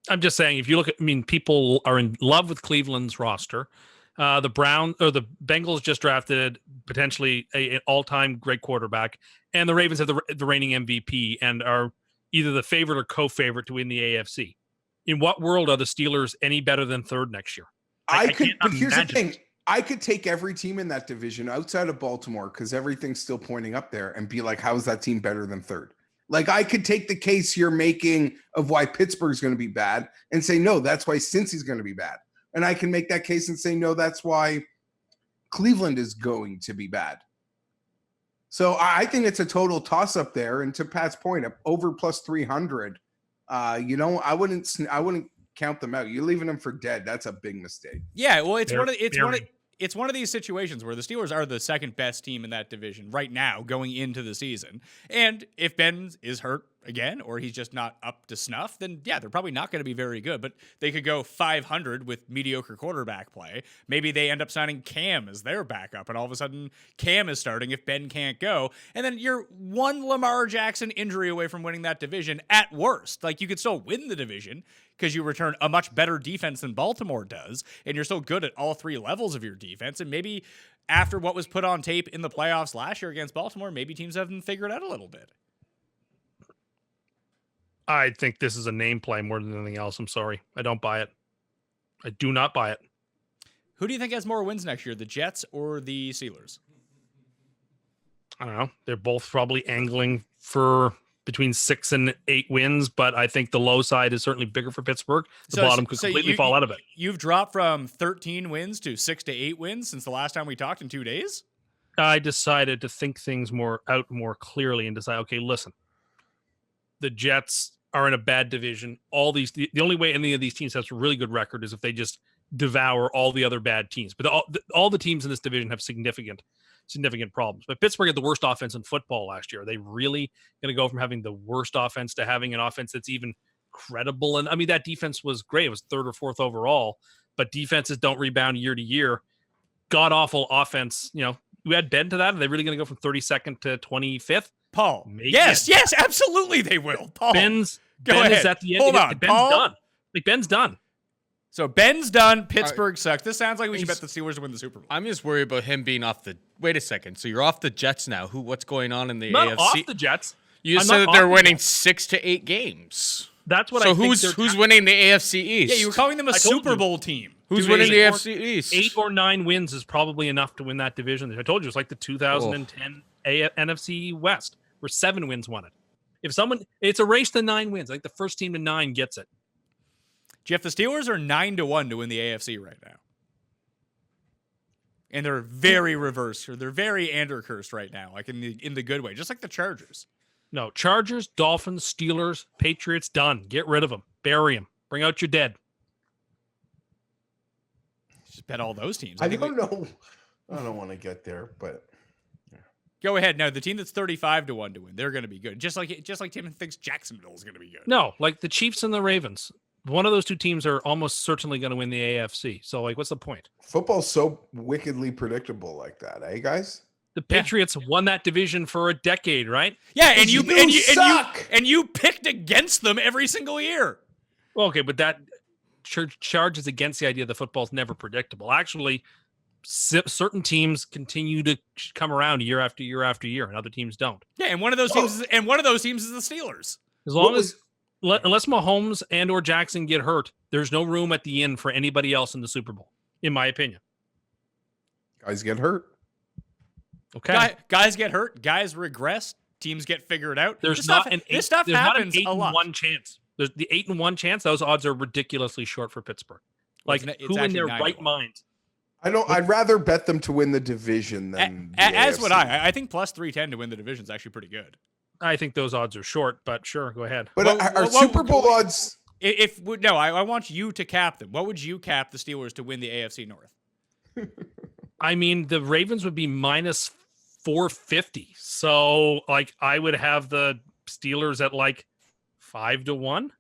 [SPEAKER 5] I'm just saying, if you look at, people are in love with Cleveland's roster. The Bengals just drafted potentially an all-time great quarterback, and the Ravens have the reigning MVP and are either the favorite or co-favorite to win the AFC. In what world are the Steelers any better than third next year?
[SPEAKER 4] But here's the thing. I could take every team in that division outside of Baltimore, because everything's still pointing up there, and be like, how is that team better than third? Like, I could take the case you're making of why Pittsburgh's going to be bad and say, no, that's why Cincy's going to be bad. And I can make that case and say, no, that's why Cleveland is going to be bad. So I think it's a total toss-up there. And to Pat's point, over plus 300, I wouldn't count them out. You're leaving them for dead. That's a big mistake.
[SPEAKER 3] Yeah, well, it's one of these situations where the Steelers are the second best team in that division right now going into the season. And if Ben is hurt again, or he's just not up to snuff, then yeah, they're probably not going to be very good, but they could go 500 with mediocre quarterback play. Maybe they end up signing Cam as their backup, and all of a sudden Cam is starting if Ben can't go. And then you're one Lamar Jackson injury away from winning that division at worst. Like, you could still win the division because you return a much better defense than Baltimore does, and you're still good at all three levels of your defense. And maybe after what was put on tape in the playoffs last year against Baltimore, maybe teams haven't figured out a little bit.
[SPEAKER 5] I think this is a name play more than anything else. I'm sorry. I don't buy it. I do not buy it.
[SPEAKER 3] Who do you think has more wins next year, the Jets or the Steelers?
[SPEAKER 5] I don't know. They're both probably angling for between 6 and 8 wins, but I think the low side is certainly bigger for Pittsburgh. The bottom could completely fall out of it.
[SPEAKER 3] You've dropped from 13 wins to 6 to 8 wins since the last time we talked in 2 days?
[SPEAKER 5] I decided to think things more clearly and decide, okay, listen, the Jets are in a bad division. The only way any of these teams have a really good record is if they just devour all the other bad teams. But all the teams in this division have significant problems. But Pittsburgh had the worst offense in football last year. Are they really going to go from having the worst offense to having an offense that's even credible? And that defense was great. It was 3rd or 4th overall, but defenses don't rebound year to year. God awful offense. We had Ben to that. Are they really going to go from 32nd to 25th?
[SPEAKER 3] Paul.
[SPEAKER 5] Maybe.
[SPEAKER 3] Yes, absolutely they will. Paul.
[SPEAKER 5] Ben is at the end.
[SPEAKER 3] Hold on,
[SPEAKER 5] Ben's
[SPEAKER 3] Paul?
[SPEAKER 5] done. Ben's done.
[SPEAKER 3] So Ben's done. Pittsburgh sucks. This sounds like we should bet the Steelers to win the Super Bowl.
[SPEAKER 6] I'm just worried about him being off the. Wait a second. So you're off the Jets now. What's going on in the
[SPEAKER 5] Not
[SPEAKER 6] AFC?
[SPEAKER 5] off the Jets.
[SPEAKER 6] You
[SPEAKER 5] I'm
[SPEAKER 6] said
[SPEAKER 5] not
[SPEAKER 6] that they're
[SPEAKER 5] off the
[SPEAKER 6] winning
[SPEAKER 5] Jets.
[SPEAKER 6] 6 to 8 games.
[SPEAKER 5] That's what
[SPEAKER 6] So
[SPEAKER 5] I think.
[SPEAKER 6] who's winning the AFC East?
[SPEAKER 3] Yeah, you were calling them a Super Bowl team.
[SPEAKER 6] Who's
[SPEAKER 5] Dude,
[SPEAKER 6] winning the
[SPEAKER 5] 8
[SPEAKER 6] AFC East?
[SPEAKER 5] 8 or 9 wins is probably enough to win that division. I told you it's like the 2010 NFC West, where 7 wins won it. It's a race to 9 wins. Like the first team to 9 gets it.
[SPEAKER 3] Jeff, the Steelers are 9-1 to win the AFC right now. And they're very reversed, or they're very cursed right now, like in the good way, just like the Chargers.
[SPEAKER 5] No, Chargers, Dolphins, Steelers, Patriots, done. Get rid of them. Bury them. Bring out your dead.
[SPEAKER 3] Just bet all those teams.
[SPEAKER 4] I don't know. I don't want to get there, but
[SPEAKER 3] go ahead. No, the team that's 35-1 to win, they're going to be good. Just like Tim thinks Jacksonville is going to be good.
[SPEAKER 5] No, like the Chiefs and the Ravens. One of those two teams are almost certainly going to win the AFC. So, what's the point?
[SPEAKER 4] football's so wickedly predictable like that, eh, guys?
[SPEAKER 5] The Patriots won that division for a decade, right?
[SPEAKER 3] Yeah, and you
[SPEAKER 4] suck.
[SPEAKER 3] and you picked against them every single year.
[SPEAKER 5] Well, okay, but that charges against the idea that football's never predictable. Actually, certain teams continue to come around year after year after year, and other teams don't.
[SPEAKER 3] Yeah, and one of those teams is the Steelers.
[SPEAKER 5] As long as unless Mahomes and or Jackson get hurt, there's no room at the end for anybody else in the Super Bowl, in my opinion.
[SPEAKER 4] Guys get hurt.
[SPEAKER 5] Okay.
[SPEAKER 3] Guys get hurt. Guys regress. Teams get figured out.
[SPEAKER 5] There's
[SPEAKER 3] this
[SPEAKER 5] not
[SPEAKER 3] stuff,
[SPEAKER 5] an
[SPEAKER 3] this stuff happens
[SPEAKER 5] not an 8
[SPEAKER 3] a lot.
[SPEAKER 5] in 1 chance. There's the 8 in 1 chance. Those odds are ridiculously short for Pittsburgh. Like
[SPEAKER 3] It's
[SPEAKER 5] who in
[SPEAKER 3] actually
[SPEAKER 5] their
[SPEAKER 3] 9
[SPEAKER 5] right
[SPEAKER 3] to 1.
[SPEAKER 5] mind?
[SPEAKER 4] I'd rather bet them to win the division than the
[SPEAKER 3] As would
[SPEAKER 4] AFC.
[SPEAKER 3] I think plus 310 to win the division is actually pretty good.
[SPEAKER 5] I think those odds are short, but sure, go ahead.
[SPEAKER 4] But
[SPEAKER 3] Well,
[SPEAKER 4] are
[SPEAKER 3] well,
[SPEAKER 4] Super Bowl odds?
[SPEAKER 3] I want you to cap them. What would you cap the Steelers to win the AFC North?
[SPEAKER 5] I mean, the Ravens would be minus 450. So, like, I would have the Steelers at like 5 to 1.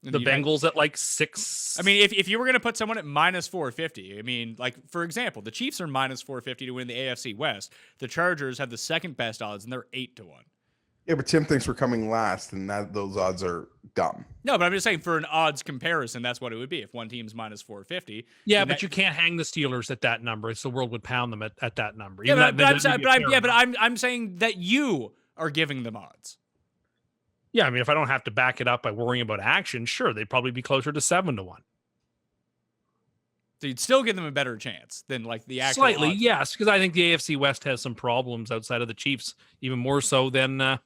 [SPEAKER 5] The Bengals at like 6.
[SPEAKER 3] I mean, if you were going to put someone at minus 450, I mean, like, for example, the Chiefs are minus 450 to win the AFC West. The Chargers have the second best odds, and they're 8 to 1.
[SPEAKER 4] Yeah, but Tim thinks we're coming last, and those odds are dumb.
[SPEAKER 3] No, but I'm just saying for an odds comparison, that's what it would be if one team's minus 450.
[SPEAKER 5] Yeah,
[SPEAKER 3] then
[SPEAKER 5] but you can't hang the Steelers at that number. It's the world would pound them at that number.
[SPEAKER 3] Yeah,
[SPEAKER 5] Even
[SPEAKER 3] but I'm saying that you are giving them odds.
[SPEAKER 5] Yeah, I mean, if I don't have to back it up by worrying about action, sure, they'd probably be closer to 7 to 1.
[SPEAKER 3] So you'd still give them a better chance than like the actual
[SPEAKER 5] Slightly,
[SPEAKER 3] odds.
[SPEAKER 5] yes, because I think the AFC West has some problems outside of the Chiefs, even more so than the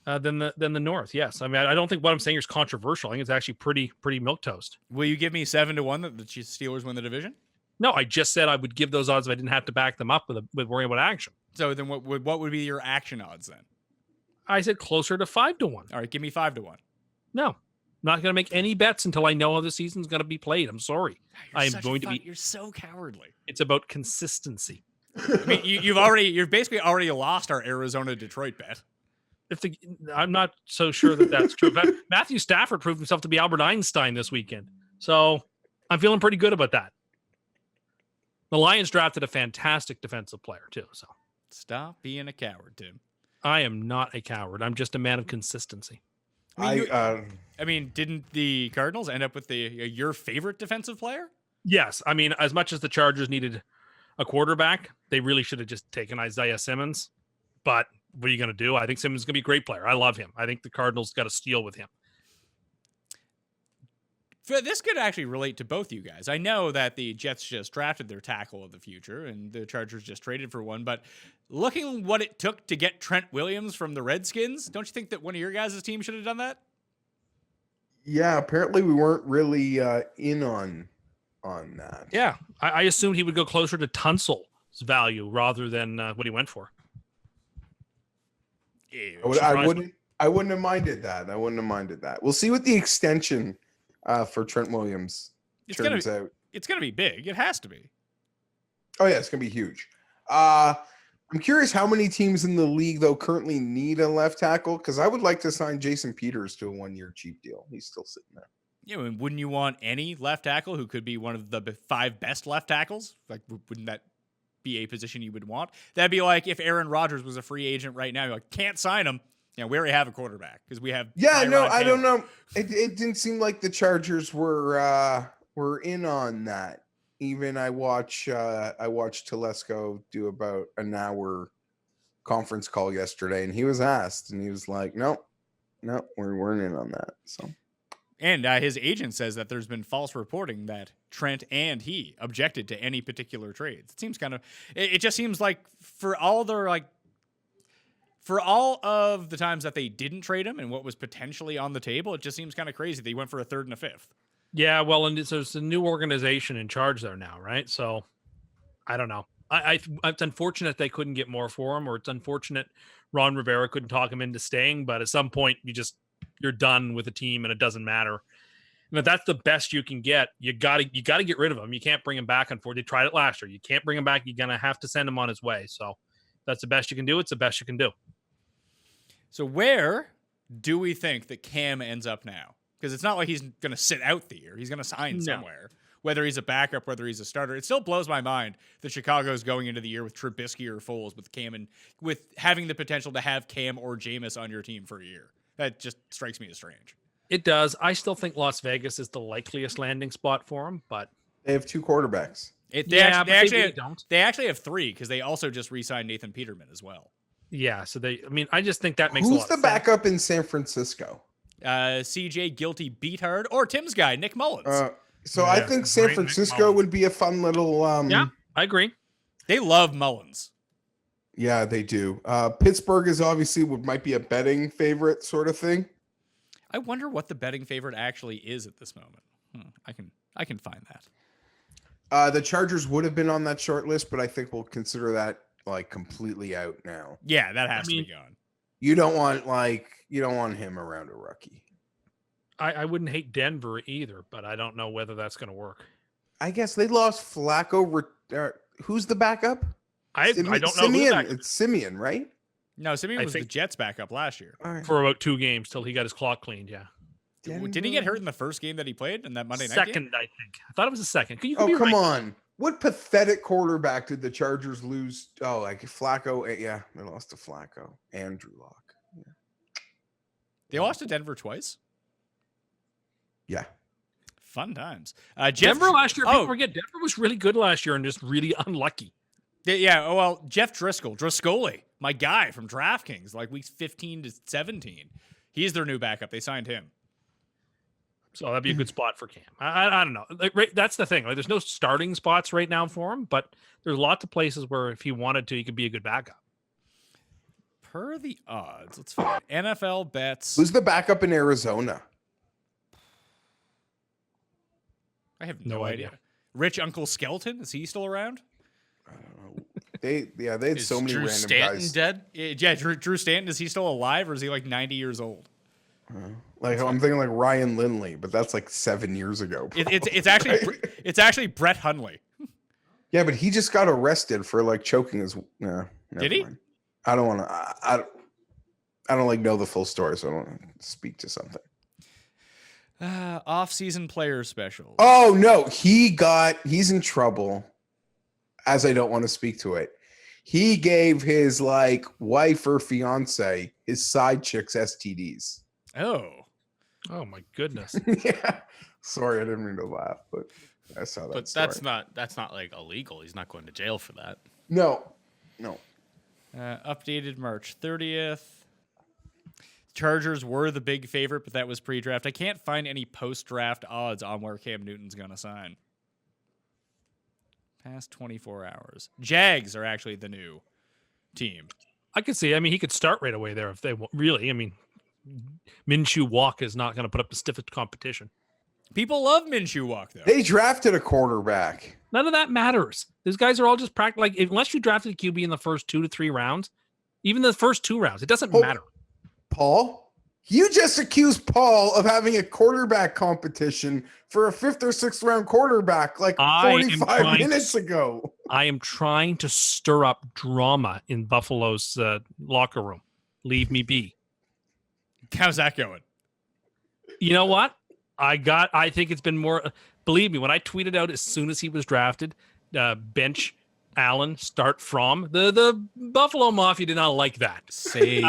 [SPEAKER 5] North. Yes, I mean, I don't think what I'm saying is controversial. I think it's actually pretty milquetoast.
[SPEAKER 3] Will you give me 7 to 1 that the Steelers win the division?
[SPEAKER 5] No, I just said I would give those odds if I didn't have to back them up with worrying about action.
[SPEAKER 3] So then what would be your action odds then?
[SPEAKER 5] I said closer to 5 to 1.
[SPEAKER 3] All right, give me 5 to 1.
[SPEAKER 5] No, not going to make any bets until I know how the season's going to be played. I'm sorry.
[SPEAKER 3] You're so cowardly.
[SPEAKER 5] It's about consistency.
[SPEAKER 3] I mean, you've basically already lost our Arizona Detroit bet.
[SPEAKER 5] I'm not so sure that's true. But Matthew Stafford proved himself to be Albert Einstein this weekend, so I'm feeling pretty good about that. The Lions drafted a fantastic defensive player too. So
[SPEAKER 3] stop being a coward, Tim.
[SPEAKER 5] I am not a coward. I'm just a man of consistency.
[SPEAKER 3] I mean, didn't the Cardinals end up with your favorite defensive player?
[SPEAKER 5] Yes. I mean, as much as the Chargers needed a quarterback, they really should have just taken Isaiah Simmons. But what are you going to do? I think Simmons is going to be a great player. I love him. I think the Cardinals got a steal with him.
[SPEAKER 3] This could actually relate to both you guys. I know that the Jets just drafted their tackle of the future and the Chargers just traded for one, but looking what it took to get Trent Williams from the Redskins, don't you think that one of your guys' team should have done that?
[SPEAKER 4] Yeah, apparently we weren't really in on that.
[SPEAKER 5] Yeah, I assumed he would go closer to Tunsil's value rather than what he went for.
[SPEAKER 4] I wouldn't have minded that. We'll see what the extension for Trent Williams turns out.
[SPEAKER 3] It's going to be big. It has to be.
[SPEAKER 4] Oh yeah, it's going to be huge. I'm curious how many teams in the league though currently need a left tackle, because I would like to sign Jason Peters to a 1-year cheap deal. He's still sitting there.
[SPEAKER 3] Yeah, I mean, wouldn't you want any left tackle who could be one of the 5 best left tackles? Like, wouldn't that be a position you would want? That'd be like if Aaron Rodgers was a free agent right now. You're like, can't sign him. Yeah, we already have a quarterback because we have.
[SPEAKER 4] Yeah,
[SPEAKER 3] Tyrod
[SPEAKER 4] no, I
[SPEAKER 3] Taylor.
[SPEAKER 4] don't know. It didn't seem like the Chargers were in on that. Even I watched Telesco do about an hour conference call yesterday, and he was asked, and he was like, "No, we weren't in on that." So.
[SPEAKER 3] And his agent says that there's been false reporting that Trent and he objected to any particular trades. It seems kind of, it just seems like for all of the times that they didn't trade him and what was potentially on the table, it just seems kind of crazy. They went for a 3rd and a 5th.
[SPEAKER 5] Yeah, well, and there's a new organization in charge there now, right? So I don't know. It's unfortunate they couldn't get more for him, or it's unfortunate Ron Rivera couldn't talk him into staying. But at some point, you're done with the team, and it doesn't matter. And if that's the best you can get, you gotta get rid of him. You can't bring him back. Unfortunately, they tried it last year. You can't bring him back. You're gonna have to send him on his way. So that's the best you can do. It's the best you can do.
[SPEAKER 3] So where do we think that Cam ends up now? Because it's not like he's going to sit out the year. He's going to sign somewhere, whether he's a backup, whether he's a starter. It still blows my mind that Chicago's going into the year with Trubisky or Foles with Cam and with having the potential to have Cam or Jameis on your team for a year. That just strikes me as strange.
[SPEAKER 5] It does. I still think Las Vegas is the likeliest landing spot for him, but
[SPEAKER 4] They have 2 quarterbacks.
[SPEAKER 3] They actually have 3 because they also just re-signed Nathan Peterman as well.
[SPEAKER 5] Yeah, so I just think that makes a
[SPEAKER 4] Who's
[SPEAKER 5] lot
[SPEAKER 4] the
[SPEAKER 5] of sense.
[SPEAKER 4] backup in San Francisco?
[SPEAKER 3] CJ Guilty Beathard or Tim's guy, Nick Mullins.
[SPEAKER 4] So I
[SPEAKER 5] Yeah,
[SPEAKER 4] think San
[SPEAKER 5] great Nick
[SPEAKER 4] Francisco
[SPEAKER 5] Mullins.
[SPEAKER 4] would be a fun little.
[SPEAKER 5] Yeah, I agree.
[SPEAKER 3] They love Mullins.
[SPEAKER 4] Yeah, they do. Pittsburgh is obviously might be a betting favorite sort of thing.
[SPEAKER 3] I wonder what the betting favorite actually is at this moment. I can find that.
[SPEAKER 4] The Chargers would have been on that short list, but I think we'll consider that like completely out now.
[SPEAKER 3] Yeah, that has to be gone.
[SPEAKER 4] You don't want him around a rookie.
[SPEAKER 5] I wouldn't hate Denver either, but I don't know whether that's going to work.
[SPEAKER 4] I guess they lost Flacco. Who's the backup?
[SPEAKER 5] I don't know who
[SPEAKER 4] Simeon.
[SPEAKER 5] that
[SPEAKER 4] It's Simeon, right?
[SPEAKER 3] No, Simeon
[SPEAKER 5] I
[SPEAKER 3] was the
[SPEAKER 5] think-
[SPEAKER 3] Jets backup last year.
[SPEAKER 4] All right.
[SPEAKER 5] for about 2 games till he got his clock cleaned. Yeah,
[SPEAKER 3] Did he get hurt in the first game that he played in that Monday night game?
[SPEAKER 5] second, I think. I thought it was the second. You could
[SPEAKER 4] Oh,
[SPEAKER 5] be
[SPEAKER 4] come
[SPEAKER 5] right.
[SPEAKER 4] on. What pathetic quarterback did the Chargers lose? Oh, like Flacco. Yeah, they lost to Flacco. Andrew Luck.
[SPEAKER 3] They lost to Denver twice.
[SPEAKER 4] Yeah.
[SPEAKER 3] Fun times.
[SPEAKER 5] Denver last year. People
[SPEAKER 3] Oh,
[SPEAKER 5] forget Denver was really good last year and just really unlucky.
[SPEAKER 3] yeah. Oh, well, Jeff Driscoll, my guy from DraftKings, like weeks 15 to 17. He's their new backup. They signed him.
[SPEAKER 5] So that'd be a good spot for Cam. I don't know. Like, that's the thing. Like, there's no starting spots right now for him, but there's lots of places where if he wanted to, he could be a good backup.
[SPEAKER 3] Per the odds, let's find NFL bets.
[SPEAKER 4] Who's the backup in Arizona?
[SPEAKER 3] I have
[SPEAKER 5] No
[SPEAKER 3] no idea. Rich Uncle Skelton, is he still around?
[SPEAKER 4] I don't know. They had
[SPEAKER 6] Is
[SPEAKER 4] so many
[SPEAKER 6] Drew
[SPEAKER 4] random
[SPEAKER 6] Stanton
[SPEAKER 4] guys.
[SPEAKER 6] dead?
[SPEAKER 3] Yeah, Drew Stanton, is he still alive or is he like 90 years old?
[SPEAKER 4] Like I'm thinking like Ryan Lindley, but that's like 7 years ago.
[SPEAKER 3] It's actually Brett Hundley.
[SPEAKER 4] Yeah, but he just got arrested for like choking his.
[SPEAKER 3] Did he?
[SPEAKER 4] Mind. I don't want to. I don't like know the full story, so I don't want to speak to something.
[SPEAKER 3] Off-season player specials.
[SPEAKER 4] Oh no, he's in trouble. As I don't want to speak to it, he gave his like wife or fiance his side chicks STDs.
[SPEAKER 3] Oh.
[SPEAKER 5] Oh my goodness.
[SPEAKER 4] Yeah, sorry, I didn't mean to laugh, but I saw that.
[SPEAKER 6] But
[SPEAKER 4] story.
[SPEAKER 6] that's not like illegal. He's not going to jail for that.
[SPEAKER 4] no.
[SPEAKER 3] Updated March 30th. Chargers were the big favorite, but that was pre-draft. I can't find any post-draft odds on where Cam Newton's going to sign. Past 24 hours. Jags are actually the new team.
[SPEAKER 5] I could see. I mean, he could start right away there if they really. I mean, Minshew Walk is not going to put up the stiffest competition.
[SPEAKER 3] People love Minshew Walk, though.
[SPEAKER 4] They drafted a quarterback.
[SPEAKER 5] None of that matters. These guys are all just practice. Like, unless you drafted a QB in the first 2 to 3 rounds, even the first 2 rounds, it doesn't matter.
[SPEAKER 4] Paul, you just accused Paul of having a quarterback competition for a 5th or 6th round quarterback like
[SPEAKER 5] I am
[SPEAKER 4] 45
[SPEAKER 5] trying to-
[SPEAKER 4] minutes ago.
[SPEAKER 5] I am trying to stir up drama in Buffalo's locker room. Leave me be.
[SPEAKER 3] How's that going?
[SPEAKER 5] You know what? I think it's been more. Believe me, when I tweeted out as soon as he was drafted, bench Allen, start from the Buffalo Mafia did not like that.
[SPEAKER 6] Say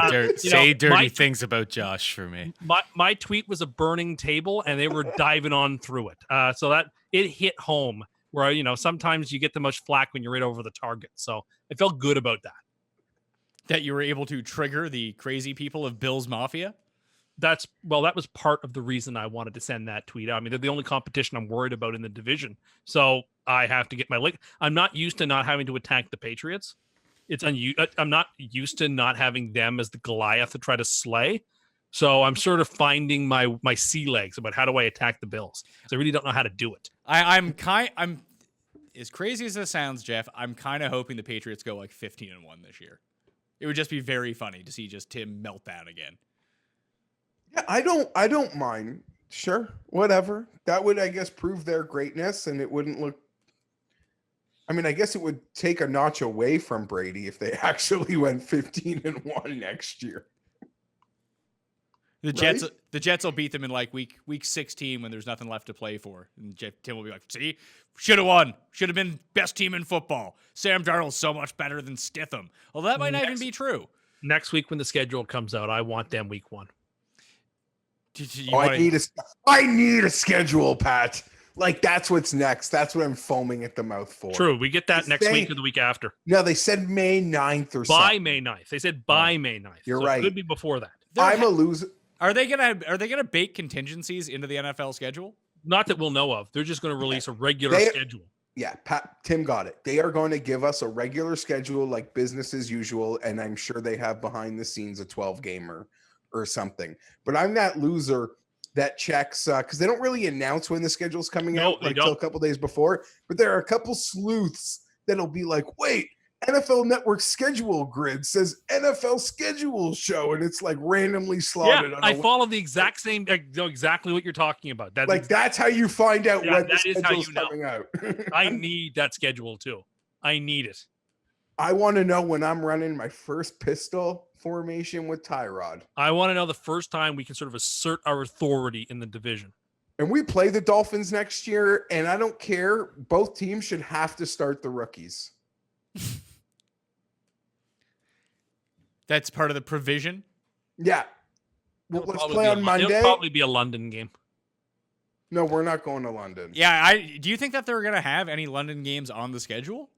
[SPEAKER 6] dirty things about Josh for me.
[SPEAKER 5] My tweet was a burning table, and they were diving on through it. So that it hit home. Where sometimes you get the most flack when you're right over the target. So I felt good about that.
[SPEAKER 3] That you were able to trigger the crazy people of Bill's Mafia?
[SPEAKER 5] That was part of the reason I wanted to send that tweet out. I mean, they're the only competition I'm worried about in the division. So I have to get my lick. I'm not used to not having to attack the Patriots. I'm not used to not having them as the Goliath to try to slay. So I'm sort of finding my sea legs about how do I attack the Bills. So I really don't know how to do it.
[SPEAKER 3] I'm as crazy as this sounds, Jeff, I'm kind of hoping the Patriots go like 15-1 this year. It would just be very funny to see just Tim melt down again.
[SPEAKER 4] Yeah, I don't mind. Sure, whatever. That would, I guess, prove their greatness, and it wouldn't look. I mean, I guess it would take a notch away from Brady if they actually went 15-1 next year.
[SPEAKER 3] The Jets will beat them in like week 16 when there's nothing left to play for. And Tim will be like, see, should have won. Should have been best team in football. Sam Darnold's so much better than Stitham. Well, that might not even be true.
[SPEAKER 5] Next week when the schedule comes out, I want them week 1.
[SPEAKER 4] I need a schedule, Pat. Like that's what's next. That's what I'm foaming at the mouth for.
[SPEAKER 5] True. We get that next
[SPEAKER 4] They-
[SPEAKER 5] week or the week after.
[SPEAKER 4] No, they said May 9th or
[SPEAKER 5] By
[SPEAKER 4] something.
[SPEAKER 5] May 9th. They said by May 9th.
[SPEAKER 4] You're
[SPEAKER 5] So
[SPEAKER 4] right.
[SPEAKER 5] It could be before that.
[SPEAKER 4] I'm a loser.
[SPEAKER 3] Are they gonna bake contingencies into the NFL schedule?
[SPEAKER 5] Not that we'll know of. They're just going to release a regular
[SPEAKER 4] They-
[SPEAKER 5] schedule.
[SPEAKER 4] Yeah, Tim got it. They are going to give us a regular schedule like business as usual, and I'm sure they have behind the scenes a 12-gamer or something. But I'm that loser that checks because they don't really announce when the schedule's coming
[SPEAKER 5] No,
[SPEAKER 4] out
[SPEAKER 5] they
[SPEAKER 4] until a
[SPEAKER 5] don't.
[SPEAKER 4] couple days before. But there are a couple sleuths that'll be like, wait, NFL Network schedule grid says NFL schedule show, and it's like randomly slotted.
[SPEAKER 5] Yeah,
[SPEAKER 4] on
[SPEAKER 5] I
[SPEAKER 4] a-
[SPEAKER 5] follow the exact same. I know exactly what you're talking about. That's
[SPEAKER 4] like that's how you find out
[SPEAKER 5] Yeah,
[SPEAKER 4] when the
[SPEAKER 5] that is how
[SPEAKER 4] schedule's
[SPEAKER 5] you know.
[SPEAKER 4] coming out.
[SPEAKER 5] I need that schedule too. I need it.
[SPEAKER 4] I want to know when I'm running my first pistol formation with Tyrod.
[SPEAKER 5] I want to know the first time we can sort of assert our authority in the division.
[SPEAKER 4] And we play the Dolphins next year, and I don't care. Both teams should have to start the rookies.
[SPEAKER 3] That's part of the provision.
[SPEAKER 4] Yeah. Well,
[SPEAKER 5] It'll
[SPEAKER 4] let's
[SPEAKER 5] probably
[SPEAKER 4] play
[SPEAKER 5] be
[SPEAKER 4] on
[SPEAKER 5] It'll
[SPEAKER 4] Monday.
[SPEAKER 5] probably be a London game.
[SPEAKER 4] No, we're not going to London.
[SPEAKER 3] Yeah, do you think that they're gonna have any London games on the schedule?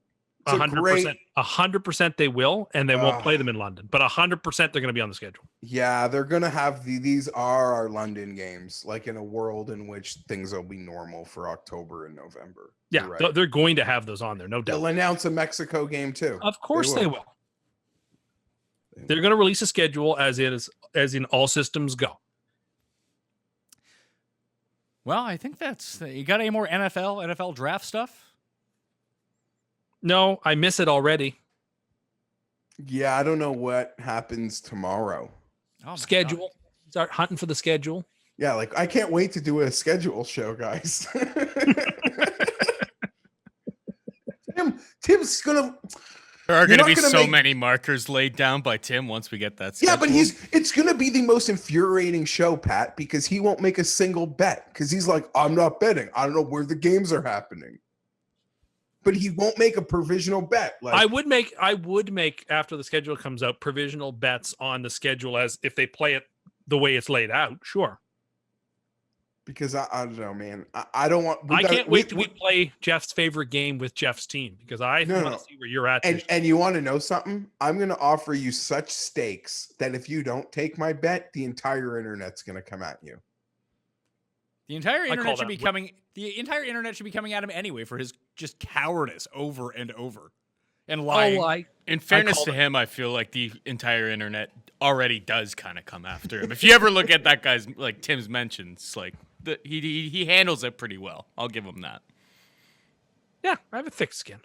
[SPEAKER 4] It's a
[SPEAKER 5] 100%. 100% they will, and they won't play
[SPEAKER 4] Ah.
[SPEAKER 5] them in London. But 100% they're going to be on the schedule.
[SPEAKER 4] Yeah, they're going to have these are our London games, like in a world in which things will be normal for October and November.
[SPEAKER 5] Yeah,
[SPEAKER 4] You're right.
[SPEAKER 5] they're going to have those on there, no doubt.
[SPEAKER 4] They'll announce a Mexico game too.
[SPEAKER 5] Of course they will.
[SPEAKER 4] They
[SPEAKER 5] They're going to release a schedule as in all systems go.
[SPEAKER 3] Well, I think that's you got any more NFL draft stuff?
[SPEAKER 5] No, I miss it already.
[SPEAKER 4] Yeah, I don't know what happens tomorrow.
[SPEAKER 3] Oh my
[SPEAKER 5] Schedule. Start hunting for the schedule.
[SPEAKER 4] Yeah, like I can't wait to do a schedule show, guys. Tim's gonna.
[SPEAKER 6] There are
[SPEAKER 4] You're
[SPEAKER 6] going to
[SPEAKER 4] not
[SPEAKER 6] be
[SPEAKER 4] gonna
[SPEAKER 6] so
[SPEAKER 4] make-
[SPEAKER 6] many markers laid down by Tim once we get that.
[SPEAKER 4] Yeah, but
[SPEAKER 6] scheduled.
[SPEAKER 4] it's gonna be the most infuriating show, Pat, because he won't make a single bet because he's like, I'm not betting. I don't know where the games are happening. But he won't make a provisional bet. Like
[SPEAKER 5] I would make after the schedule comes out provisional bets on the schedule as if they play it the way it's laid out. Sure.
[SPEAKER 4] because I don't know, man. I don't want.
[SPEAKER 5] I can't wait till we play Jeff's favorite game with Jeff's team because I
[SPEAKER 4] No,
[SPEAKER 5] want
[SPEAKER 4] no.
[SPEAKER 5] to see where you're at. this
[SPEAKER 4] And you want to know something? I'm going to offer you such stakes that if you don't take my bet, the entire internet's going to come at you.
[SPEAKER 3] The entire
[SPEAKER 5] call
[SPEAKER 3] internet should
[SPEAKER 5] that
[SPEAKER 3] be coming. The entire internet should be coming at him anyway for his just cowardice over and over, and lying.
[SPEAKER 6] In fairness
[SPEAKER 5] call
[SPEAKER 6] to
[SPEAKER 5] it-
[SPEAKER 6] him, I feel like the entire internet already does kind of come after him. If you ever look at that guy's, like Tim's mentions, like he handles it pretty well. I'll give him that.
[SPEAKER 5] Yeah, I have a thick skin.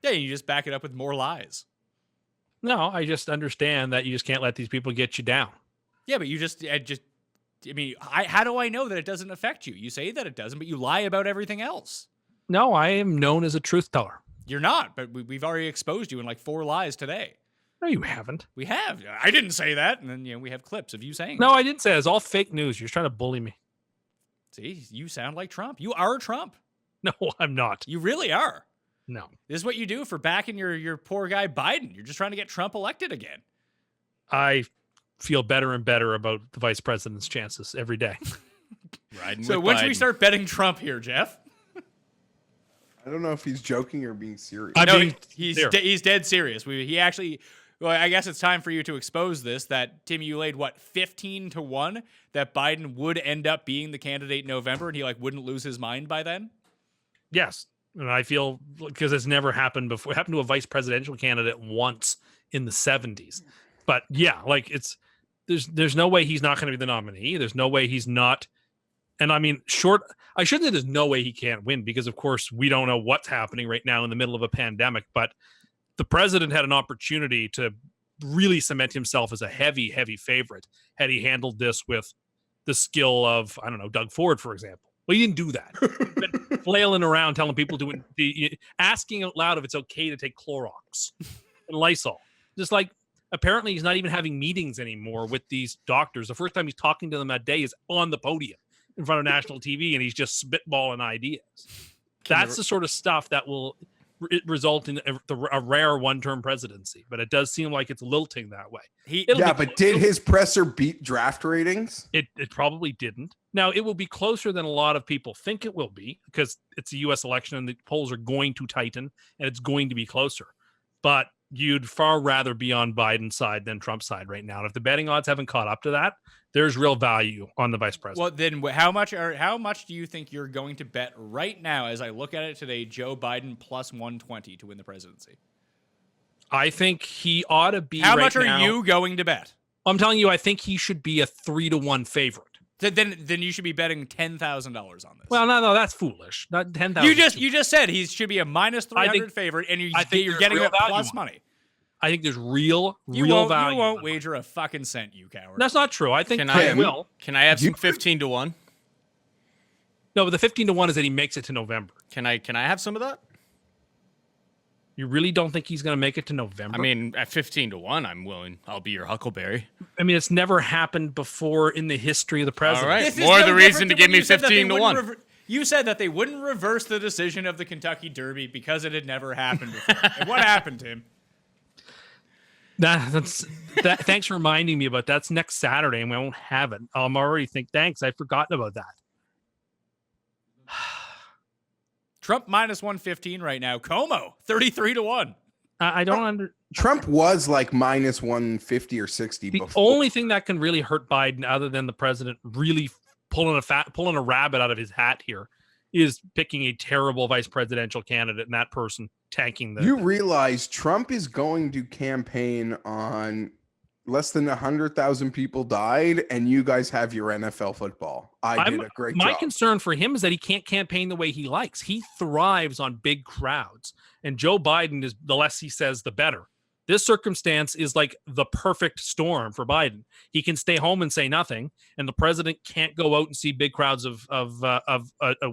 [SPEAKER 3] Yeah, you just back it up with more lies.
[SPEAKER 5] No, I just understand that you just can't let these people get you down.
[SPEAKER 3] Yeah, but I mean, how do I know that it doesn't affect you? You say that it doesn't, but you lie about everything else.
[SPEAKER 5] No, I am known as a truth teller.
[SPEAKER 3] You're not, but we've already exposed you in like 4 lies today.
[SPEAKER 5] No, you haven't.
[SPEAKER 3] We have. I didn't say that, and then we have clips of you saying.
[SPEAKER 5] No,
[SPEAKER 3] it.
[SPEAKER 5] I didn't say it. It's all fake news. You're just trying to bully me.
[SPEAKER 3] See, you sound like Trump. You are Trump.
[SPEAKER 5] No, I'm not.
[SPEAKER 3] You really are.
[SPEAKER 5] No.
[SPEAKER 3] This is what you do for backing your poor guy Biden. You're just trying to get Trump elected again.
[SPEAKER 5] I feel better and better about the vice president's chances every day.
[SPEAKER 6] Riding
[SPEAKER 3] So
[SPEAKER 6] with
[SPEAKER 3] when should we
[SPEAKER 6] Biden.
[SPEAKER 3] start betting Trump here, Jeff?
[SPEAKER 4] I don't know if he's joking or being serious.
[SPEAKER 5] I
[SPEAKER 3] No,
[SPEAKER 5] mean,
[SPEAKER 3] he's
[SPEAKER 5] there.
[SPEAKER 3] he's dead serious. He actually. Well, I guess it's time for you to expose this. That Tim, you laid 15-1 that Biden would end up being the candidate in November, and he wouldn't lose his mind by then.
[SPEAKER 5] Yes. And I feel because it's never happened before. It happened to a vice presidential candidate once in the 70s. But yeah, there's no way he's not going to be the nominee. There's no way he's not. And I mean, I shouldn't say there's no way he can't win because, of course, we don't know what's happening right now in the middle of a pandemic. But the president had an opportunity to really cement himself as a heavy, heavy favorite had he handled this with the skill of, I don't know, Doug Ford, for example. Well, he didn't do that. He's been flailing around telling people asking out loud if it's okay to take Clorox and Lysol. Just like apparently he's not even having meetings anymore with these doctors. The first time he's talking to them that day is on the podium in front of national TV, and he's just spitballing ideas. That's the sort of stuff that will result in a rare one-term presidency, but it does seem like it's lilting that way. It'll
[SPEAKER 4] Yeah,
[SPEAKER 5] be
[SPEAKER 4] but
[SPEAKER 5] close.
[SPEAKER 4] did his presser beat draft ratings?
[SPEAKER 5] It probably didn't. Now, it will be closer than a lot of people think it will be because it's a U.S. election and the polls are going to tighten and it's going to be closer. But you'd far rather be on Biden's side than Trump's side right now. And if the betting odds haven't caught up to that, there's real value on the vice president.
[SPEAKER 3] Well, then how much do you think you're going to bet right now as I look at it today, Joe Biden plus 120 to win the presidency?
[SPEAKER 5] I think he ought to be
[SPEAKER 3] How much are you going to bet?
[SPEAKER 5] I'm telling you, I think he should be a 3-1 favorite.
[SPEAKER 3] Then you should be betting $10,000 on this.
[SPEAKER 5] Well, no, that's foolish. Not 10,000.
[SPEAKER 3] You just said he should be a minus 300 favorite, and you're getting it plus money.
[SPEAKER 5] I think there's real value.
[SPEAKER 3] You won't wager a fucking cent, you coward.
[SPEAKER 5] That's not true. I think
[SPEAKER 6] I
[SPEAKER 5] will.
[SPEAKER 6] Can I have some 15-1?
[SPEAKER 5] No, but the 15-1 is that he makes it to November.
[SPEAKER 6] Can I have some of that?
[SPEAKER 5] You really don't think he's going to make it to November?
[SPEAKER 6] I mean, at 15-1, I'm willing. I'll be your Huckleberry.
[SPEAKER 5] I mean, it's never happened before in the history of the president.
[SPEAKER 6] All right, more the reason to give me 15-1.
[SPEAKER 3] You said that they wouldn't reverse the decision of the Kentucky Derby because it had never happened before. And what happened, Tim?
[SPEAKER 5] Thanks for reminding me about that's next Saturday, and we won't have it. I'm already thanks. I've forgotten about that.
[SPEAKER 3] Trump minus 115 right now. Como 33-1.
[SPEAKER 5] I don't
[SPEAKER 4] Trump was like minus 150 or 60
[SPEAKER 5] the
[SPEAKER 4] before.
[SPEAKER 5] only thing that can really hurt Biden, other than the president really pulling a rabbit out of his hat here, is picking a terrible vice presidential candidate and that person tanking the.
[SPEAKER 4] You realize Trump is going to campaign on less than 100,000 people died, and you guys have your NFL football. I did a great job.
[SPEAKER 5] My concern for him is that he can't campaign the way he likes. He thrives on big crowds, and Joe Biden is, the less he says, the better. This circumstance is like the perfect storm for Biden. He can stay home and say nothing, and the president can't go out and see big crowds of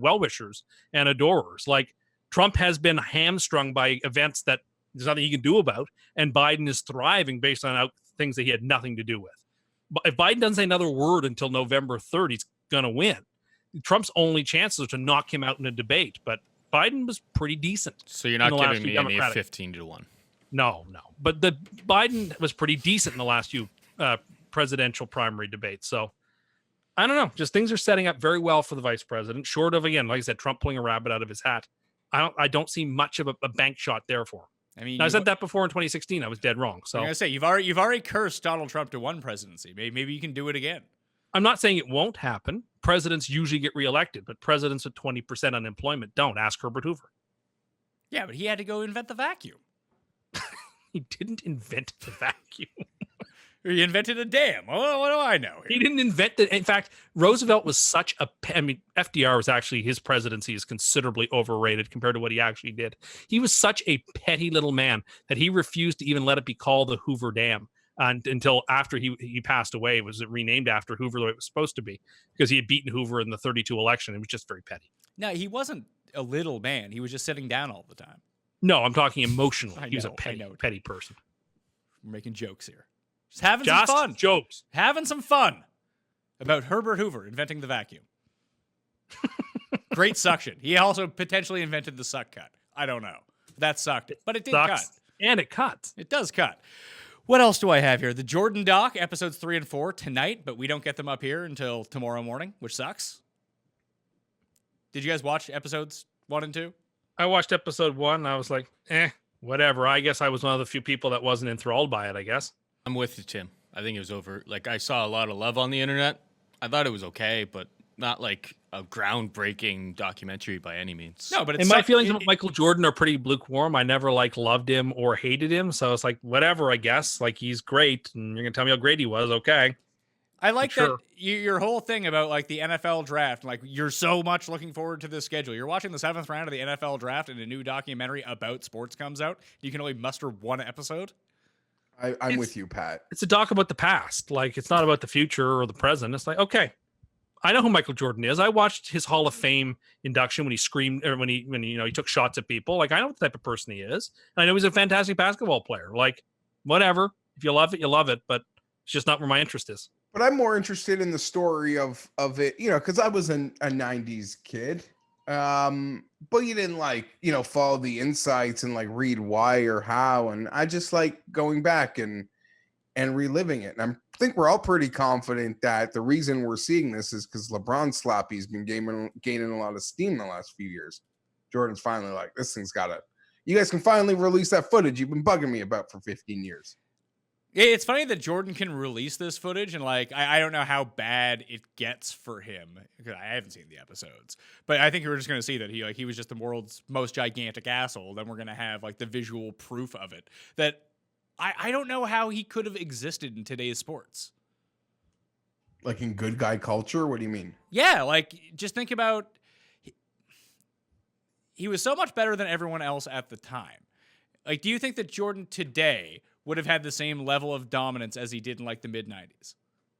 [SPEAKER 5] well-wishers and adorers. Like, Trump has been hamstrung by events that there's nothing he can do about, and Biden is thriving based on things that he had nothing to do with. But if Biden doesn't say another word until November 3rd, he's going to win. Trump's only chances are to knock him out in a debate, but Biden was pretty decent.
[SPEAKER 6] So you're not giving me any 15-1.
[SPEAKER 5] No. But Biden was pretty decent in the last few presidential primary debates. So I don't know. Just things are setting up very well for the vice president. Short of, again, like I said, Trump pulling a rabbit out of his hat. I don't see much of a bank shot there for him.
[SPEAKER 3] I mean,
[SPEAKER 5] I said that before in 2016. I was dead wrong. So
[SPEAKER 3] I'm gonna say you've already cursed Donald Trump to one presidency. Maybe you can do it again.
[SPEAKER 5] I'm not saying it won't happen. Presidents usually get reelected, but presidents with 20% unemployment don't. Ask Herbert Hoover.
[SPEAKER 3] Yeah, but he had to go invent the vacuum.
[SPEAKER 5] He didn't invent the vacuum.
[SPEAKER 3] He invented a dam. Well, what do I know?
[SPEAKER 5] He didn't invent it. In fact, Roosevelt was such a... I mean, FDR was actually... His presidency is considerably overrated compared to what he actually did. He was such a petty little man that he refused to even let it be called the Hoover Dam until after he passed away. It was renamed after Hoover the way it was supposed to be because he had beaten Hoover in the 32 election. It was just very petty.
[SPEAKER 3] No, he wasn't a little man. He was just sitting down all the time.
[SPEAKER 5] No, I'm talking emotionally. He was a petty person.
[SPEAKER 3] We're making jokes here. Just having some fun.
[SPEAKER 5] Jokes.
[SPEAKER 3] Having some fun about Herbert Hoover inventing the vacuum. Great suction. He also potentially invented the suck cut. I don't know. That sucked. But it did cut.
[SPEAKER 5] And it cuts.
[SPEAKER 3] It does cut. What else do I have here? The Jordan Doc, episodes 3 and 4 tonight, but we don't get them up here until tomorrow morning, which sucks. Did you guys watch episodes 1 and 2?
[SPEAKER 5] I watched episode 1 and I was like, whatever. I guess I was one of the few people that wasn't enthralled by it, I guess.
[SPEAKER 6] I'm with you, Tim. I think it was over. Like, I saw a lot of love on the internet. I thought it was okay, but not like a groundbreaking documentary by any means.
[SPEAKER 3] No, but
[SPEAKER 5] and my feelings about Michael Jordan are pretty lukewarm. I never loved him or hated him, so it's like whatever. I guess like he's great, and you're gonna tell me how great he was. Okay.
[SPEAKER 3] I like that your whole thing about like the NFL draft. Like you're so much looking forward to this schedule. You're watching the 7th round of the NFL draft, and a new documentary about sports comes out. You can only muster one episode.
[SPEAKER 4] I'm with you, Pat.
[SPEAKER 5] It's a doc about the past. Like, it's not about the future or the present. It's like, okay, I know who Michael Jordan is. I watched his Hall of Fame induction when he screamed, or when he took shots at people. Like, I know what type of person he is. And I know he's a fantastic basketball player. Like, whatever. If you love it, you love it. But it's just not where my interest is.
[SPEAKER 4] But I'm more interested in the story of it, because I was a 90s kid. But you didn't follow the insights and read why or how. And I just like going back and reliving it. And I'm think we're all pretty confident that the reason we're seeing this is because LeBron Sloppy's been gaining a lot of steam the last few years. Jordan's finally like, this thing's got to, you guys can finally release that footage you've been bugging me about for 15 years.
[SPEAKER 3] It's funny that Jordan can release this footage, and like I don't know how bad it gets for him because I haven't seen the episodes. But I think we're just going to see that he was just the world's most gigantic asshole. Then we're going to have like the visual proof of it. That I don't know how he could have existed in today's sports.
[SPEAKER 4] Like in good guy culture? What do you mean?
[SPEAKER 3] Yeah, like just think about he was so much better than everyone else at the time. Like, do you think that Jordan today would have had the same level of dominance as he did in like the mid-90s?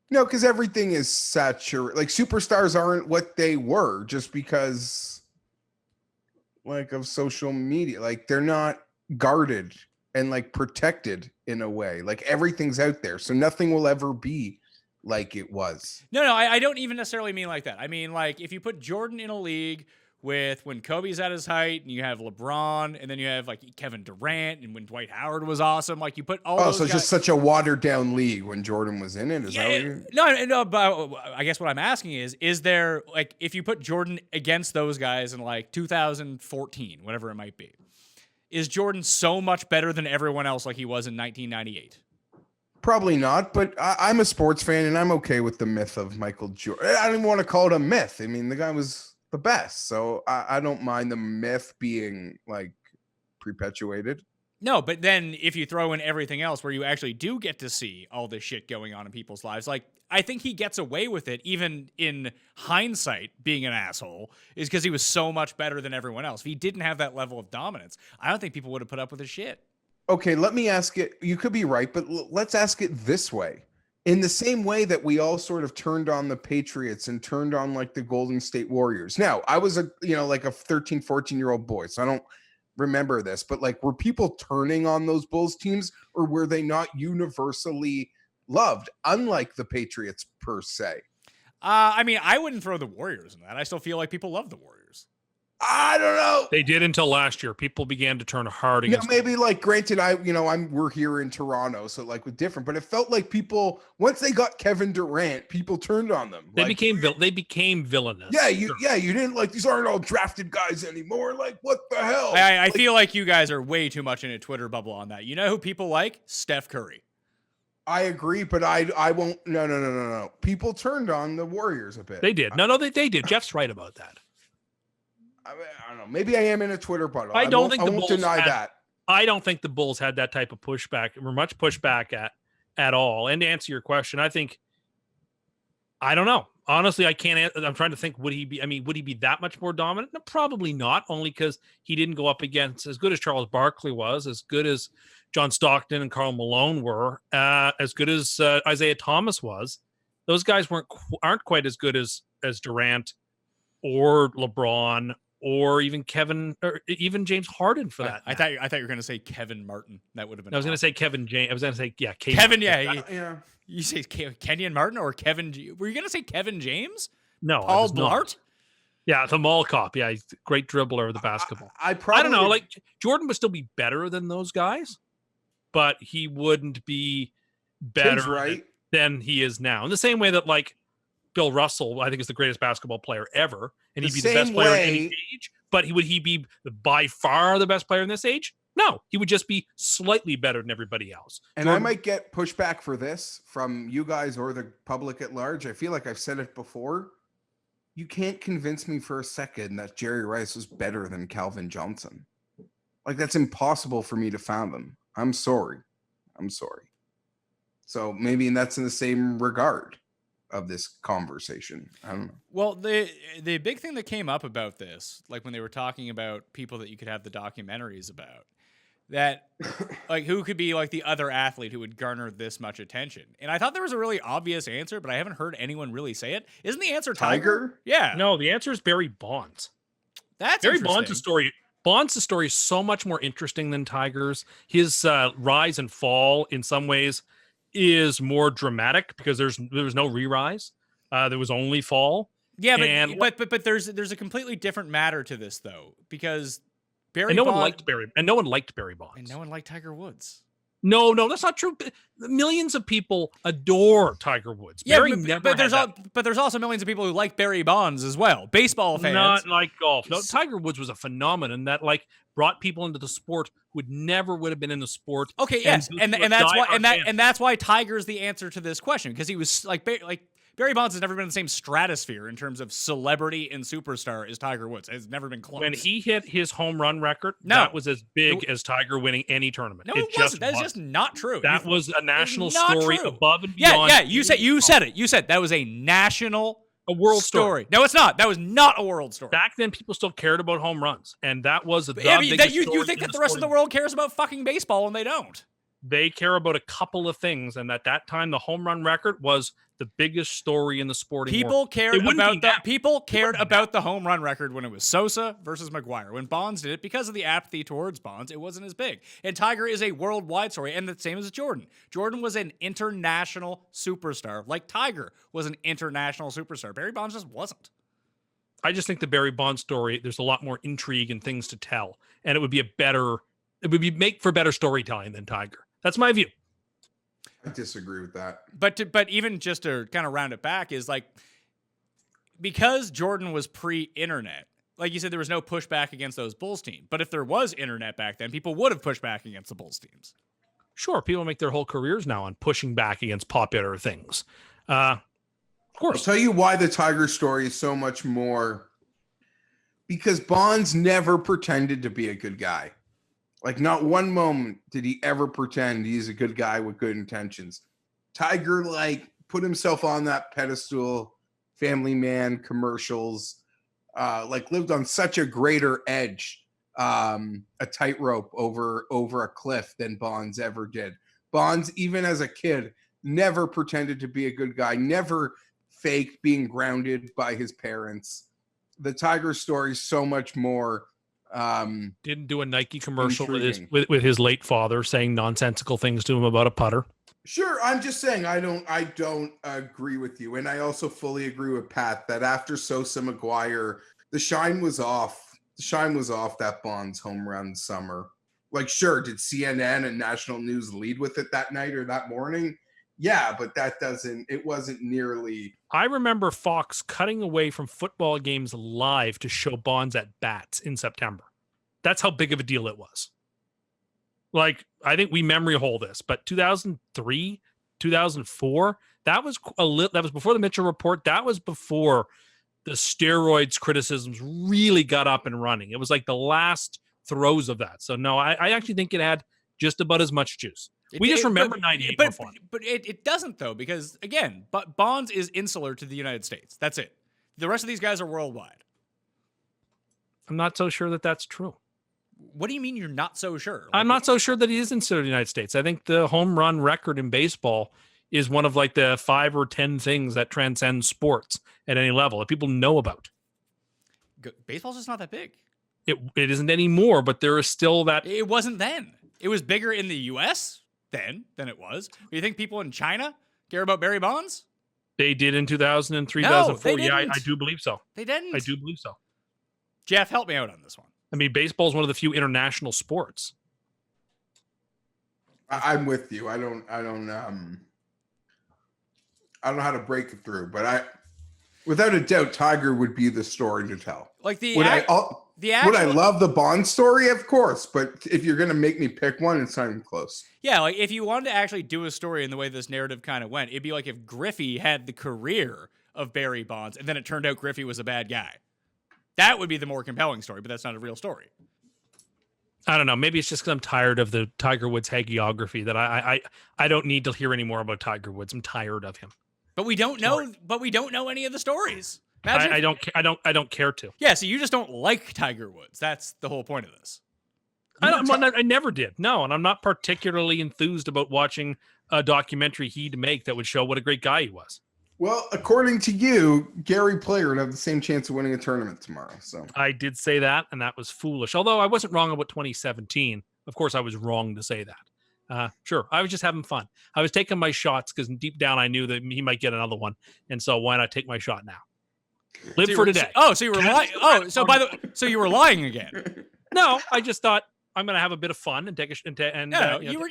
[SPEAKER 4] No, because everything is saturated. Like superstars aren't what they were just because like of social media. Like they're not guarded and like protected in a way. Like everything's out there. So nothing will ever be like it was.
[SPEAKER 3] No, I don't even necessarily mean like that. I mean, like if you put Jordan in a league with when Kobe's at his height and you have LeBron and then you have like Kevin Durant and when Dwight Howard was awesome, like you put all those
[SPEAKER 4] so it's
[SPEAKER 3] guys,
[SPEAKER 4] just such a watered down league when Jordan was in it. Is that what you're...
[SPEAKER 3] No, but I guess what I'm asking is there like if you put Jordan against those guys in like 2014, whatever it might be, is Jordan so much better than everyone else like he was in 1998?
[SPEAKER 4] Probably not, but I'm a sports fan and I'm okay with the myth of Michael Jordan. I don't even want to call it a myth. I mean, the guy was the best. So I don't mind the myth being like perpetuated.
[SPEAKER 3] No, but then if you throw in everything else where you actually do get to see all this shit going on in people's lives, like I think he gets away with it even in hindsight being an asshole is because he was so much better than everyone else. If he didn't have that level of dominance, I don't think people would have put up with his shit.
[SPEAKER 4] Okay, let me ask it. You could be right, but let's ask it this way. In the same way that we all sort of turned on the Patriots and turned on like the Golden State Warriors. Now, I was like a 13, 14-year-old boy, so I don't remember this, but like were people turning on those Bulls teams or were they not universally loved, unlike the Patriots per se?
[SPEAKER 3] I mean, I wouldn't throw the Warriors in that. I still feel like people love the Warriors.
[SPEAKER 4] I don't know.
[SPEAKER 5] They did until last year. People began to turn hard against.
[SPEAKER 4] Maybe like granted, we're here in Toronto, so like with different, but it felt like people once they got Kevin Durant, people turned on them.
[SPEAKER 5] They
[SPEAKER 4] like,
[SPEAKER 5] became villainous.
[SPEAKER 4] Yeah, you didn't like these aren't all drafted guys anymore. Like what the hell?
[SPEAKER 3] I feel like you guys are way too much in a Twitter bubble on that. You know who people like? Steph Curry.
[SPEAKER 4] I agree, but I won't. No. People turned on the Warriors a bit.
[SPEAKER 5] They did. No, they did. Jeff's right about that.
[SPEAKER 4] I don't know. Maybe I am in a Twitter bubble.
[SPEAKER 5] I won't
[SPEAKER 4] deny that.
[SPEAKER 5] I don't think the Bulls had that type of pushback or much pushback at all. And to answer your question, I don't know. Honestly, I can't. I'm trying to think. Would he be that much more dominant? No, probably not. Only because he didn't go up against as good as Charles Barkley was, as good as John Stockton and Karl Malone were, as good as Isaiah Thomas was. Those guys aren't quite as good as Durant or LeBron or even Kevin or even James Harden for that.
[SPEAKER 3] I thought you were going to say Kevin Martin. That would have been.
[SPEAKER 5] I was going to say Kevin James. I was going to say
[SPEAKER 3] Kevin.
[SPEAKER 4] Yeah.
[SPEAKER 3] You say Kenyon Martin or Kevin? Were you going to say Kevin James?
[SPEAKER 5] No,
[SPEAKER 3] Paul Blart.
[SPEAKER 5] Yeah, the mall cop. Yeah, he's a great dribbler of the basketball.
[SPEAKER 4] I
[SPEAKER 5] don't know. Like Jordan would still be better than those guys, but he wouldn't be better than he is now. In the same way that like Bill Russell, I think, is the greatest basketball player ever, and he'd be the best player in any age. But would he be by far the best player in this age? No, he would just be slightly better than everybody else.
[SPEAKER 4] And Jordan, I might get pushback for this from you guys or the public at large. I feel like I've said it before. You can't convince me for a second that Jerry Rice was better than Calvin Johnson. Like, that's impossible for me to fathom. I'm sorry. So maybe that's in the same regard of this conversation. I don't know.
[SPEAKER 3] Well, the big thing that came up about this, like when they were talking about people that you could have the documentaries about, that like who could be like the other athlete who would garner this much attention. And I thought there was a really obvious answer, but I haven't heard anyone really say it. Isn't the answer Tiger? Yeah.
[SPEAKER 5] No, the answer is Barry Bonds.
[SPEAKER 3] That's
[SPEAKER 5] Barry Bonds' story. Bonds' story is so much more interesting than Tiger's. His rise and fall in some ways is more dramatic because there was no re-rise. There was only fall.
[SPEAKER 3] Yeah, but there's a completely different matter to this though, because no one liked Barry Bonds.
[SPEAKER 5] And
[SPEAKER 3] no one liked Tiger Woods.
[SPEAKER 5] No, that's not true. Millions of people adore Tiger Woods.
[SPEAKER 3] Yeah,
[SPEAKER 5] Barry never
[SPEAKER 3] but there's
[SPEAKER 5] had that.
[SPEAKER 3] but there's also millions of people who like Barry Bonds as well. Baseball fans.
[SPEAKER 5] Not like golf. No, Tiger Woods was a phenomenon that like brought people into the sport who would have been in the sport.
[SPEAKER 3] Okay, yes, and that's why Tiger's the answer to this question, because he was like Barry Bonds has never been in the same stratosphere in terms of celebrity and superstar as Tiger Woods. It's never been close.
[SPEAKER 5] When he hit his home run record, that was as big as Tiger winning any tournament.
[SPEAKER 3] No, it wasn't. That is just not true.
[SPEAKER 5] That was a national story above and beyond.
[SPEAKER 3] Yeah, you said it. You said that was a world story. No, it's not. That was not a world story.
[SPEAKER 5] Back then, people still cared about home runs, and that was the
[SPEAKER 3] biggest
[SPEAKER 5] story.
[SPEAKER 3] You think that the rest of the world cares about fucking baseball, and they don't.
[SPEAKER 5] They care about a couple of things, and at that time, the home run record was the biggest story in the sporting world.
[SPEAKER 3] People cared about the home run record when it was Sosa versus McGuire. When Bonds did it, because of the apathy towards Bonds, it wasn't as big. And Tiger is a worldwide story, and the same as Jordan. Jordan was an international superstar, like Tiger was an international superstar. Barry Bonds just wasn't.
[SPEAKER 5] I just think the Barry Bonds story, there's a lot more intrigue and things to tell, and it would make for better storytelling than Tiger. That's my view.
[SPEAKER 4] I disagree with that.
[SPEAKER 3] But even just to kind of round it back is like, because Jordan was pre-internet, like you said, there was no pushback against those Bulls teams. But if there was internet back then, people would have pushed back against the Bulls teams.
[SPEAKER 5] Sure, people make their whole careers now on pushing back against popular things. Of course.
[SPEAKER 4] I'll tell you why the Tiger story is so much more, because Bonds never pretended to be a good guy. Like, not one moment did he ever pretend he's a good guy with good intentions. Tiger, like, put himself on that pedestal, family man, commercials, lived on such a greater edge, a tightrope over a cliff than Bonds ever did. Bonds, even as a kid, never pretended to be a good guy, never faked being grounded by his parents. The Tiger story is so much more
[SPEAKER 5] didn't do a Nike commercial with his late father saying nonsensical things to him about a putter.
[SPEAKER 4] Sure, I'm just saying I don't agree with you, and I also fully agree with Pat that after Sosa McGuire, the shine was off. The shine was off that Bonds home run summer. Like, sure, did CNN and national news lead with it that night or that morning? Yeah, but it wasn't nearly.
[SPEAKER 5] I remember Fox cutting away from football games live to show Bonds at bats in September. That's how big of a deal it was. Like, I think we memory hold this, but 2003, 2004, that was before the Mitchell Report. That was before the steroids criticisms really got up and running. It was like the last throes of that. So no, I actually think it had just about as much juice. We just remember 98 more fun.
[SPEAKER 3] But it doesn't, though, because, again, Bonds is insular to the United States. That's it. The rest of these guys are worldwide.
[SPEAKER 5] I'm not so sure that that's true.
[SPEAKER 3] What do you mean you're not so sure?
[SPEAKER 5] I'm not so sure that he is insular to the United States. I think the home run record in baseball is one of like the 5 or 10 things that transcend sports at any level that people know about.
[SPEAKER 3] Baseball's just not that big.
[SPEAKER 5] It isn't anymore, but there is still that.
[SPEAKER 3] It wasn't then. It was bigger in the U.S. then than it was. Do you think people in China care about Barry Bonds?
[SPEAKER 5] They did in 2003,
[SPEAKER 3] no,
[SPEAKER 5] 2004.
[SPEAKER 3] They
[SPEAKER 5] yeah,
[SPEAKER 3] didn't.
[SPEAKER 5] I do believe so.
[SPEAKER 3] They didn't.
[SPEAKER 5] I do believe so.
[SPEAKER 3] Jeff, help me out on this one.
[SPEAKER 5] I mean, baseball is one of the few international sports.
[SPEAKER 4] I'm with you. I don't know how to break it through, but without a doubt, Tiger would be the story to tell.
[SPEAKER 3] Like
[SPEAKER 4] would I love the Bond story? Of course, but if you're gonna make me pick one, it's not even close.
[SPEAKER 3] Yeah, like if you wanted to actually do a story in the way this narrative kind of went, it'd be like if Griffey had the career of Barry Bonds, and then it turned out Griffey was a bad guy. That would be the more compelling story, but that's not a real story.
[SPEAKER 5] I don't know. Maybe it's just because I'm tired of the Tiger Woods hagiography that I don't need to hear any more about Tiger Woods. I'm tired of him.
[SPEAKER 3] But we don't know. But we don't know any of the stories.
[SPEAKER 5] I don't care to.
[SPEAKER 3] Yeah, so you just don't like Tiger Woods. That's the whole point of this.
[SPEAKER 5] I never did. No, and I'm not particularly enthused about watching a documentary he'd make that would show what a great guy he was.
[SPEAKER 4] Well, according to you, Gary Player would have the same chance of winning a tournament tomorrow. So
[SPEAKER 5] I did say that, and that was foolish. Although I wasn't wrong about 2017. Of course, I was wrong to say that. Sure, I was just having fun. I was taking my shots because deep down I knew that he might get another one, and so why not take my shot now? Live for today.
[SPEAKER 3] So you were lying. So you were lying again.
[SPEAKER 5] No, I just thought I'm going to have a bit of fun and take a
[SPEAKER 3] No, you were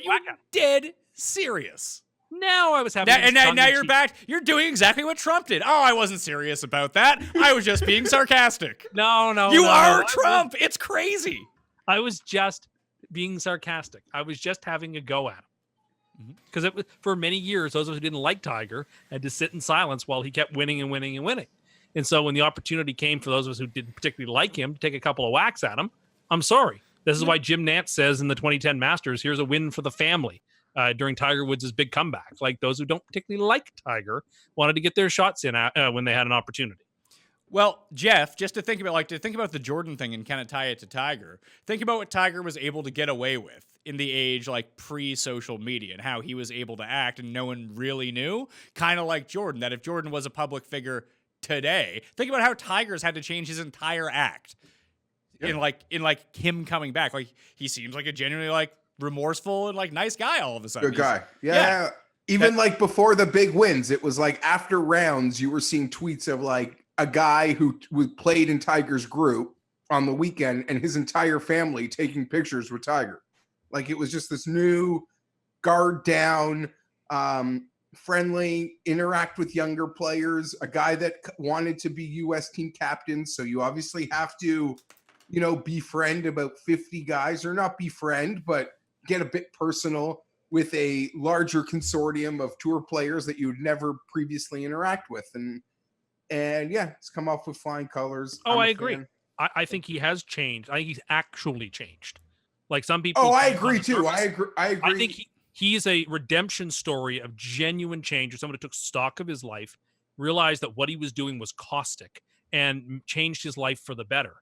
[SPEAKER 3] dead serious.
[SPEAKER 5] Now I was having
[SPEAKER 3] Now you're back. You're doing exactly what Trump did. Oh, I wasn't serious about that. I was just being sarcastic.
[SPEAKER 5] No.
[SPEAKER 3] You are Trump. It's crazy.
[SPEAKER 5] I was just being sarcastic. I was just having a go at him. Because for many years, those of us who didn't like Tiger had to sit in silence while he kept winning and winning and winning. And so when the opportunity came for those of us who didn't particularly like him to take a couple of whacks at him, I'm sorry. This is why Jim Nantz says in the 2010 Masters, here's a win for the family. During Tiger Woods' big comeback. Like those who don't particularly like Tiger wanted to get their shots in when they had an opportunity.
[SPEAKER 3] Well, Geoff, just to think about the Jordan thing and kind of tie it to Tiger. Think about what Tiger was able to get away with in the age like pre-social media and how he was able to act and no one really knew. Kind of like Jordan, that if Jordan was a public figure today, think about how Tiger's had to change his entire act in him coming back. Like he seems like a genuinely like remorseful and like nice guy all of a sudden.
[SPEAKER 4] Good guy. Yeah. Even like before the big wins, it was like after rounds, you were seeing tweets of like a guy who played in Tiger's group on the weekend and his entire family taking pictures with Tiger. Like it was just this new guard down, friendly, interact with younger players, a guy that wanted to be U.S. team captain. So you obviously have to, befriend about 50 guys, or not befriend, but get a bit personal with a larger consortium of tour players that you would never previously interact with. And yeah, it's come off with flying colors.
[SPEAKER 5] Oh, I agree. I think he has changed. I think he's actually changed. Like some people.
[SPEAKER 4] Oh, I agree too. I agree.
[SPEAKER 5] I think he's a redemption story of genuine change, or someone who took stock of his life, realized that what he was doing was caustic, and changed his life for the better.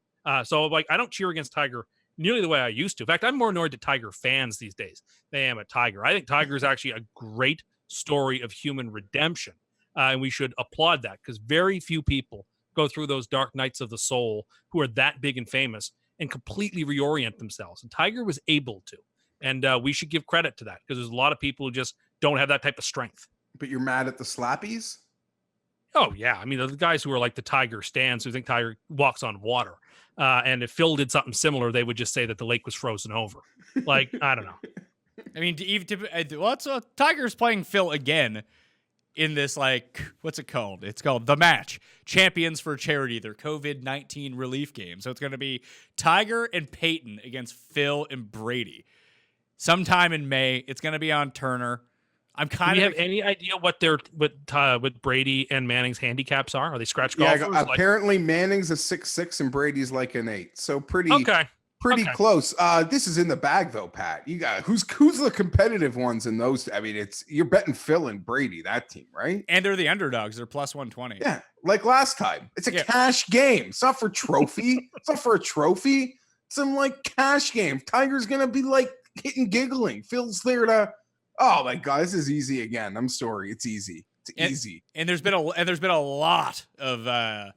[SPEAKER 5] So like, I don't cheer against Tiger nearly the way I used to. In fact, I'm more annoyed at Tiger fans these days than I am at Tiger. I think Tiger is actually a great story of human redemption. And we should applaud that, because very few people go through those dark nights of the soul who are that big and famous and completely reorient themselves. And Tiger was able to. And we should give credit to that, because there's a lot of people who just don't have that type of strength.
[SPEAKER 4] But you're mad at the slappies?
[SPEAKER 5] Oh, yeah. I mean, the guys who are like the Tiger stands who think Tiger walks on water. And if Phil did something similar, they would just say that the lake was frozen over. Like, I don't know.
[SPEAKER 3] I mean, Tiger's playing Phil again in this, like, what's it called? It's called The Match. Champions for Charity, their COVID-19 relief game. So it's going to be Tiger and Peyton against Phil and Brady. Sometime in May. It's going to be on Turner. Do you have any idea what Brady and Manning's handicaps are? Are they scratch golfers?
[SPEAKER 4] Yeah, apparently Manning's a 6'6" and Brady's like an 8. So pretty close. This is in the bag though, Pat. You got who's the competitive ones in those? I mean, you're betting Phil and Brady, that team, right?
[SPEAKER 3] And they're the underdogs. They're plus 120.
[SPEAKER 4] Yeah, like last time. It's a cash game. It's not for trophy. It's not for a trophy. Some like cash game. Tiger's gonna be like hitting giggling. Phil's there to. Oh my God, this is easy again. I'm sorry, it's easy. It's easy.
[SPEAKER 3] And there's been a lot of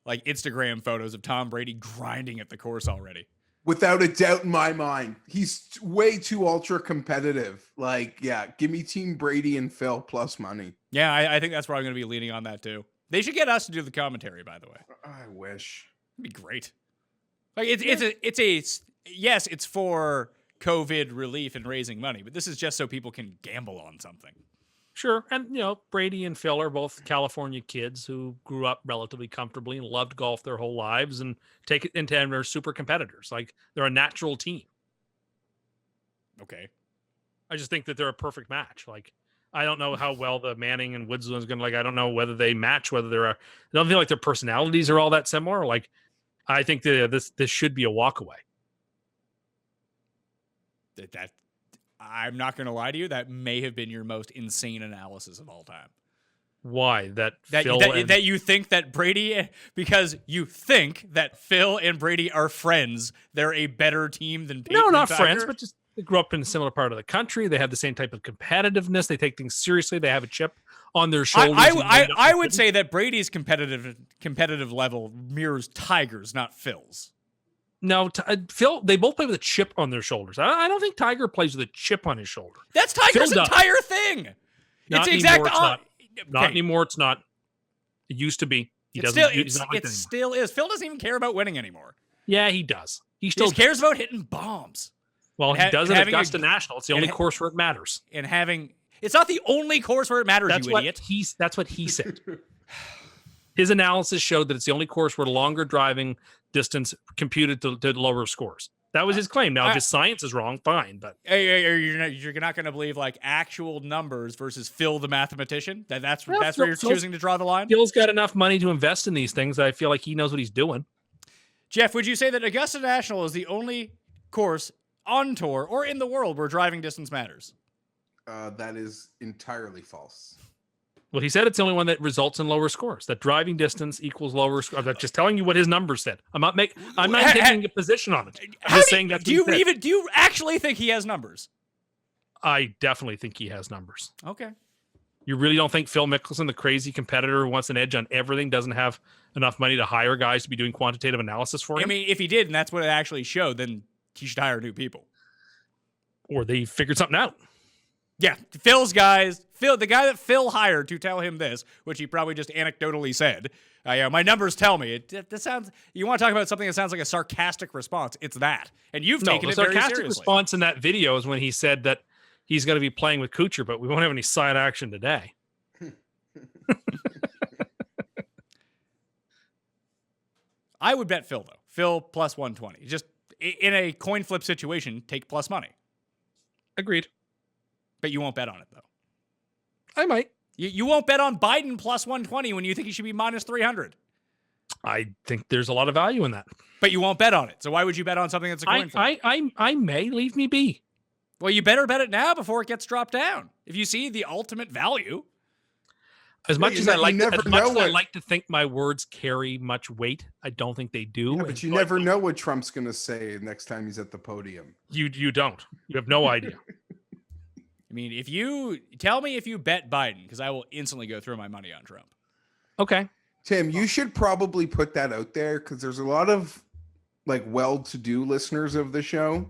[SPEAKER 3] like Instagram photos of Tom Brady grinding at the course already.
[SPEAKER 4] Without a doubt in my mind, he's way too ultra competitive. Like, yeah, give me Team Brady and Phil plus money.
[SPEAKER 3] Yeah, I think that's where I'm going to be leaning on that too. They should get us to do the commentary, by the way.
[SPEAKER 4] I wish.
[SPEAKER 3] It'd be great. Like it's for COVID relief and raising money, but this is just so people can gamble on something.
[SPEAKER 5] Sure. And, Brady and Phil are both California kids who grew up relatively comfortably and loved golf their whole lives and take it into, and they're super competitors. Like, they're a natural team.
[SPEAKER 3] Okay.
[SPEAKER 5] I just think that they're a perfect match. Like, I don't know how well the Manning and Woods is going to, I don't know whether they match, I don't feel like their personalities are all that similar. Like, I think this should be a walkaway.
[SPEAKER 3] That I'm not going to lie to you, that may have been your most insane analysis of all time.
[SPEAKER 5] Why? That
[SPEAKER 3] you think that Brady, because you think that Phil and Brady are friends, they're a better team than Peyton.
[SPEAKER 5] No, not
[SPEAKER 3] Tiger?
[SPEAKER 5] friends, but just they grew up in a similar part of the country. They have the same type of competitiveness. They take things seriously. They have a chip on their shoulders.
[SPEAKER 3] I would say that Brady's competitive level mirrors Tiger's, not Phil's.
[SPEAKER 5] No, Phil, they both play with a chip on their shoulders. I don't think Tiger plays with a chip on his shoulder.
[SPEAKER 3] That's Tiger's entire thing.
[SPEAKER 5] Not anymore. It's not. It used to be.
[SPEAKER 3] It still is. Phil doesn't even care about winning anymore.
[SPEAKER 5] Yeah, he does. He
[SPEAKER 3] still cares about hitting bombs.
[SPEAKER 5] Well, he does it at
[SPEAKER 3] having
[SPEAKER 5] Augusta National. It's the only course where it matters.
[SPEAKER 3] And it's not the only course where it matters,
[SPEAKER 5] That's
[SPEAKER 3] you
[SPEAKER 5] what
[SPEAKER 3] idiot.
[SPEAKER 5] That's what he said. His analysis showed that it's the only course where longer driving distance computed to lower scores. That was his claim. Now, if his science is wrong, fine. But
[SPEAKER 3] you're not going to believe like actual numbers versus Phil the mathematician. That's where you're choosing to draw the line.
[SPEAKER 5] Phil's got enough money to invest in these things. I feel like he knows what he's doing.
[SPEAKER 3] Jeff, would you say that Augusta National is the only course on tour or in the world where driving distance matters?
[SPEAKER 4] That is entirely false.
[SPEAKER 5] Well, he said it's the only one that results in lower scores. That driving distance equals lower scores. I'm just telling you what his numbers said. I'm not taking a position on it. I'm just saying that.
[SPEAKER 3] Do you actually think he has numbers?
[SPEAKER 5] I definitely think he has numbers.
[SPEAKER 3] Okay.
[SPEAKER 5] You really don't think Phil Mickelson, the crazy competitor who wants an edge on everything, doesn't have enough money to hire guys to be doing quantitative analysis for him?
[SPEAKER 3] I mean, if he did, and that's what it actually showed, then he should hire new people.
[SPEAKER 5] Or they figured something out.
[SPEAKER 3] Yeah, Phil's guys. The guy that Phil hired to tell him this, which he probably just anecdotally said. Yeah, my numbers tell me. That sounds. You want to talk about something that sounds like a sarcastic response? It's that, and you've taken it very seriously.
[SPEAKER 5] The sarcastic response in that video is when he said that he's going to be playing with Kuchar, but we won't have any side action today.
[SPEAKER 3] I would bet Phil though. Phil plus 120. Just in a coin flip situation, take plus money.
[SPEAKER 5] Agreed.
[SPEAKER 3] But you won't bet on it, though.
[SPEAKER 5] I might.
[SPEAKER 3] You won't bet on Biden plus 120 when you think he should be minus 300.
[SPEAKER 5] I think there's a lot of value in that.
[SPEAKER 3] But you won't bet on it. So why would you bet on something that's a coin flip?
[SPEAKER 5] I may. Leave me be.
[SPEAKER 3] Well, you better bet it now before it gets dropped down. If you see the ultimate value.
[SPEAKER 5] As much as I like to think my words carry much weight, I don't think they do.
[SPEAKER 4] Yeah, but you never know what Trump's going to say next time he's at the podium.
[SPEAKER 5] You don't. You have no idea.
[SPEAKER 3] I mean, if you tell me if you bet Biden, because I will instantly go throw my money on Trump.
[SPEAKER 5] Okay.
[SPEAKER 4] Tim, you should probably put that out there because there's a lot of like well-to-do listeners of the show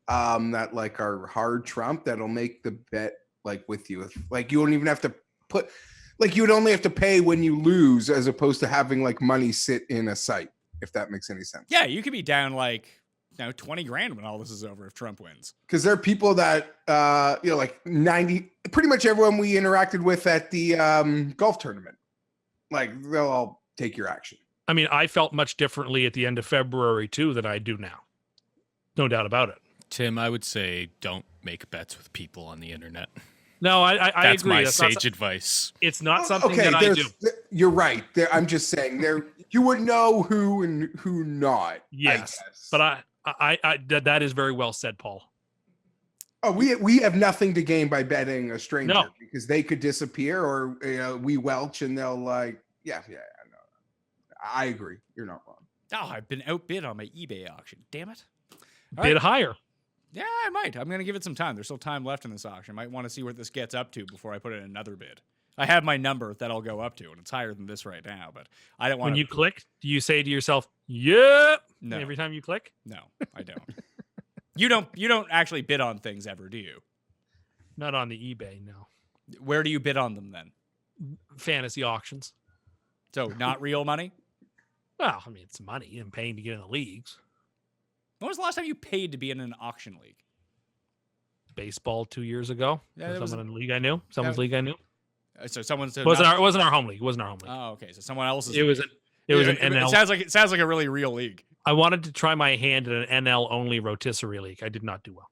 [SPEAKER 4] that like are hard Trump that'll make the bet like with you. Like you don't even have to put like you would only have to pay when you lose as opposed to having like money sit in a site, if that makes any sense.
[SPEAKER 3] Yeah, you could be down like 20 grand when all this is over if Trump wins.
[SPEAKER 4] Because there are people that, like 90, pretty much everyone we interacted with at the golf tournament, like they'll all take your action.
[SPEAKER 5] I mean, I felt much differently at the end of February too than I do now. No doubt about it.
[SPEAKER 6] Tim, I would say don't make bets with people on the internet.
[SPEAKER 5] No, I
[SPEAKER 6] That's
[SPEAKER 5] agree.
[SPEAKER 6] my
[SPEAKER 5] That's
[SPEAKER 6] sage advice.
[SPEAKER 5] It's not something that I do.
[SPEAKER 4] You're right. I'm just saying you would know who and who not.
[SPEAKER 5] Yes, but that is very well said, Paul.
[SPEAKER 4] Oh, we have nothing to gain by betting a stranger because they could disappear or we welch and they'll like yeah. I agree. You're not wrong.
[SPEAKER 3] Oh, I've been outbid on my eBay auction. Damn it.
[SPEAKER 5] Bid higher.
[SPEAKER 3] Yeah, I might. I'm going to give it some time. There's still time left in this auction. I might want to see where this gets up to before I put in another bid. I have my number that I'll go up to, and it's higher than this right now, but I don't want to...
[SPEAKER 5] When you click, do you say to yourself, "Yep"?
[SPEAKER 3] No.
[SPEAKER 5] Every time you click?
[SPEAKER 3] No, I don't. You don't actually bid on things ever, do you?
[SPEAKER 5] Not on the eBay, no.
[SPEAKER 3] Where do you bid on them then?
[SPEAKER 5] Fantasy auctions.
[SPEAKER 3] So not real money?
[SPEAKER 5] Well, I mean, it's money and paying to get in the leagues.
[SPEAKER 3] When was the last time you paid to be in an auction league?
[SPEAKER 5] Baseball 2 years ago.
[SPEAKER 3] Yeah,
[SPEAKER 5] someone in the league I knew. Someone's league I knew.
[SPEAKER 3] So someone said
[SPEAKER 5] it wasn't our home league. It wasn't our home league.
[SPEAKER 3] Oh, okay. So someone else's.
[SPEAKER 5] It was an NL.
[SPEAKER 3] It sounds like a really real league.
[SPEAKER 5] I wanted to try my hand at an NL only rotisserie league. I did not do well.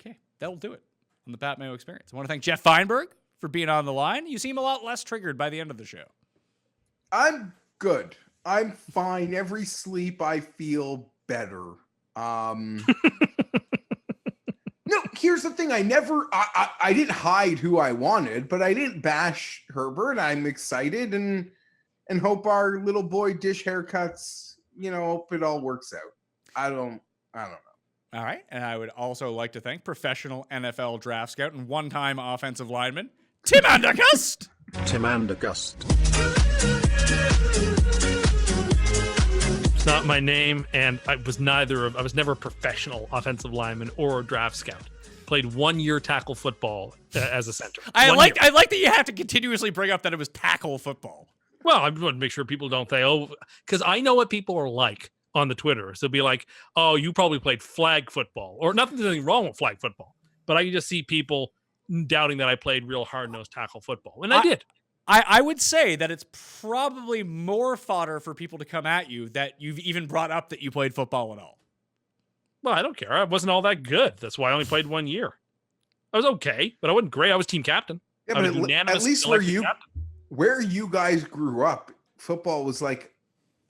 [SPEAKER 3] Okay, that'll do it on the Pat Mayo Experience. I want to thank Geoff Fienberg for being on the line. You seem a lot less triggered by the end of the show.
[SPEAKER 4] I'm good. I'm fine. Every sleep I feel better. No, here's the thing. I didn't hide who I wanted, but I didn't bash Herbert. I'm excited and hope our little boy dish haircuts, hope it all works out. I don't know.
[SPEAKER 3] All right. And I would also like to thank professional NFL draft scout and one-time offensive lineman, Tim Andergust.
[SPEAKER 1] Tim Andergust.
[SPEAKER 5] It's not my name, and I was never a professional offensive lineman or a draft scout. Played 1 year tackle football as a center.
[SPEAKER 3] I like that you have to continuously bring up that it was tackle football.
[SPEAKER 5] Well, I want to make sure people don't say, because I know what people are like. on the Twitter. So it'll be like, oh, you probably played flag football, or nothing wrong with flag football, but I can just see people doubting that I played real hard-nosed tackle football, and I did.
[SPEAKER 3] I would say that it's probably more fodder for people to come at you that you've even brought up that you played football at all.
[SPEAKER 5] Well, I don't care. I wasn't all that good. That's why I only played 1 year. I was okay, but I wasn't great. I was team captain.
[SPEAKER 4] Yeah,
[SPEAKER 5] I
[SPEAKER 4] but
[SPEAKER 5] was
[SPEAKER 4] at least where you guys grew up, football was like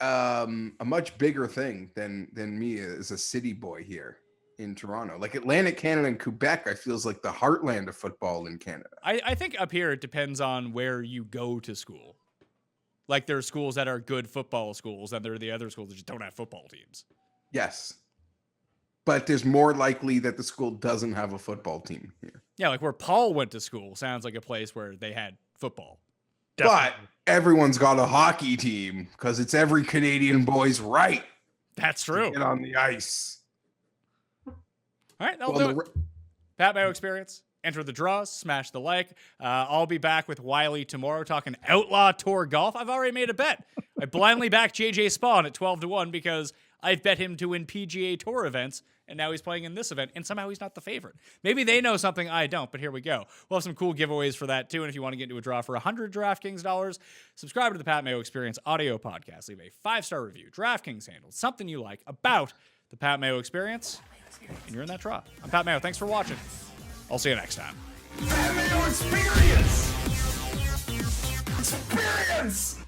[SPEAKER 4] a much bigger thing than me as a city boy here in Toronto. Like Atlantic Canada and Quebec, I feels like the heartland of football in Canada.
[SPEAKER 3] I think up here it depends on where you go to school. Like there are schools that are good football schools, and there are the other schools that just don't have football teams.
[SPEAKER 4] Yes. But there's more likely that the school doesn't have a football team here.
[SPEAKER 3] Yeah, like where Paul went to school sounds like a place where they had football.
[SPEAKER 5] Definitely.
[SPEAKER 4] But everyone's got a hockey team because it's every Canadian boy's right.
[SPEAKER 3] That's
[SPEAKER 4] To
[SPEAKER 3] true.
[SPEAKER 4] get on the ice.
[SPEAKER 3] All right, that'll
[SPEAKER 4] Well,
[SPEAKER 3] do it. Pat Mayo Experience. Enter the draws, smash the like. I'll be back with Wiley tomorrow talking Outlaw Tour Golf. I've already made a bet. I blindly backed JJ Spawn at 12-1 because I've bet him to win PGA Tour events, and now he's playing in this event, and somehow he's not the favorite. Maybe they know something I don't, but here we go. We'll have some cool giveaways for that, too, and if you want to get into a draw for $100 DraftKings dollars, subscribe to the Pat Mayo Experience audio podcast. Leave a 5-star review, DraftKings handle, something you like about the Pat Mayo Experience, and you're in that draw. I'm Pat Mayo. Thanks for watching. I'll see you next time.
[SPEAKER 2] Pat Mayo Experience! Experience!